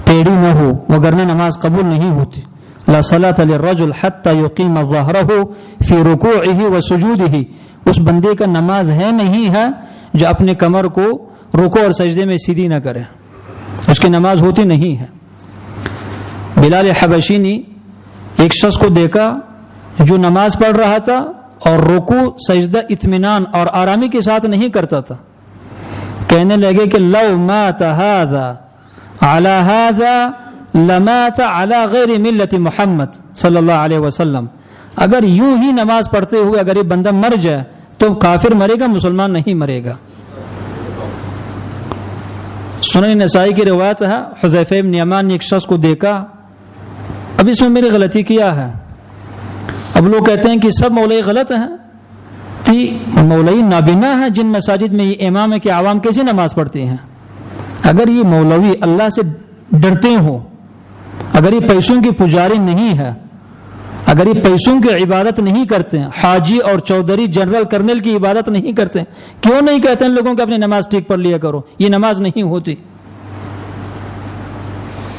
ٹیڑھی نہ ہو، وگرنہ نماز قبول نہیں ہوتی۔ لا صلاۃ للرجل حتى يقيم ظهره في ركوعه وسجوده، اس بندے کا نماز ہے نہیں ہے جو اپنے کمر کو رکوع اور سجدے میں سیدھی نہ کرے، اس کی نماز ہوتی نہیں ہے۔ بلال حبشی نے ایک شخص کو دیکھا جو نماز پڑھ رہا تھا اور رکوع سجدہ اطمینان اور آرامی کے ساتھ نہیں کرتا تھا، کہنے لگے کہ لو مات هذا على هذا لمات على غیر ملت محمد صلی اللہ علیہ وسلم، اگر یوں ہی نماز پڑھتے ہوئے اگر یہ بندہ مر جائے تو کافر مرے گا، مسلمان نہیں مرے گا۔ سنن نسائی کی روایت ہے، حذیفہ بن یمان نے ایک شخص کو دیکھا، اب اس میں میری غلطی کیا ہے؟ اب لوگ کہتے ہیں کہ سب مولوی غلط ہیں، تی مولوی نابینا ہے جن مساجد میں یہ امام ہے کہ عوام کیسے نماز پڑھتی ہیں؟ اگر یہ مولوی اللہ سے ڈرتے ہوں، اگر یہ پیسوں کی پجاری نہیں ہے اگر یہ پیسوں کی عبادت نہیں کرتے ہیں، حاجی اور چودھری جنرل کرنل کی عبادت نہیں کرتے ہیں، کیوں نہیں کہتے ہیں لوگوں کو اپنی نماز ٹھیک پڑھ لیا کرو؟ یہ نماز نہیں ہوتی۔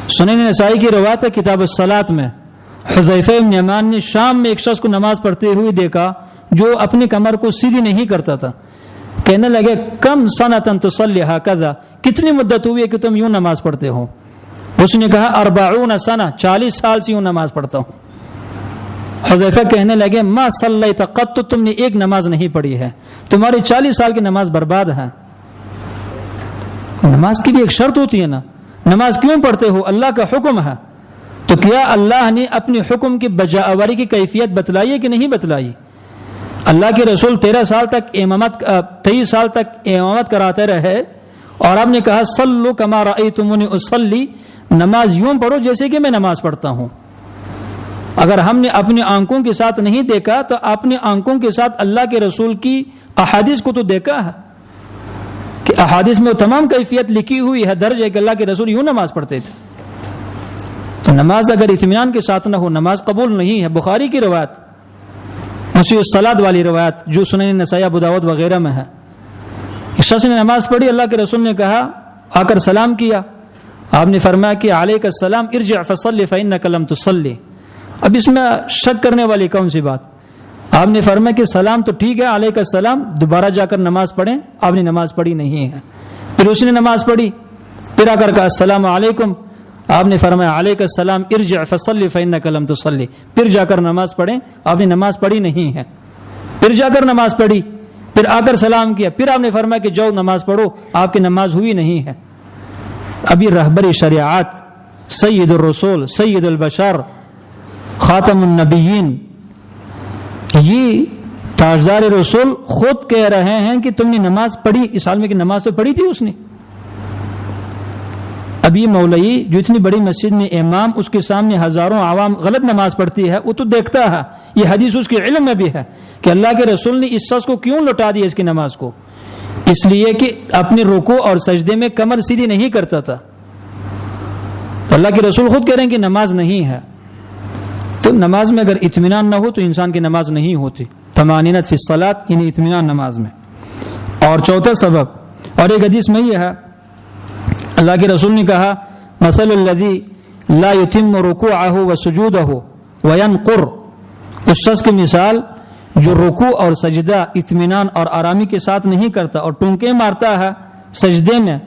سنن نسائی کی روایت ہے کتاب الصلاۃ میں، حذیفہ بن یمان نے شام میں ایک شخص کو نماز پڑھتے ہوئے دیکھا جو اپنی کمر کو سیدھی نہیں کرتا تھا۔ کہنے لگے کم سنۃ تصلی ھکذا، کتنی مدت ہوئی ہے کہ تم یوں نماز پڑھتے ہو؟ اس نے کہا 40 سنہ، 40 سال سے یوں نماز پڑھتا ہوں۔ حذیفہ کہنے لگے ما صلیت قط، تم نے ایک نماز نہیں پڑھی ہے، تمہاری 40 سال کی نماز برباد ہے۔ نماز کی بھی ایک شرط ہوتی ہے نا، نماز کیوں پڑھتے ہو؟ اللہ کا حکم ہے، تو کیا اللہ نے اپنے حکم کی بجاوری کی کیفیت بتلائی ہے کہ نہیں بتلائی؟ اللہ کے رسول 23 سال تک امامت کراتے رہے، اور آپ نے کہا صلو کما رأیتمونی اصلی، نماز یوں پڑھو جیسے کہ میں نماز پڑھتا ہوں۔ اگر ہم نے اپنی آنکھوں کے ساتھ نہیں دیکھا تو اپنی آنکھوں کے ساتھ اللہ کے رسول کی احادیث کو تو دیکھا ہے کہ احادیث میں وہ تمام کیفیت لکھی ہوئی ہے، درج ہے کہ اللہ کے رسول یوں نماز پڑھتے تھے۔ تو نماز اگر اطمینان کے ساتھ نہ ہو نماز قبول نہیں ہے۔ بخاری کی روایت، مسیح الصلاۃ والی روایت جو سنن نسائی ابو داؤد وغیرہ میں ہے، اس شخص نے نماز پڑھی، اللہ کے رسول نے کہا آ کر سلام کیا، آپ نے فرمایا کہ علیک السلام ارجع فصلی فانک لم تصلی۔ اب اس میں شک کرنے والی کون سی بات؟ آپ نے فرمایا کہ سلام تو ٹھیک ہے، علیک السلام، دوبارہ جا کر نماز پڑھیں۔ آپ نے نماز پڑھی نہیں ہے۔ پھر اس نے نماز پڑھی، پھر آ کر کہا السلام علیکم، آپ نے فرمایا علیک السلام ارجع فصلی فانک لم تصلی، پھر جا کر نماز پڑھیں۔ آپ نے نماز پڑھی نہیں ہے۔ پھر جا کر نماز پڑھی، پھر آ کر سلام کیا، پھر آپ نے فرمایا کہ جاؤ نماز پڑھو، آپ کی نماز ہوئی نہیں ہے۔ ابھی رہبر شریعت، سید الرسول، سید البشر، خاتم النبیین، یہ تاجدار رسول خود کہہ رہے ہیں کہ تم نے نماز پڑھی، اس حال میں کہ نماز تو پڑھی تھی اس نے۔ اب یہ مولوی جو اتنی بڑی مسجد میں امام، اس کے سامنے ہزاروں عوام غلط نماز پڑھتی ہے، وہ تو دیکھتا ہے، یہ حدیث اس کے علم میں بھی ہے کہ اللہ کے رسول نے اس شخص کو کیوں لوٹا دیا اس کی نماز کو، اس لیے کہ اپنے رکوع اور سجدے میں کمر سیدھی نہیں کرتا تھا۔ تو اللہ کے رسول خود کہہ رہے ہیں کہ نماز نہیں ہے۔ تو نماز میں اگر اطمینان نہ ہو تو انسان کی نماز نہیں ہوتی۔ طمانینۃ فی الصلاۃ، یعنی اطمینان نماز میں۔ اور چوتھا سبب، اور ایک حدیث میں یہ ہے، اللہ کے رسول نے کہا مثل الذی لا یتم رکوعہ وسجودہ وینقر، اس شخص کی مثال جو رکوع اور سجدہ اطمینان اور آرامی کے ساتھ نہیں کرتا اور ٹونکے مارتا ہے سجدے میں،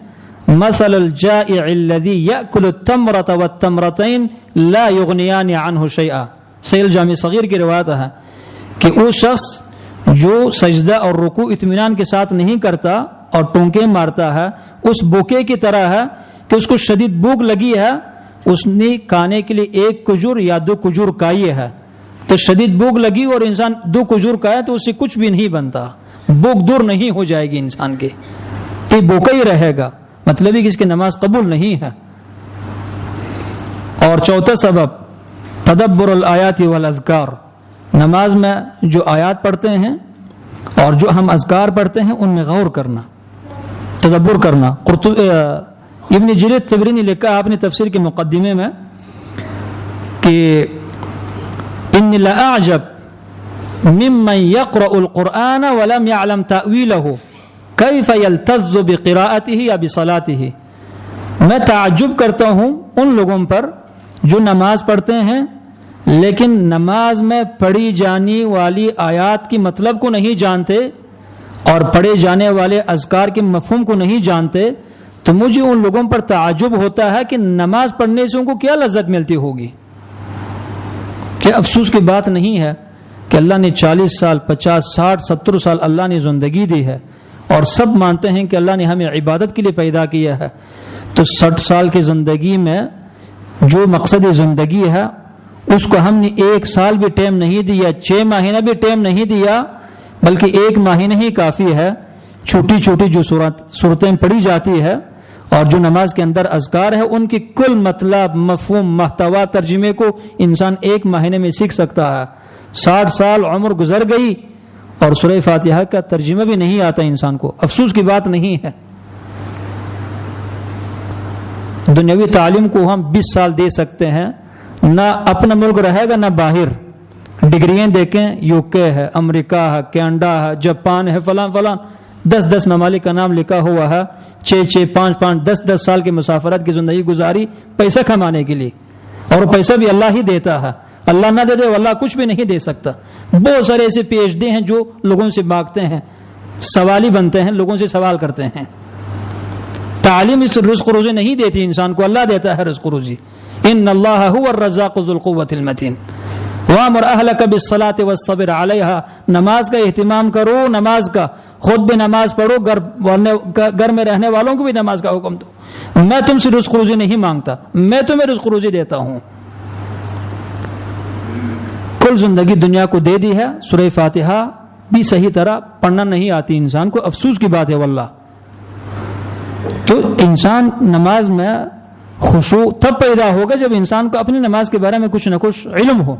مثل الجائع الذی یأکل التمرۃ والتمرتین لا یغنیان عنہ شیئا، سیل جامع صغیر کی روایت ہے کہ وہ شخص جو سجدہ اور رکوع اطمینان کے ساتھ نہیں کرتا اور ٹونکے مارتا ہے، اس بوکے کی طرح ہے کہ اس کو شدید بھوک لگی ہے، اس نے کھانے کے لیے 1 کھجور یا 2 کھجور کھائی ہے، تو شدید بھوک لگی اور انسان 2 کھجور کھائے تو اس سے کچھ بھی نہیں بنتا، بھوک دور نہیں ہو جائے گی انسان کی، تو بھوکا ہی رہے گا، مطلب ہے کہ اس کی نماز قبول نہیں ہے۔ اور چوتھا سبب، تدبر الآیات والاذکار، نماز میں جو آیات پڑھتے ہیں اور جو ہم اذکار پڑھتے ہیں ان میں غور کرنا، تدبر کرنا۔ ابن جریر طبری نے لکھا اپنی تفسیر کے مقدمے میں کہ ان لأعجب ممن يقرأ القرآن ولم يعلم تأويله كيف يلتذ بقراءته یا بصلاته، میں تعجب کرتا ہوں ان لوگوں پر جو نماز پڑھتے ہیں لیکن نماز میں پڑھی جانے والی آیات کی مطلب کو نہیں جانتے اور پڑھے جانے والے اذکار کے مفہوم کو نہیں جانتے، تو مجھے ان لوگوں پر تعجب ہوتا ہے کہ نماز پڑھنے سے ان کو کیا لذت ملتی ہوگی۔ کہ افسوس کی بات نہیں ہے کہ اللہ نے 40 سال 50 60 70 سال اللہ نے زندگی دی ہے اور سب مانتے ہیں کہ اللہ نے ہمیں عبادت کے لیے پیدا کیا ہے، تو 60 سال کی زندگی میں جو مقصد زندگی ہے اس کو ہم نے 1 سال بھی ٹائم نہیں دیا، 6 مہینہ بھی ٹائم نہیں دیا، بلکہ 1 مہینہ ہی کافی ہے۔ چھوٹی چھوٹی جو صورتیں پڑھی جاتی ہے اور جو نماز کے اندر اذکار ہے ان کی کل مطلب، مفہوم، محتوا، ترجمے کو انسان 1 مہینے میں سیکھ سکتا ہے۔ 60 سال عمر گزر گئی اور سورہ فاتحہ کا ترجمہ بھی نہیں آتا انسان کو، افسوس کی بات نہیں ہے۔ دنیاوی تعلیم کو ہم 20 سال دے سکتے ہیں، نہ اپنا ملک رہے گا نہ باہر، ڈگریاں دیکھیں، UK ہے، امریکہ ہے، کینیڈا ہے، جاپان ہے، فلاں فلاں 10 ممالک کا نام لکھا ہوا ہے، 6 5 10 سال کی مسافرت کی زندگی گزاری پیسہ کمانے کے لیے، اور وہ پیسہ بھی اللہ ہی دیتا ہے، اللہ نہ دے دے اللہ کچھ بھی نہیں دے سکتا۔ بہت سارے ایسے PhD ہیں جو لوگوں سے مانگتے ہیں، سوالی بنتے ہیں، لوگوں سے سوال کرتے ہیں۔ تعلیم اس رزق روزی نہیں دیتی انسان کو، اللہ دیتا ہے رزق روزی۔ ان اللہ هو الرزاق ذو القوة المتین وامر اہلک بالصلاة واصطبر علیہا، نماز کا اہتمام کرو، نماز کا خود بھی نماز پڑھو، گھر میں رہنے والوں کو بھی نماز کا حکم دو۔ میں تم سے رزق روزی نہیں مانگتا، میں تمہیں رزق روزی دیتا ہوں۔ کل زندگی دنیا کو دے دی ہے، سورہ فاتحہ بھی صحیح طرح پڑھنا نہیں آتی انسان کو، افسوس کی بات ہے واللہ۔ تو انسان نماز میں خشوع تب پیدا ہوگا جب انسان کو اپنی نماز کے بارے میں کچھ نہ کچھ علم ہو۔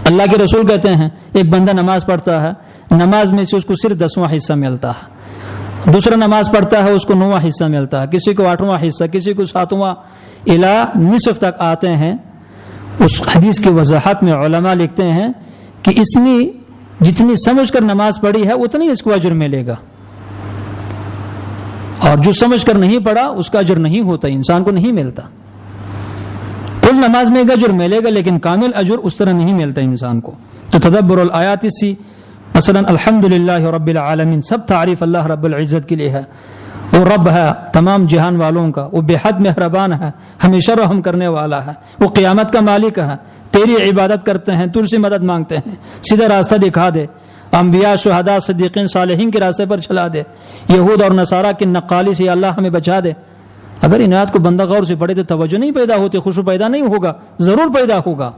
اللہ کے رسول کہتے ہیں ایک بندہ نماز پڑھتا ہے، نماز میں سے اس کو صرف 10واں حصہ ملتا ہے، دوسرا نماز پڑھتا ہے اس کو 9واں حصہ ملتا ہے، کسی کو 8واں حصہ، کسی کو 7واں، الی نصف تک آتے ہیں۔ اس حدیث کی وضاحت میں علماء لکھتے ہیں کہ اس نے جتنی سمجھ کر نماز پڑھی ہے اتنی اس کو اجر ملے گا، اور جو سمجھ کر نہیں پڑھا اس کا اجر نہیں ہوتا، انسان کو نہیں ملتا۔ کل نماز میں ایک اجر ملے گا لیکن کامل اجر اس طرح نہیں ملتا انسان کو۔ تو تدبر الآیات سی مثلا الحمدللہ رب العالمین، سب تعریف اللہ رب العزت کے لیے ہے، وہ رب ہے تمام جہان والوں کا، وہ بے حد مہربان ہے، ہمیشہ رحم کرنے والا ہے، وہ قیامت کا مالک ہے، تیری عبادت کرتے ہیں، تجھ سے مدد مانگتے ہیں، سیدھا راستہ دکھا دے، انبیاء شہداء صدیقین صالحین کے راستے پر چلا دے، یہود اور نصارہ کی نقالی سے اللہ ہمیں بچا دے۔ اگر ان آیات کو بندہ غور سے پڑھے تو توجہ نہیں پیدا ہوتی، خشوع پیدا نہیں ہوگا، ضرور پیدا ہوگا۔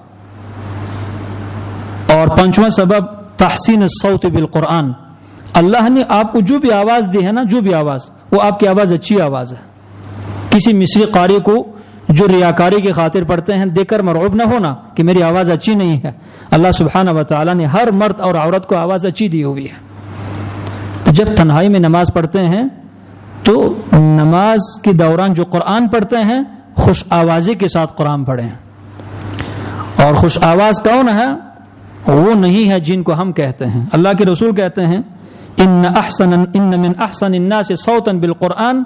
اور 5واں سبب تحسین الصوت بالقرآن، اللہ نے آپ کو جو بھی آواز دی ہے نا، جو بھی آواز، وہ آپ کی آواز اچھی آواز ہے۔ کسی مصری قاری کو جو ریاکاری کی خاطر پڑھتے ہیں دیکھ کر مرعوب نہ ہونا کہ میری آواز اچھی نہیں ہے، اللہ سبحانہ و تعالیٰ نے ہر مرد اور عورت کو آواز اچھی دی ہوئی ہے۔ تو جب تنہائی میں نماز پڑھتے ہیں تو نماز کے دوران جو قرآن پڑھتے ہیں خوش آوازی کے ساتھ قرآن پڑھیں، اور خوش آواز کون ہے؟ وہ نہیں ہے جن کو ہم کہتے ہیں۔ اللہ کے رسول کہتے ہیں ان من احسن الناس صوتا بالقرآن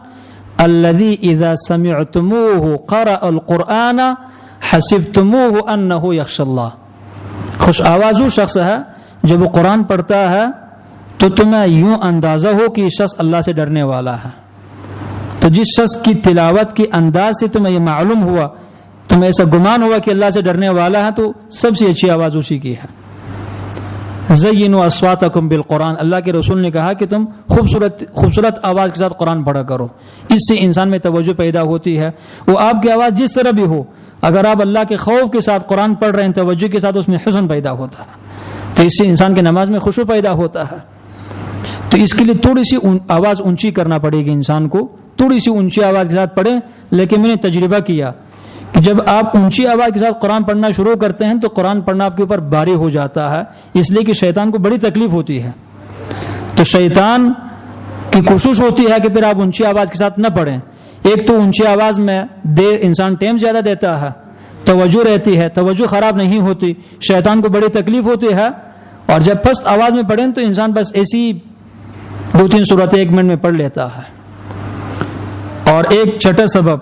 الذي اذا سمعتموه قرأ القرآن حسبتموه انه يخشى اللہ، خوش آواز وہ شخص ہے جب وہ قرآن پڑھتا ہے تو تمہیں یوں اندازہ ہو کہ یہ شخص اللہ سے ڈرنے والا ہے۔ تو جس شخص کی تلاوت کی انداز سے تمہیں یہ معلوم ہوا، تمہیں ایسا گمان ہوا کہ اللہ سے ڈرنے والا ہے، تو سب سے اچھی آواز اسی کی ہے۔ زینوا اصواتکم بالقرآن، اللہ کے رسول نے کہا کہ تم خوبصورت آواز کے ساتھ قرآن پڑھا کرو، اس سے انسان میں توجہ پیدا ہوتی ہے۔ وہ آپ کی آواز جس طرح بھی ہو، اگر آپ اللہ کے خوف کے ساتھ قرآن پڑھ رہے ہیں، توجہ کے ساتھ، اس میں حسن پیدا ہوتا ہے، تو اس سے انسان کی نماز میں خشوع پیدا ہوتا ہے۔ تو اس کے لیے تھوڑی سی آواز اونچی کرنا پڑے گی انسان کو، تھوڑی سی اونچی آواز کے ساتھ پڑھیں۔ لیکن میں نے تجربہ کیا کہ جب آپ اونچی آواز کے ساتھ قرآن پڑھنا شروع کرتے ہیں تو قرآن پڑھنا آپ کے اوپر بھاری ہو جاتا ہے، اس لیے کہ شیطان کو بڑی تکلیف ہوتی ہے۔ تو شیطان کی کوشش ہوتی ہے کہ پھر آپ اونچی آواز کے ساتھ نہ پڑھیں۔ ایک تو اونچی آواز میں انسان ٹائم زیادہ دیتا ہے، توجہ رہتی ہے، توجہ خراب نہیں ہوتی، شیطان کو بڑی تکلیف ہوتی ہے۔ اور جب پست آواز میں پڑھیں تو انسان بس ایسی 2-3 سورتیں 1 منٹ میں پڑھ لیتا ہے۔ اور ایک چھٹا سبب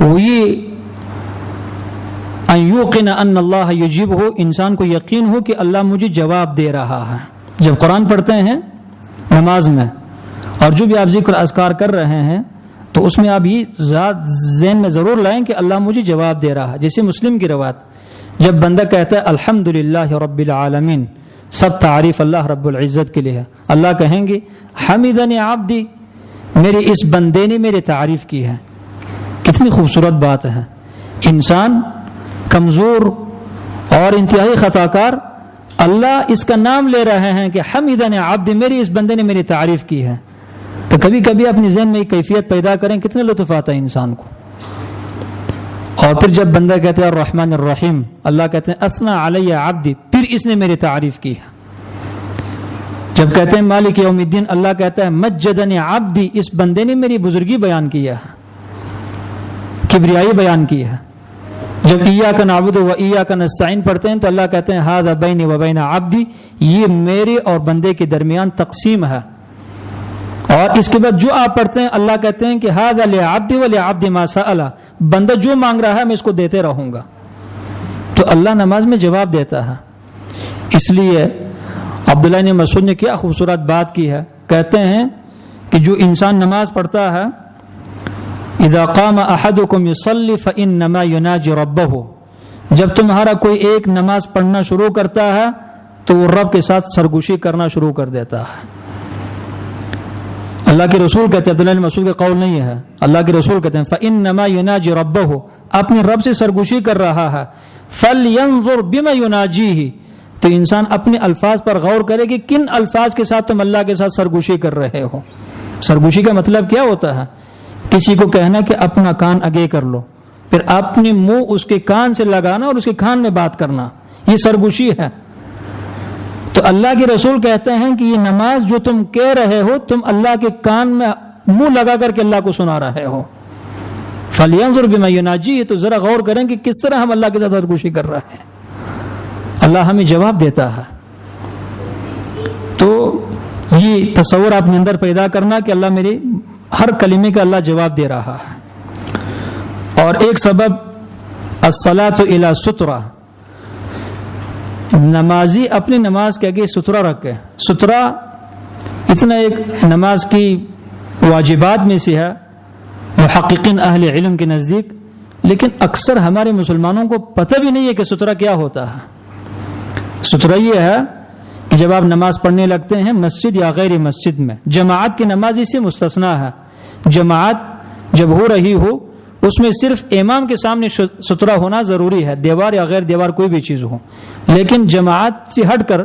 وہی ان یوقن ان اللہ یجیبہ، انسان کو یقین ہو کہ اللہ مجھے جواب دے رہا ہے۔ جب قرآن پڑھتے ہیں نماز میں اور جو بھی آپ ذکر اذکار کر رہے ہیں تو اس میں آپ یہ ذہن میں ضرور لائیں کہ اللہ مجھے جواب دے رہا ہے۔ جیسے مسلم کی روایت، جب بندہ کہتا ہے الحمدللہ رب العالمین، سب تعریف اللہ رب العزت کے لیے ہے، اللہ کہیں گے حمیدنی عبدی، میرے اس بندے نے میری تعریف کی ہے۔ کتنی خوبصورت بات ہے، انسان کمزور اور انتہائی خطا کار، اللہ اس کا نام لے رہے ہیں کہ حمیدنی عبدی، میری اس بندے نے میری تعریف کی ہے۔ تو کبھی کبھی اپنی ذہن میں ایک کیفیت پیدا کریں، کتنے لطف آتا ہے انسان کو۔ اور پھر جب بندہ کہتے ہیں الرحمن الرحیم، اللہ کہتے ہیں اثنا علی عبدی، پھر اس نے میری تعریف کی ہے۔ جب کہتے ہیں مالک یوم الدین، اللہ کہتا ہے مجدنی عبدی، اس بندے نے میری بزرگی بیان کی ہے، کبریائی بیان کی ہے۔ جب ایاک نعبد و ایاک نستعین پڑھتے ہیں تو اللہ کہتے ہیں ھذا بینی و بین عبدی، یہ میرے اور بندے کے درمیان تقسیم ہے. اور اس کے بعد جو آپ پڑھتے ہیں اللہ کہتے ہیں کہ ھذا لعبدی ولعبدی ما سأل، بندہ جو مانگ رہا ہے میں اس کو دیتے رہوں گا. تو اللہ نماز میں جواب دیتا ہے. اس لیے عبداللہ بن مسعود نے کیا خوبصورت بات کی ہے، کہتے ہیں کہ جو انسان نماز پڑھتا ہے اذا قام احدکم یصلی فانما یناجی ربہ، جب تمہارا کوئی ایک نماز پڑھنا شروع کرتا ہے تو وہ رب کے ساتھ سرگوشی کرنا شروع کر دیتا ہے. اللہ کے رسول کہتے ہیں، عبداللہ بن مسعود کا قول نہیں ہے، اللہ کے رسول کہتے ہیں فانما یناجی ربہ، اپنے رب سے سرگوشی کر رہا ہے. فلینظر بما یناجیہ، تو انسان اپنے الفاظ پر غور کرے کہ کن الفاظ کے ساتھ تم اللہ کے ساتھ سرگوشی کر رہے ہو. سرگوشی کا مطلب کیا ہوتا ہے؟ کسی کو کہنا کہ اپنا کان آگے کر لو، پھر اپنے منہ اس کے کان سے لگانا اور اس کے کان میں بات کرنا، یہ سرگوشی ہے. تو اللہ کے رسول کہتے ہیں کہ یہ نماز جو تم کہہ رہے ہو تم اللہ کے کان میں منہ لگا کر کے اللہ کو سنا رہے ہو. فَلْيَنْظُرْ بِمَا يُنَاجِيهِ، تو ذرا غور کریں کہ کس طرح ہم اللہ کے ساتھ سرگوشی کر رہے ہیں. اللہ ہمیں جواب دیتا ہے. تو یہ تصور اپنے اندر پیدا کرنا کہ اللہ میرے ہر کلمے کا اللہ جواب دے رہا ہے. اور ایک سبب الصلاۃ الی سترہ، نمازی اپنی نماز کے آگے سترہ رکھے. سترہ اتنا ایک نماز کی واجبات میں سے ہے محققین اہل علم کے نزدیک، لیکن اکثر ہمارے مسلمانوں کو پتہ بھی نہیں ہے کہ سترہ کیا ہوتا ہے. سترہ یہ ہے کہ جب آپ نماز پڑھنے لگتے ہیں مسجد یا غیر مسجد میں، جماعت کی نماز اس سے مستثنا ہے. جماعت جب ہو رہی ہو اس میں صرف امام کے سامنے سترہ ہونا ضروری ہے، دیوار یا غیر دیوار کوئی بھی چیز ہو. لیکن جماعت سے ہٹ کر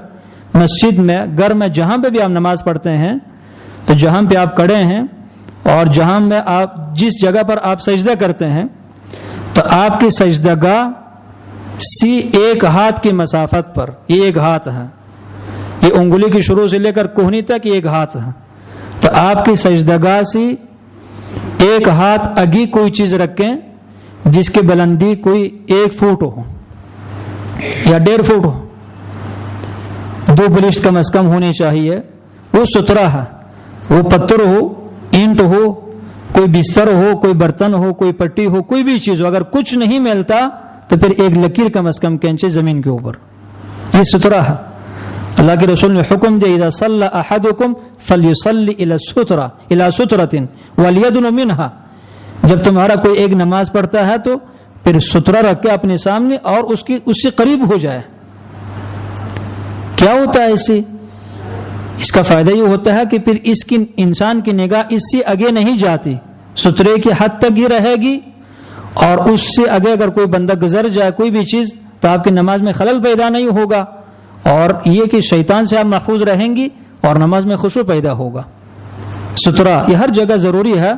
مسجد میں، گھر میں، جہاں پہ بھی آپ نماز پڑھتے ہیں تو جہاں پہ آپ کھڑے ہیں اور جہاں میں آپ جس جگہ پر آپ سجدہ کرتے ہیں تو آپ کی سجدہ گاہ سی ایک ہاتھ کی مسافت پر، یہ ایک ہاتھ ہے، یہ انگلی کی شروع سے لے کر کوہنی تک یہ ایک ہاتھ ہے. تو آپ کی سجدہ گاہ سے ایک ہاتھ آگے کوئی چیز رکھیں جس کی بلندی کوئی 1 فٹ ہو یا 1.5 فٹ ہو، 2 بلشت کم از کم ہونی چاہیے. وہ سترہ ہے. وہ پتھر ہو، اینٹ ہو، کوئی بستر ہو، کوئی برتن ہو، کوئی پٹی ہو، کوئی بھی چیز ہو، اگر کچھ نہیں ملتا تو پھر ایک لکیر کم از کم کھینچے زمین کے اوپر، یہ سترہ ہے. اللہ کے رسول نے حکم دیا اذا صلی احدکم فلیصلی الی سترۃ ولیدن منها، جب تمہارا کوئی ایک نماز پڑھتا ہے تو پھر سترہ رکھ کے اپنے سامنے اور اس سے قریب ہو جائے. کیا ہوتا ہے اس کا فائدہ یہ ہوتا ہے کہ پھر اس کی انسان کی نگاہ اس سے آگے نہیں جاتی، سترے کی حد تک ہی رہے گی، اور اس سے آگے اگر کوئی بندہ گزر جائے کوئی بھی چیز تو آپ کی نماز میں خلل پیدا نہیں ہوگا، اور یہ کہ شیطان سے آپ محفوظ رہیں گی اور نماز میں خشوع پیدا ہوگا. سترہ یہ ہر جگہ ضروری ہے،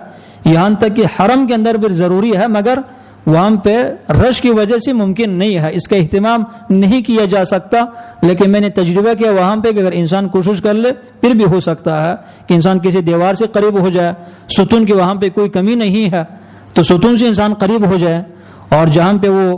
یہاں تک کہ حرم کے اندر بھی ضروری ہے، مگر وہاں پہ رش کی وجہ سے ممکن نہیں ہے، اس کا اہتمام نہیں کیا جا سکتا. لیکن میں نے تجربہ کیا وہاں پہ کہ اگر انسان کوشش کر لے پھر بھی ہو سکتا ہے کہ انسان کسی دیوار سے قریب ہو جائے. ستون کی وہاں پہ کوئی کمی نہیں ہے تو ستون سے انسان قریب ہو جائے، اور جہاں پہ وہ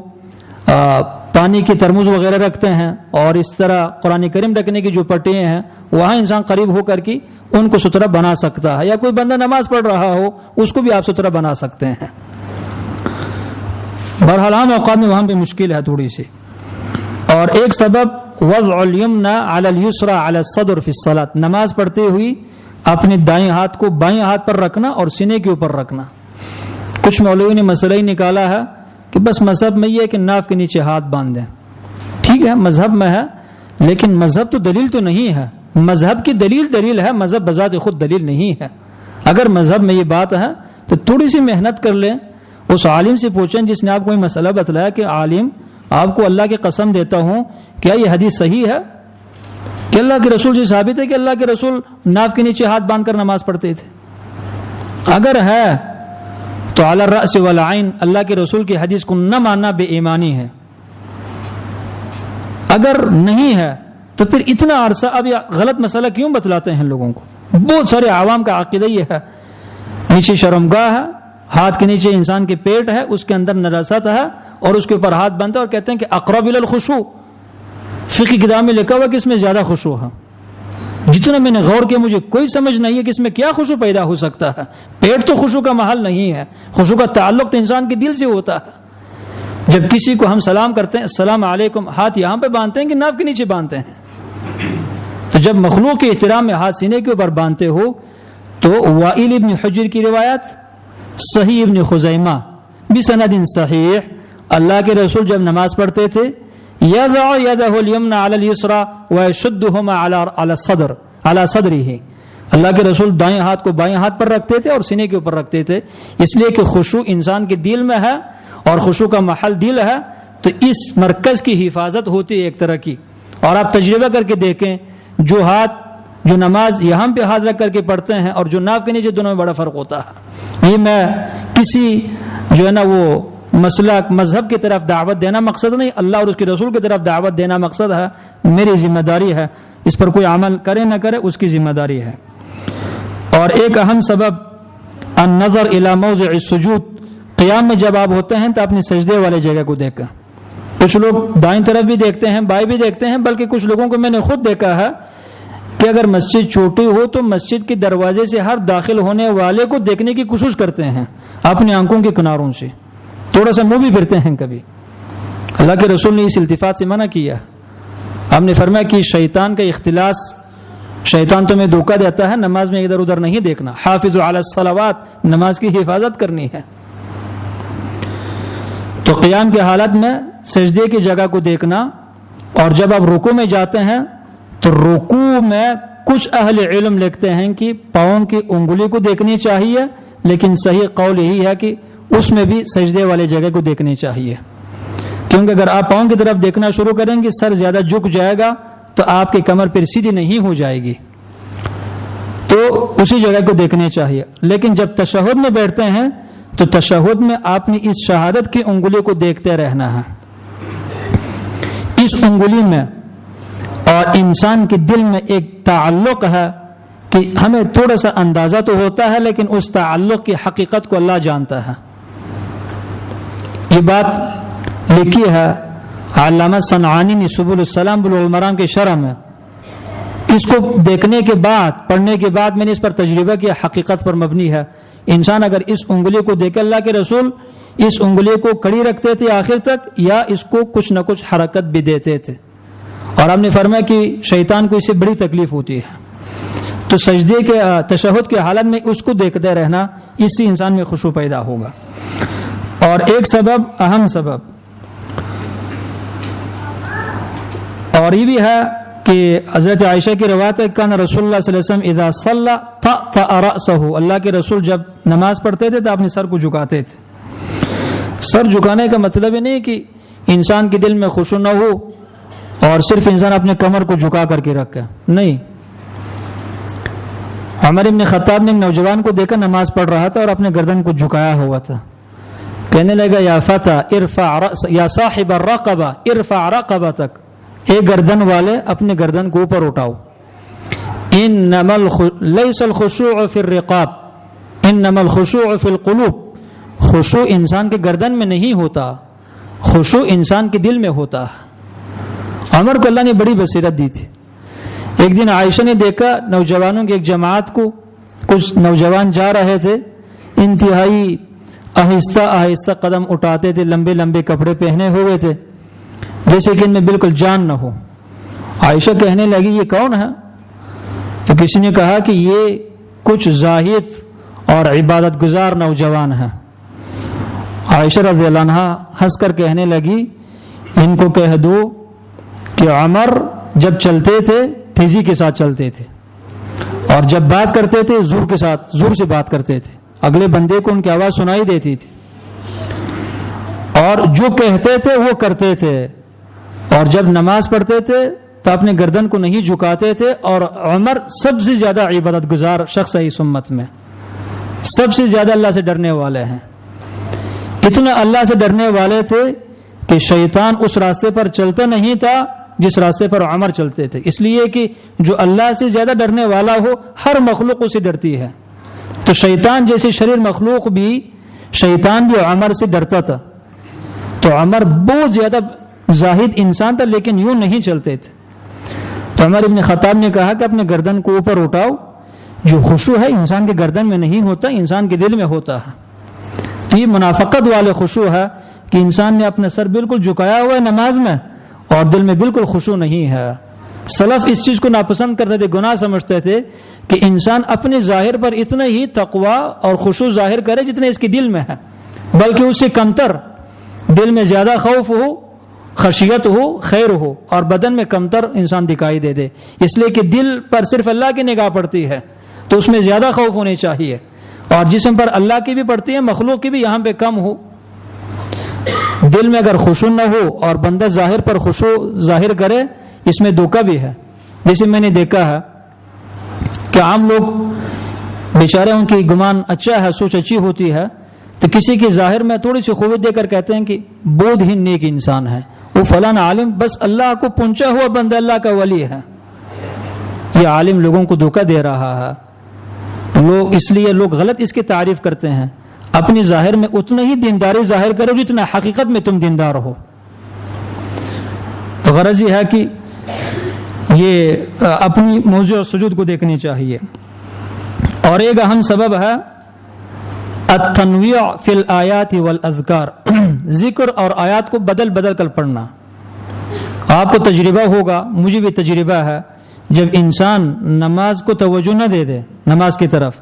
پانی کی ترموز وغیرہ رکھتے ہیں اور اس طرح قرآن کریم رکھنے کی جو پٹیاں ہیں وہاں انسان قریب ہو کر کے ان کو سترہ بنا سکتا ہے، یا کوئی بندہ نماز پڑھ رہا ہو اس کو بھی آپ سترہ بنا سکتے ہیں. بہرحال عام اوقات میں وہاں پہ مشکل ہے تھوڑی سی. اور ایک سبب وضع الیمنى علی الیسرى علی الصدر فی الصلاۃ، نماز پڑھتے ہوئی اپنے دائیں ہاتھ کو بائیں ہاتھ پر رکھنا اور سینے کے اوپر رکھنا. کچھ مولوی نے مسئلہ ہی نکالا ہے کہ بس مذہب میں یہ ہے کہ ناف کے نیچے ہاتھ باندھ دیں. ٹھیک ہے مذہب میں ہے، لیکن مذہب تو دلیل تو نہیں ہے. مذہب کی دلیل ہے، مذہب بذات خود دلیل نہیں ہے. اگر مذہب میں یہ بات ہے تو تھوڑی سی محنت کر لیں، اس عالم سے پوچھیں جس نے آپ کو یہ مسئلہ بتلایا کہ عالم آپ کو اللہ کی قسم دیتا ہوں کیا یہ حدیث صحیح ہے کہ اللہ کے رسول سے ثابت ہے کہ اللہ کے رسول ناف کے نیچے ہاتھ باندھ کر نماز پڑھتے تھے؟ اگر ہے تو علی الرأس والعین اللہ کے رسول کی حدیث کو نہ ماننا بے ایمانی ہے. اگر نہیں ہے تو پھر اتنا عرصہ اب یہ غلط مسئلہ کیوں بتلاتے ہیں لوگوں کو؟ بہت سارے عوام کا عقیدہ یہ ہے نیچے شرمگاہ ہے ہاتھ کے نیچے انسان کے پیٹ ہے، اس کے اندر نجاست ہے اور اس کے اوپر ہاتھ بندھا، اور کہتے ہیں کہ اقرب الی الخشوع، فقہ کتاب میں لکھا ہوا کہ اس میں زیادہ خشوع ہے۔ جتنا میں نے غور کیا مجھے کوئی سمجھ نہیں ہے کہ اس میں کیا خشوع پیدا ہو سکتا ہے۔ پیٹ تو خشوع کا محل نہیں ہے، خشوع کا تعلق تو انسان کے دل سے ہوتا ہے۔ جب کسی کو ہم سلام کرتے ہیں السلام علیکم، ہاتھ یہاں پہ باندھتے ہیں کہ ناف کے نیچے باندھتے ہیں؟ تو جب مخلوق کے احترام میں ہاتھ سینے کے اوپر باندھتے ہو تو وائل ابن حجر کی روایت، صحیح ابن خزیمہ بسند صحیح، اللہ کے رسول جب نماز پڑھتے تھے یضع یدہ الیمنی علی الیسری ویشدہما علی صدرہ، اللہ کے رسول دائیں ہاتھ کو بائیں ہاتھ پر رکھتے تھے اور سینے کے اوپر رکھتے تھے، اس لیے کہ خشوع انسان کے دل میں ہے اور خشوع کا محل دل ہے، تو اس مرکز کی حفاظت ہوتی ہے ایک طرح کی۔ اور آپ تجربہ کر کے دیکھیں، جو نماز یہاں پہ ہاتھ رکھ کر کے پڑھتے ہیں اور جو ناف کے نیچے، دونوں میں بڑا فرق ہوتا ہے۔ یہ میں کسی جو ہے نا وہ مسلک مذہب کی طرف دعوت دینا مقصد نہیں، اللہ اور اس کے رسول کی طرف دعوت دینا مقصد ہے، میری ذمہ داری ہے، اس پر کوئی عمل کرے نہ کرے اس کی ذمہ داری ہے۔ اور ایک اہم سبب النظر الی موضع السجود، قیام میں جب آپ ہوتے ہیں تو اپنی سجدے والے جگہ کو دیکھیں۔ کچھ لوگ دائیں طرف بھی دیکھتے ہیں، بائیں بھی دیکھتے ہیں، بلکہ کچھ لوگوں کو میں نے خود دیکھا ہے کہ اگر مسجد چھوٹی ہو تو مسجد کے دروازے سے ہر داخل ہونے والے کو دیکھنے کی کوشش کرتے ہیں اپنی آنکھوں کے کناروں سے، تھوڑا سا منہ بھی پھرتے ہیں کبھی۔ اللہ کے رسول نے اس التفات سے منع کیا۔ ہم نے فرمایا کہ شیطان کا اختلاس، شیطان تمہیں دھوکہ دیتا ہے، نماز میں ادھر ادھر نہیں دیکھنا، حافظوا علی الصلوات، نماز کی حفاظت کرنی ہے۔ تو قیام کی حالت میں سجدے کی جگہ کو دیکھنا، اور جب آپ رکوع میں جاتے ہیں تو رکوع میں کچھ اہل علم لکھتے ہیں کہ پاؤں کی انگلی کو دیکھنی چاہیے، لیکن صحیح قول یہی ہے کہ اس میں بھی سجدے والے جگہ کو دیکھنی چاہیے، کیونکہ اگر آپ پاؤں کی طرف دیکھنا شروع کریں گے سر زیادہ جھک جائے گا تو آپ کی کمر پھر سیدھی نہیں ہو جائے گی، تو اسی جگہ کو دیکھنے چاہیے۔ لیکن جب تشہد میں بیٹھتے ہیں تو تشہد میں آپ نے اس شہادت کی انگلی کو دیکھتے رہنا ہے۔ اس انگلی میں اور انسان کے دل میں ایک تعلق ہے کہ ہمیں تھوڑا سا اندازہ تو ہوتا ہے، لیکن اس تعلق کی حقیقت کو اللہ جانتا ہے۔ یہ بات لکھی ہے علامہ صنعانی نے سبل السلام بلوغ المرام کے شرح میں۔ اس کو دیکھنے کے بعد، پڑھنے کے بعد میں نے اس پر تجربہ کیا، حقیقت پر مبنی ہے۔ انسان اگر اس انگلی کو دیکھے، اللہ کے رسول اس انگلی کو کڑی رکھتے تھے آخر تک، یا اس کو کچھ نہ کچھ حرکت بھی دیتے تھے، اور ہم نے فرمایا کہ شیطان کو اس سے بڑی تکلیف ہوتی ہے۔ تو سجدے کے تشہد کی حالت میں اس کو دیکھتے رہنا، اس سے انسان میں خشوع پیدا ہوگا۔ اور ایک سبب، اہم سبب اور یہ بھی ہے کہ حضرت عائشہ کی روایت ہے، کان رسول اللہ صلی اللہ علیہ وسلم اذا صلى طأطأ رأسه، اللہ کے رسول جب نماز پڑھتے تھے تو اپنے سر کو جھکاتے تھے۔ سر جھکانے کا مطلب یہ نہیں کہ انسان کے دل میں خشوع نہ ہو اور صرف انسان اپنے کمر کو جھکا کر کے رکھے، نہیں۔ عمر ابن خطاب نے ایک نوجوان کو دیکھا نماز پڑھ رہا تھا اور اپنے گردن کو جھکایا ہوا تھا، کہنے لگا یا فتى ارفع رأس یا صاحب الرقبہ ارفع رقبتک، اے گردن والے اپنے گردن کو اوپر اٹھاؤ۔ انما ليس الخشوع في الرقاب انما الخشوع في القلوب، خشوع انسان کے گردن میں نہیں ہوتا، خشوع انسان کے دل میں ہوتا ہے۔ عمر کو اللہ نے بڑی بصیرت دی تھی۔ ایک دن عائشہ نے دیکھا نوجوانوں کی ایک جماعت کو، کچھ نوجوان جا رہے تھے، انتہائی آہستہ آہستہ قدم اٹھاتے تھے، لمبے لمبے کپڑے پہنے ہوئے تھے، جیسے کہ ان میں بالکل جان نہ ہو۔ عائشہ کہنے لگی یہ کون ہے؟ تو کسی نے کہا کہ یہ کچھ زاہد اور عبادت گزار نوجوان ہیں۔ عائشہ رضی اللہ عنہا ہنس کر کہنے لگی ان کو کہہ دو کہ عمر جب چلتے تھے تیزی کے ساتھ چلتے تھے، اور جب بات کرتے تھے زور کے ساتھ، زور سے بات کرتے تھے، اگلے بندے کو ان کی آواز سنائی دیتی تھی، اور جو کہتے تھے وہ کرتے تھے، اور جب نماز پڑھتے تھے تو اپنے گردن کو نہیں جھکاتے تھے۔ اور عمر سب سے زیادہ عبادت گزار شخص ہے اس امت میں، سب سے زیادہ اللہ سے ڈرنے والے ہیں، اتنا اللہ سے ڈرنے والے تھے کہ شیطان اس راستے پر چلتا نہیں تھا جس راستے پر عمر چلتے تھے، اس لیے کہ جو اللہ سے زیادہ ڈرنے والا ہو ہر مخلوق اسے ڈرتی ہے۔ تو شیطان جیسے شریر مخلوق بھی شیطان بھی عمر سے ڈرتا تھا. تو عمر بہت زیادہ زاہد انسان تھا لیکن یوں نہیں چلتے تھے. تو عمر ابن خطاب نے کہا کہ اپنے گردن کو اوپر اٹھاؤ. جو خشوع ہے انسان کے گردن میں نہیں ہوتا, انسان کے دل میں ہوتا ہے. تو یہ منافقت والے خشوع ہے کہ انسان نے اپنا سر بالکل جھکایا ہوا ہے نماز میں اور دل میں بالکل خشوع نہیں ہے. سلف اس چیز کو ناپسند کرتے تھے, گناہ سمجھتے تھے کہ انسان اپنے ظاہر پر اتنا ہی تقوی اور خشوع ظاہر کرے جتنے اس کے دل میں ہے, بلکہ اس سے کمتر. دل میں زیادہ خوف ہو, خشیت ہو, خیر ہو, اور بدن میں کمتر انسان دکھائی دے دے, اس لیے کہ دل پر صرف اللہ کی نگاہ پڑتی ہے تو اس میں زیادہ خوف ہونے چاہیے, اور جسم پر اللہ کی بھی پڑتی ہے, مخلوق کی بھی یہاں پہ کم ہو. دل میں اگر خشوع نہ ہو اور بندہ ظاہر پر خشوع ظاہر کرے, اس میں دھوکہ بھی ہے. جیسے میں نے دیکھا ہے کہ عام لوگ بیچارے, ان کی گمان اچھا ہے, سوچ اچھی ہوتی ہے, تو کسی کے ظاہر میں تھوڑی سی خوبی دے کر کہتے ہیں کہ بہت ہی نیک انسان ہے, وہ فلاں عالم, بس اللہ کو پہنچا ہوا بندہ اللہ کا ولی ہے. یہ عالم لوگوں کو دھوکہ دے رہا ہے. اس لیے لوگ غلط اس کی تعریف کرتے ہیں. اپنی ظاہر میں اتنا ہی دینداری ظاہر کرو جتنا حقیقت میں تم دیندار ہو. تو غرض یہ ہے کہ یہ اپنی موضوع سجود کو دیکھنی چاہیے. اور ایک اہم سبب ہے التنویع فی الآیات والاذکار, ذکر اور آیات کو بدل بدل کر پڑھنا. آپ کو تجربہ ہوگا, مجھے بھی تجربہ ہے, جب انسان نماز کو توجہ نہ دے دے نماز کی طرف,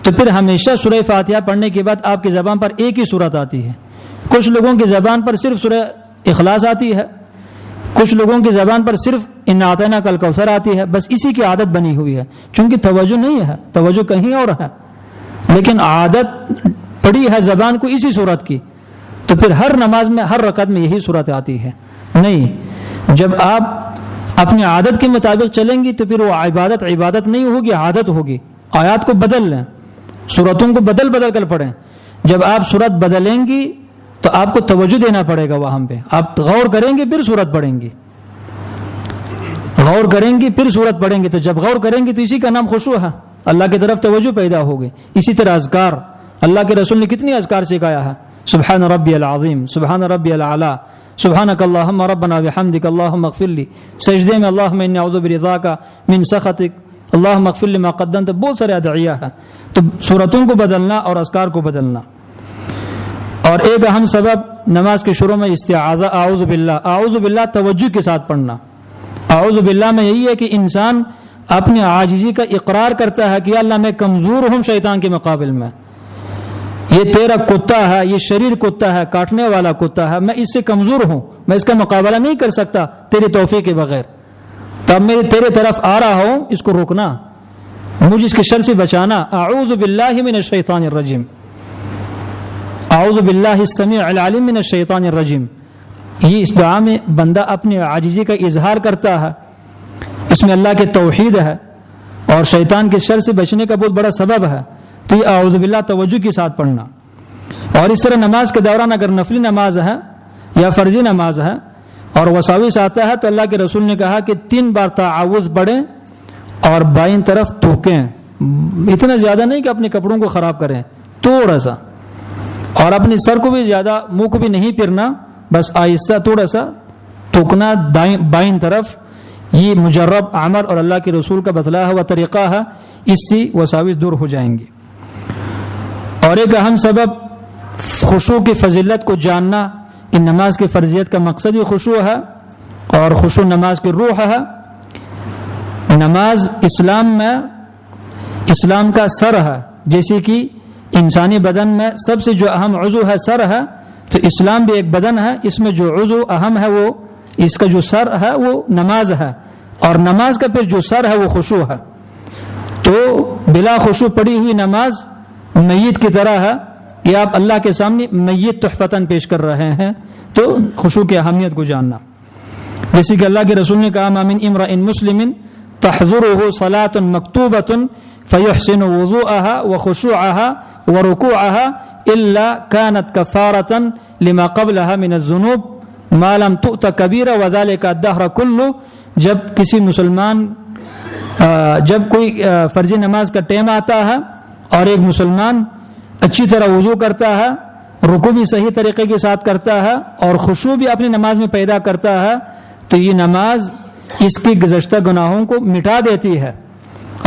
تو پھر ہمیشہ سورہ فاتحہ پڑھنے کے بعد آپ کی زبان پر ایک ہی سورت آتی ہے. کچھ لوگوں کی زبان پر صرف سورہ اخلاص آتی ہے, کچھ لوگوں کی زبان پر صرف انا اعطیناک الکوثر آتی ہے. بس اسی کی عادت بنی ہوئی ہے, چونکہ توجہ نہیں ہے, توجہ کہیں اور ہے, لیکن عادت پڑی ہے زبان کو اسی صورت کی, تو پھر ہر نماز میں ہر رکعت میں یہی صورت آتی ہے. نہیں, جب آپ اپنی عادت کے مطابق چلیں گی تو پھر وہ عبادت نہیں ہوگی, عادت ہوگی. آیات کو بدل لیں, صورتوں کو بدل بدل کر پڑھیں. جب آپ صورت بدلیں گی تو آپ کو توجہ دینا پڑے گا وہاں پہ. آپ غور کریں گے پھر صورت پڑھیں گی, غور کریں گی پھر صورت پڑھیں گے. تو جب غور کریں گے تو اسی کا نام خشوع ہے, اللہ کی طرف توجہ پیدا ہوگی. اسی طرح اذکار, اللہ کے رسول نے کتنی اذکار سکھایا ہے. سبحان ربی العظیم, سبحان ربی الاعلی, سبحانک اللہم ربنا بحمدک, اللہم اغفر لی. سجدے میں اللہم انی اعوذ برضاک من سخطک, اللہم اغفر لی ما قدمت. بہت سارے ادعیہ ہیں. تو صورتوں کو بدلنا اور اذکار کو بدلنا. اور ایک اہم سبب نماز کے شروع میں استعاذہ, اعوذ باللہ. اعوذ باللہ توجہ کے ساتھ پڑھنا. اعوذ باللہ میں یہی ہے کہ انسان اپنی عاجزی کا اقرار کرتا ہے کہ اللہ میں کمزور ہوں شیطان کے مقابل میں. یہ تیرا کتا ہے, یہ شریر کتا ہے, کاٹنے والا کتا ہے, میں اس سے کمزور ہوں, میں اس کا مقابلہ نہیں کر سکتا تیری توفیق کے بغیر. تب میں تیرے طرف آ رہا ہوں, اس کو روکنا, مجھے اس کے شر سے بچانا. اعوذ باللہ من الشیطان الرجیم, اعوذ باللہ السمیع العلیم من الشیطان الرجیم. یہ اس دعا میں بندہ اپنی عاجزی کا اظہار کرتا ہے, اس میں اللہ کے توحید ہے اور شیطان کے شر سے بچنے کا بہت بڑا سبب ہے. تو یہ اعوذ باللہ توجہ کے ساتھ پڑھنا. اور اس طرح نماز کے دوران اگر نفلی نماز ہے یا فرضی نماز ہے اور وساوس آتا ہے تو اللہ کے رسول نے کہا کہ 3 بار تعوذ پڑھیں اور بائیں طرف تھوکیں. اتنا زیادہ نہیں کہ اپنے کپڑوں کو خراب کریں, تھوڑا سا, اور اپنے سر کو بھی زیادہ, منہ کو بھی نہیں پھرنا, بس آہستہ تھوڑا سا تھوکنا بائیں طرف. یہ مجرب عمل اور اللہ کے رسول کا بتلایا ہوا طریقہ ہے, اس سے وساوس دور ہو جائیں گے. اور ایک اہم سبب خشوع کی فضیلت کو جاننا. کہ نماز کی فرضیت کا مقصد ہی خشوع ہے اور خشوع نماز کی روح ہے. نماز اسلام میں اسلام کا سر ہے, جیسے کہ انسانی بدن میں سب سے جو اہم عضو ہے سر ہے, تو اسلام بھی ایک بدن ہے, اس میں جو عضو اہم ہے وہ اس کا جو سر ہے وہ نماز ہے, اور نماز کا پھر جو سر ہے وہ خشوع ہے. تو بلا خشوع پڑھی ہوئی نماز میت کی طرح ہے کہ آپ اللہ کے سامنے میت تحفتاً پیش کر رہے ہیں. تو خشوع کی اہمیت کو جاننا, جیسے کہ اللہ کے رسول نے کہا ما من امرئ مسلم تحضره صلاة مکتوبة فيحسن وضوءها وخشوعها وركوعها إلا كانت كفارة لما قبلها من الذنوب ما لم تؤت كبيرة وذلك الدهر كله. جب کسی مسلمان جب کوئی فرضی نماز کا ٹائم آتا ہے اور ایک مسلمان اچھی طرح وضو کرتا ہے رکوع بھی صحیح طریقے کے ساتھ کرتا ہے اور خشوع بھی اپنی نماز میں پیدا کرتا ہے تو یہ نماز اس کی گزشتہ گناہوں کو مٹا دیتی ہے.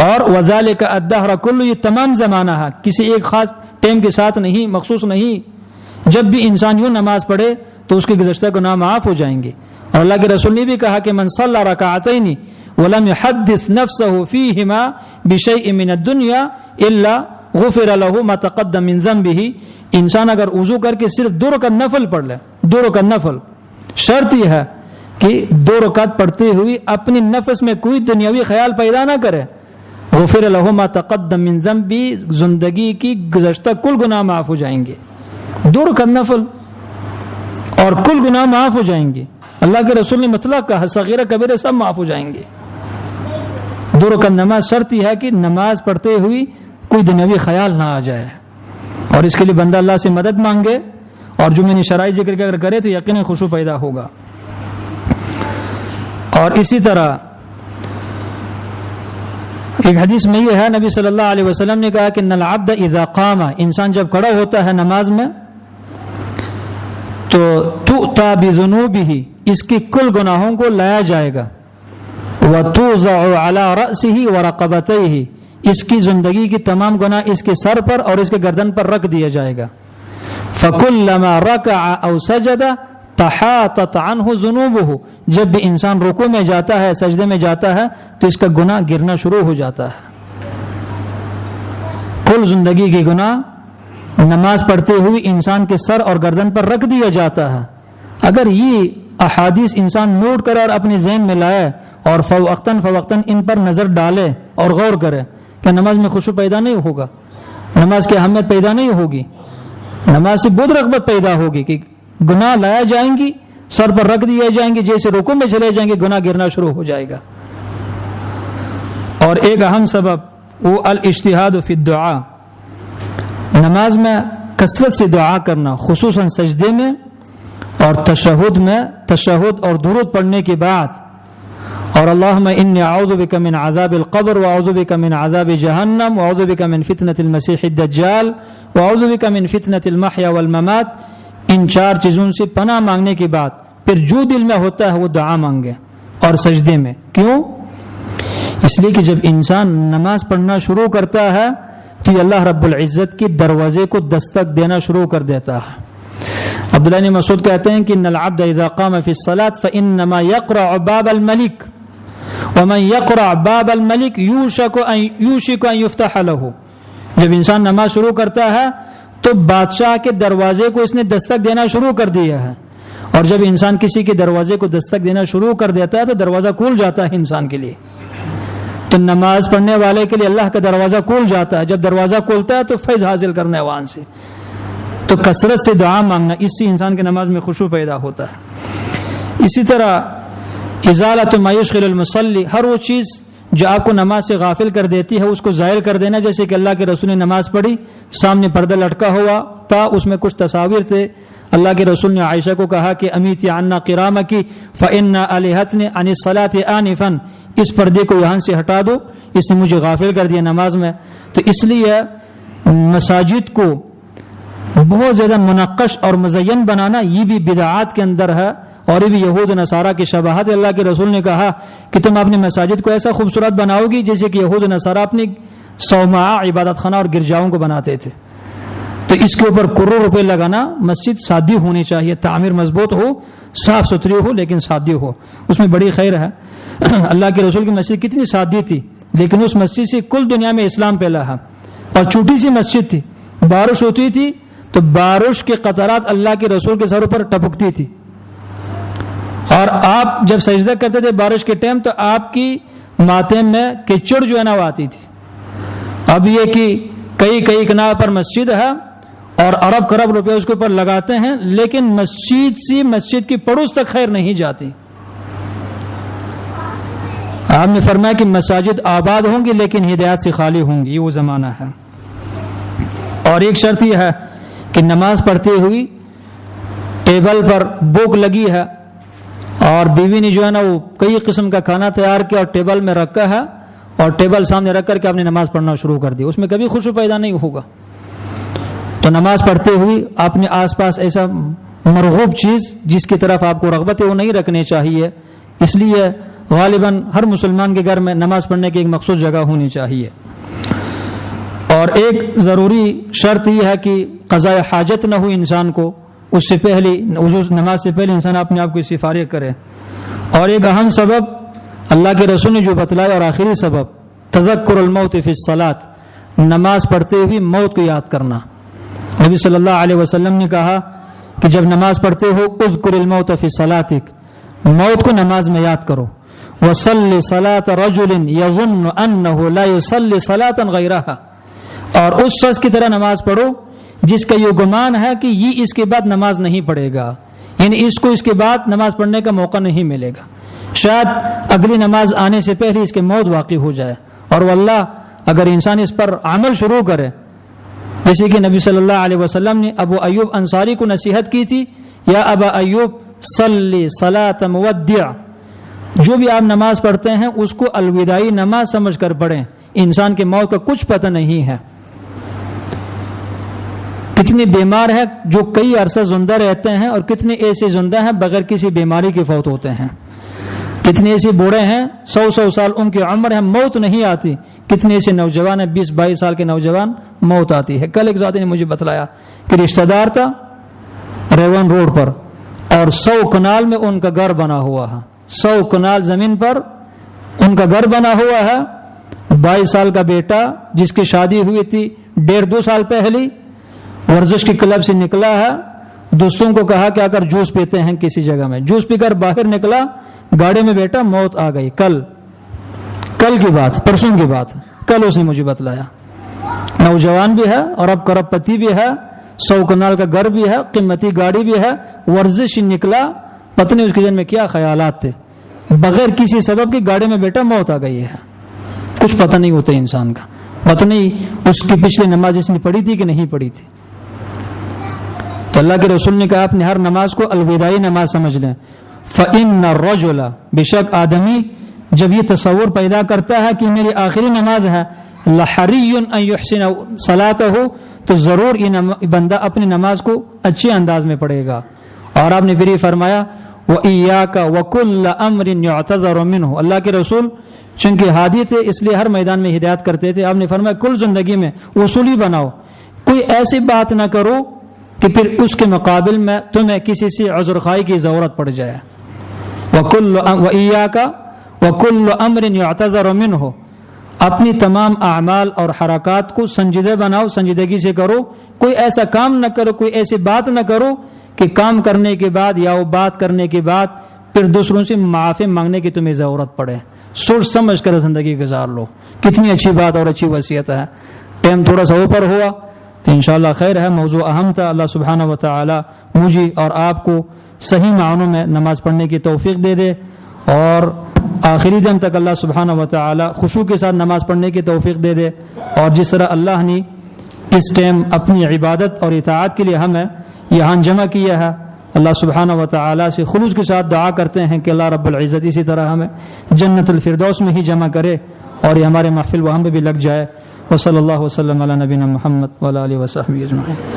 اور وذالک الدہر کلہ، یہ تمام زمانہ ہے، کسی ایک خاص ٹائم کے ساتھ نہیں، مخصوص نہیں. جب بھی انسان یوں نماز پڑھے تو اس کے گزشتہ گناہ معاف ہو جائیں گے. اور اللہ کے رسول نے بھی کہا کہ من صلی رکعتین ولم يحدث نفسه فيهما بشيء من الدنيا الا غفر له ما تقدم من ذنبه. انسان اگر وضو کر کے صرف 2 رکعت نفل پڑھ لے، 2 رکعت نفل، شرط یہ ہے کہ 2 رکعت پڑھتے ہوئے اپنی نفس میں کوئی دنیاوی خیال پیدا نہ کرے، غفر له ما تقدم من ذنبه، زندگی کی گزشتہ کل گناہ معاف ہو جائیں گے. 2 رکعت نفل اور کل گناہ معاف ہو جائیں گے. اللہ کے رسول نے مطلق کہا صغیرہ کبیرہ سب معاف ہو جائیں گے. 2 رکعت نماز شرط یہ ہے کہ نماز پڑھتے ہوئی کوئی دنیاوی خیال نہ آ جائے، اور اس کے لیے بندہ اللہ سے مدد مانگے، اور جو میں نے شرعی ذکر کے اگر کرے تو یقیناً خشوع پیدا ہوگا. اور اسی طرح ایک حدیث میں یہ ہے، نبی صلی اللہ علیہ وسلم نے کہا کہ ان العبد اذا قام، انسان جب کھڑا ہوتا ہے نماز میں تو تؤتى بذنوبه، اس کی کل گناہوں کو لایا جائے گا، وتوضع على رأسه ورقبتيه، اس کی زندگی کی تمام گناہ اس کے سر پر اور اس کے گردن پر رکھ دیا جائے گا. فكلما ركع او سجد تحاطت عنه ذنوبه، جب بھی انسان رکوع میں جاتا ہے، سجدے میں جاتا ہے تو اس کا گناہ گرنا شروع ہو جاتا ہے. کل زندگی کی گناہ نماز پڑھتے ہوئے انسان کے سر اور گردن پر رکھ دیا جاتا ہے. اگر یہ احادیث انسان نوٹ کرے اور اپنے ذہن میں لائے اور فوقتاً ان پر نظر ڈالے اور غور کرے کہ نماز میں خشوع پیدا نہیں ہوگا، نماز کی اہمیت پیدا نہیں ہوگی، نماز سے بہت رغبت پیدا ہوگی کہ گناہ لایا جائیں گی، سر پر رکھ دیے جائیں گے، جیسے رکوع میں چلے جائیں گے گناہ گرنا شروع ہو جائے گا. اور ایک اہم سبب وہ الاجتہاد فی الدعاء، نماز میں کثرت سے دعا کرنا، خصوصاً سجدے میں اور تشہد اور درود پڑھنے کے بعد. اور اللہم انی اعوذ بک من عذاب القبر واعوذ بک من عذاب جہنم واعوذ بک من فتنة المسیح الدجال واعوذ بک من فتنة المحیا والممات. ان 4 چیزوں سے پناہ مانگنے کے بعد پھر جو دل میں ہوتا ہے وہ دعا مانگے. اور سجدے میں کیوں؟ اس لیے کہ جب انسان نماز پڑھنا شروع کرتا ہے تو یہ اللہ رب العزت کے دروازے کو دستک دینا شروع کر دیتا ہے. عبداللہ بن مسعود کہتے ہیں کہ ان العبد اذا قام فی الصلاة فانما يقرع باب الملک ومن يقرع باب الملک یوشک ان یفتح له. جب انسان نماز شروع کرتا ہے تو بادشاہ کے دروازے کو اس نے دستک دینا شروع کر دیا ہے، اور جب انسان کسی کے دروازے کو دستک دینا شروع کر دیتا ہے تو دروازہ کھل جاتا ہے انسان کے لیے. تو نماز پڑھنے والے کے لیے اللہ کا دروازہ کھل جاتا ہے. جب دروازہ کھلتا ہے تو فیض حاصل کرنے وہاں سے. تو کثرت سے دعا مانگنا، اس سے انسان کے نماز میں خشوع پیدا ہوتا ہے. اسی طرح ازالۃ ما یشغل المصلی، ہر وہ چیز جو آپ کو نماز سے غافل کر دیتی ہے اس کو زائل کر دینا. جیسے کہ اللہ کے رسول نے نماز پڑھی، سامنے پردہ لٹکا ہوا تھا، اس میں کچھ تصاویر تھے. اللہ کے رسول نے عائشہ کو کہا کہ امیتی عنا قرامکی فإن الہتنی عن الصلاۃ آنفا، اس پردے کو یہاں سے ہٹا دو، اس نے مجھے غافل کر دیا نماز میں. تو اس لیے مساجد کو بہت زیادہ منقش اور مزین بنانا یہ بھی بدعات کے اندر ہے، اور یہ بھی یہود و نصارہ کی شباہت. اللہ کے رسول نے کہا کہ تم اپنی مساجد کو ایسا خوبصورت بناؤ گی جیسے کہ یہود و نصارہ اپنی صومعہ عبادت خانہ اور گرجاؤں کو بناتے تھے. تو اس کے اوپر کروڑ روپے لگانا، مسجد سادی ہونی چاہیے، تعمیر مضبوط ہو، صاف ستھری ہو، لیکن سادی ہو، اس میں بڑی خیر ہے. اللہ کے رسول کی مسجد کتنی سادی تھی، لیکن اس مسجد سے کل دنیا میں اسلام پھیلا ہے. اور چھوٹی سی مسجد تھی، بارش ہوتی تھی تو بارش کے قطرات اللہ کے رسول کے سر پر ٹپکتی تھی، اور آپ جب سجدہ کرتے تھے بارش کے ٹائم تو آپ کی ماتھے میں کیچڑ جو ہے نا وہ آتی تھی. اب یہ کہ کئی کنار پر مسجد ہے اور ارب خرب روپے اس کے اوپر لگاتے ہیں، لیکن مسجد کی پڑوس تک خیر نہیں جاتی. آپ نے فرمایا کہ مساجد آباد ہوں گی لیکن ہدایت سے خالی ہوں گی، یہ وہ زمانہ ہے. اور ایک شرط یہ ہے کہ نماز پڑھتے ہوئی ٹیبل پر بھوک لگی ہے اور بیوی نے جو ہے نا وہ کئی قسم کا کھانا تیار کیا اور ٹیبل میں رکھا ہے، اور ٹیبل سامنے رکھ کر کے آپ نے نماز پڑھنا شروع کر دی، اس میں کبھی خشوع پیدا نہیں ہوگا. تو نماز پڑھتے ہوئے اپنے آس پاس ایسا مرغوب چیز جس کی طرف آپ کو رغبت ہے وہ نہیں رکھنی چاہیے. اس لیے غالباً ہر مسلمان کے گھر میں نماز پڑھنے کی ایک مخصوص جگہ ہونی چاہیے. اور ایک ضروری شرط یہ ہے کہ قضاء حاجت نہ ہو انسان کو، اس سے پہلے نماز سے پہلے انسان اپنے آپ کو اس سے فارغ کرے. اور ایک اہم سبب اللہ کے رسول نے جو بتلایا اور آخری سبب تذکر الموت فی الصلاۃ، نماز پڑھتے ہوئے موت کو یاد کرنا. نبی صلی اللہ علیہ وسلم نے کہا کہ جب نماز پڑھتے ہو اذکر الموت فی صلاتک، موت کو نماز میں یاد کرو. وصلی صلاۃ رجل یظن انہ لا یصلی صلاۃ غیرہا، اور اس شخص کی طرح نماز پڑھو جس کا یہ گمان ہے کہ یہ اس کے بعد نماز نہیں پڑھے گا، یعنی اس کو اس کے بعد نماز پڑھنے کا موقع نہیں ملے گا، شاید اگلی نماز آنے سے پہلے اس کے موت واقع ہو جائے. اور واللہ اگر انسان اس پر عمل شروع کرے، جیسے کہ نبی صلی اللہ علیہ وسلم نے ابو ایوب انصاری کو نصیحت کی تھی، یا ابا ایوب صلی صلاۃ مودع، جو بھی آپ نماز پڑھتے ہیں اس کو الوداعی نماز سمجھ کر پڑھیں، انسان کے موت کا کچھ پتہ نہیں ہے. کتنے بیمار ہیں جو کئی عرصہ زندہ رہتے ہیں، اور کتنے ایسے زندہ ہیں بغیر کسی بیماری کے فوت ہوتے ہیں. کتنے ایسے بوڑھے ہیں 100 سال ان کی عمر ہے، موت نہیں آتی. کتنے ایسے نوجوان ہیں 20-22 سال کے نوجوان، موت آتی ہے. کل ایک ذاتی نے مجھے بتلایا کہ رشتہ دار تھا ریون روڈ پر، اور 100 کنال میں ان کا گھر بنا ہوا ہے، 100 کنال زمین پر ان کا گھر بنا ہوا ہے. 22 سال کا بیٹا جس کی شادی ہوئی تھی 1.5-2 سال پہلی، ورزش کے کلب سے نکلا ہے، دوستوں کو کہا کہ اگر جوس پیتے ہیں کسی جگہ میں، جوس پی کر باہر نکلا، گاڑی میں بیٹا، موت آ گئی. کل کی بات، پرسوں کی بات، کل اس نے مجھے بتلایا. نوجوان بھی ہے اور اب کرب پتی بھی ہے، 100 کنال کا گھر بھی ہے، قیمتی گاڑی بھی ہے، ورزش نکلا، پتہ نہیں اس کے ذہن میں کیا خیالات تھے، بغیر کسی سبب کی گاڑی میں بیٹا، موت آ گئی ہے. کچھ پتہ نہیں ہوتا انسان کا، پتہ نہیں اس کی پچھلی نماز اس نے پڑھی تھی کہ نہیں پڑھی تھی. تو اللہ کے رسول نے کہا اپنے ہر نماز کو الوداعی نماز سمجھ لیں. فَإِنَّ الرَّجُلَ، بے شک آدمی جب یہ تصور پیدا کرتا ہے کہ میری آخری نماز ہے، لَحَرِيٌّ أَن يُحْسِنَ صَلَاتَهُ، تو ضرور یہ بندہ اپنی نماز کو اچھے انداز میں پڑھے گا. اور آپ نے پھر یہ فرمایا وَإِيَّاكَ وَكُلَّ أَمْرٍ يُعْتَذَرُ مِنْهُ، اللہ کے رسول چونکہ ہادی تھے اس لیے ہر میدان میں ہدایت کرتے تھے. آپ نے فرمایا کل زندگی میں اصولی بناؤ، کوئی ایسی بات نہ کرو کہ پھر اس کے مقابل میں تمہیں کسی سے عذر خواہی کی ضرورت پڑ جائے. وَإِيَّاكَ وَكُلُّ أَمْرٍ يُعْتَذَرُ مِنْهُ، اپنی تمام اعمال اور حرکات کو سنجیدہ بناؤ، سنجیدگی سے کرو. کوئی ایسا کام نہ کرو، کوئی ایسی بات نہ کرو کہ کام کرنے کے بعد یا وہ بات کرنے کے بعد پھر دوسروں سے معافی مانگنے کی تمہیں ضرورت پڑے. سوچ سمجھ کر زندگی گزار لو. کتنی اچھی بات اور اچھی وصیت ہے. ٹائم تھوڑا سا اوپر ہوا تو انشاءاللہ خیر ہے، موضوع اہم تھا. اللہ سبحانہ و تعالی مجھے اور آپ کو صحیح معنوں میں نماز پڑھنے کی توفیق دے دے، اور آخری دم تک اللہ سبحانہ و تعالی خشوع کے ساتھ نماز پڑھنے کی توفیق دے دے. اور جس طرح اللہ نے اس ٹائم اپنی عبادت اور اطاعت کے لیے ہمیں یہاں جمع کیا ہے، اللہ سبحانہ و تعالی سے خلوص کے ساتھ دعا کرتے ہیں کہ اللہ رب العزت اسی طرح ہمیں جنت الفردوس میں ہی جمع کرے، اور یہ ہمارے محفل وہاں پہ بھی لگ جائے. وصلی اللہ وسلم علی نبینا محمد وعلی آلہ وصحبہ اجمعین.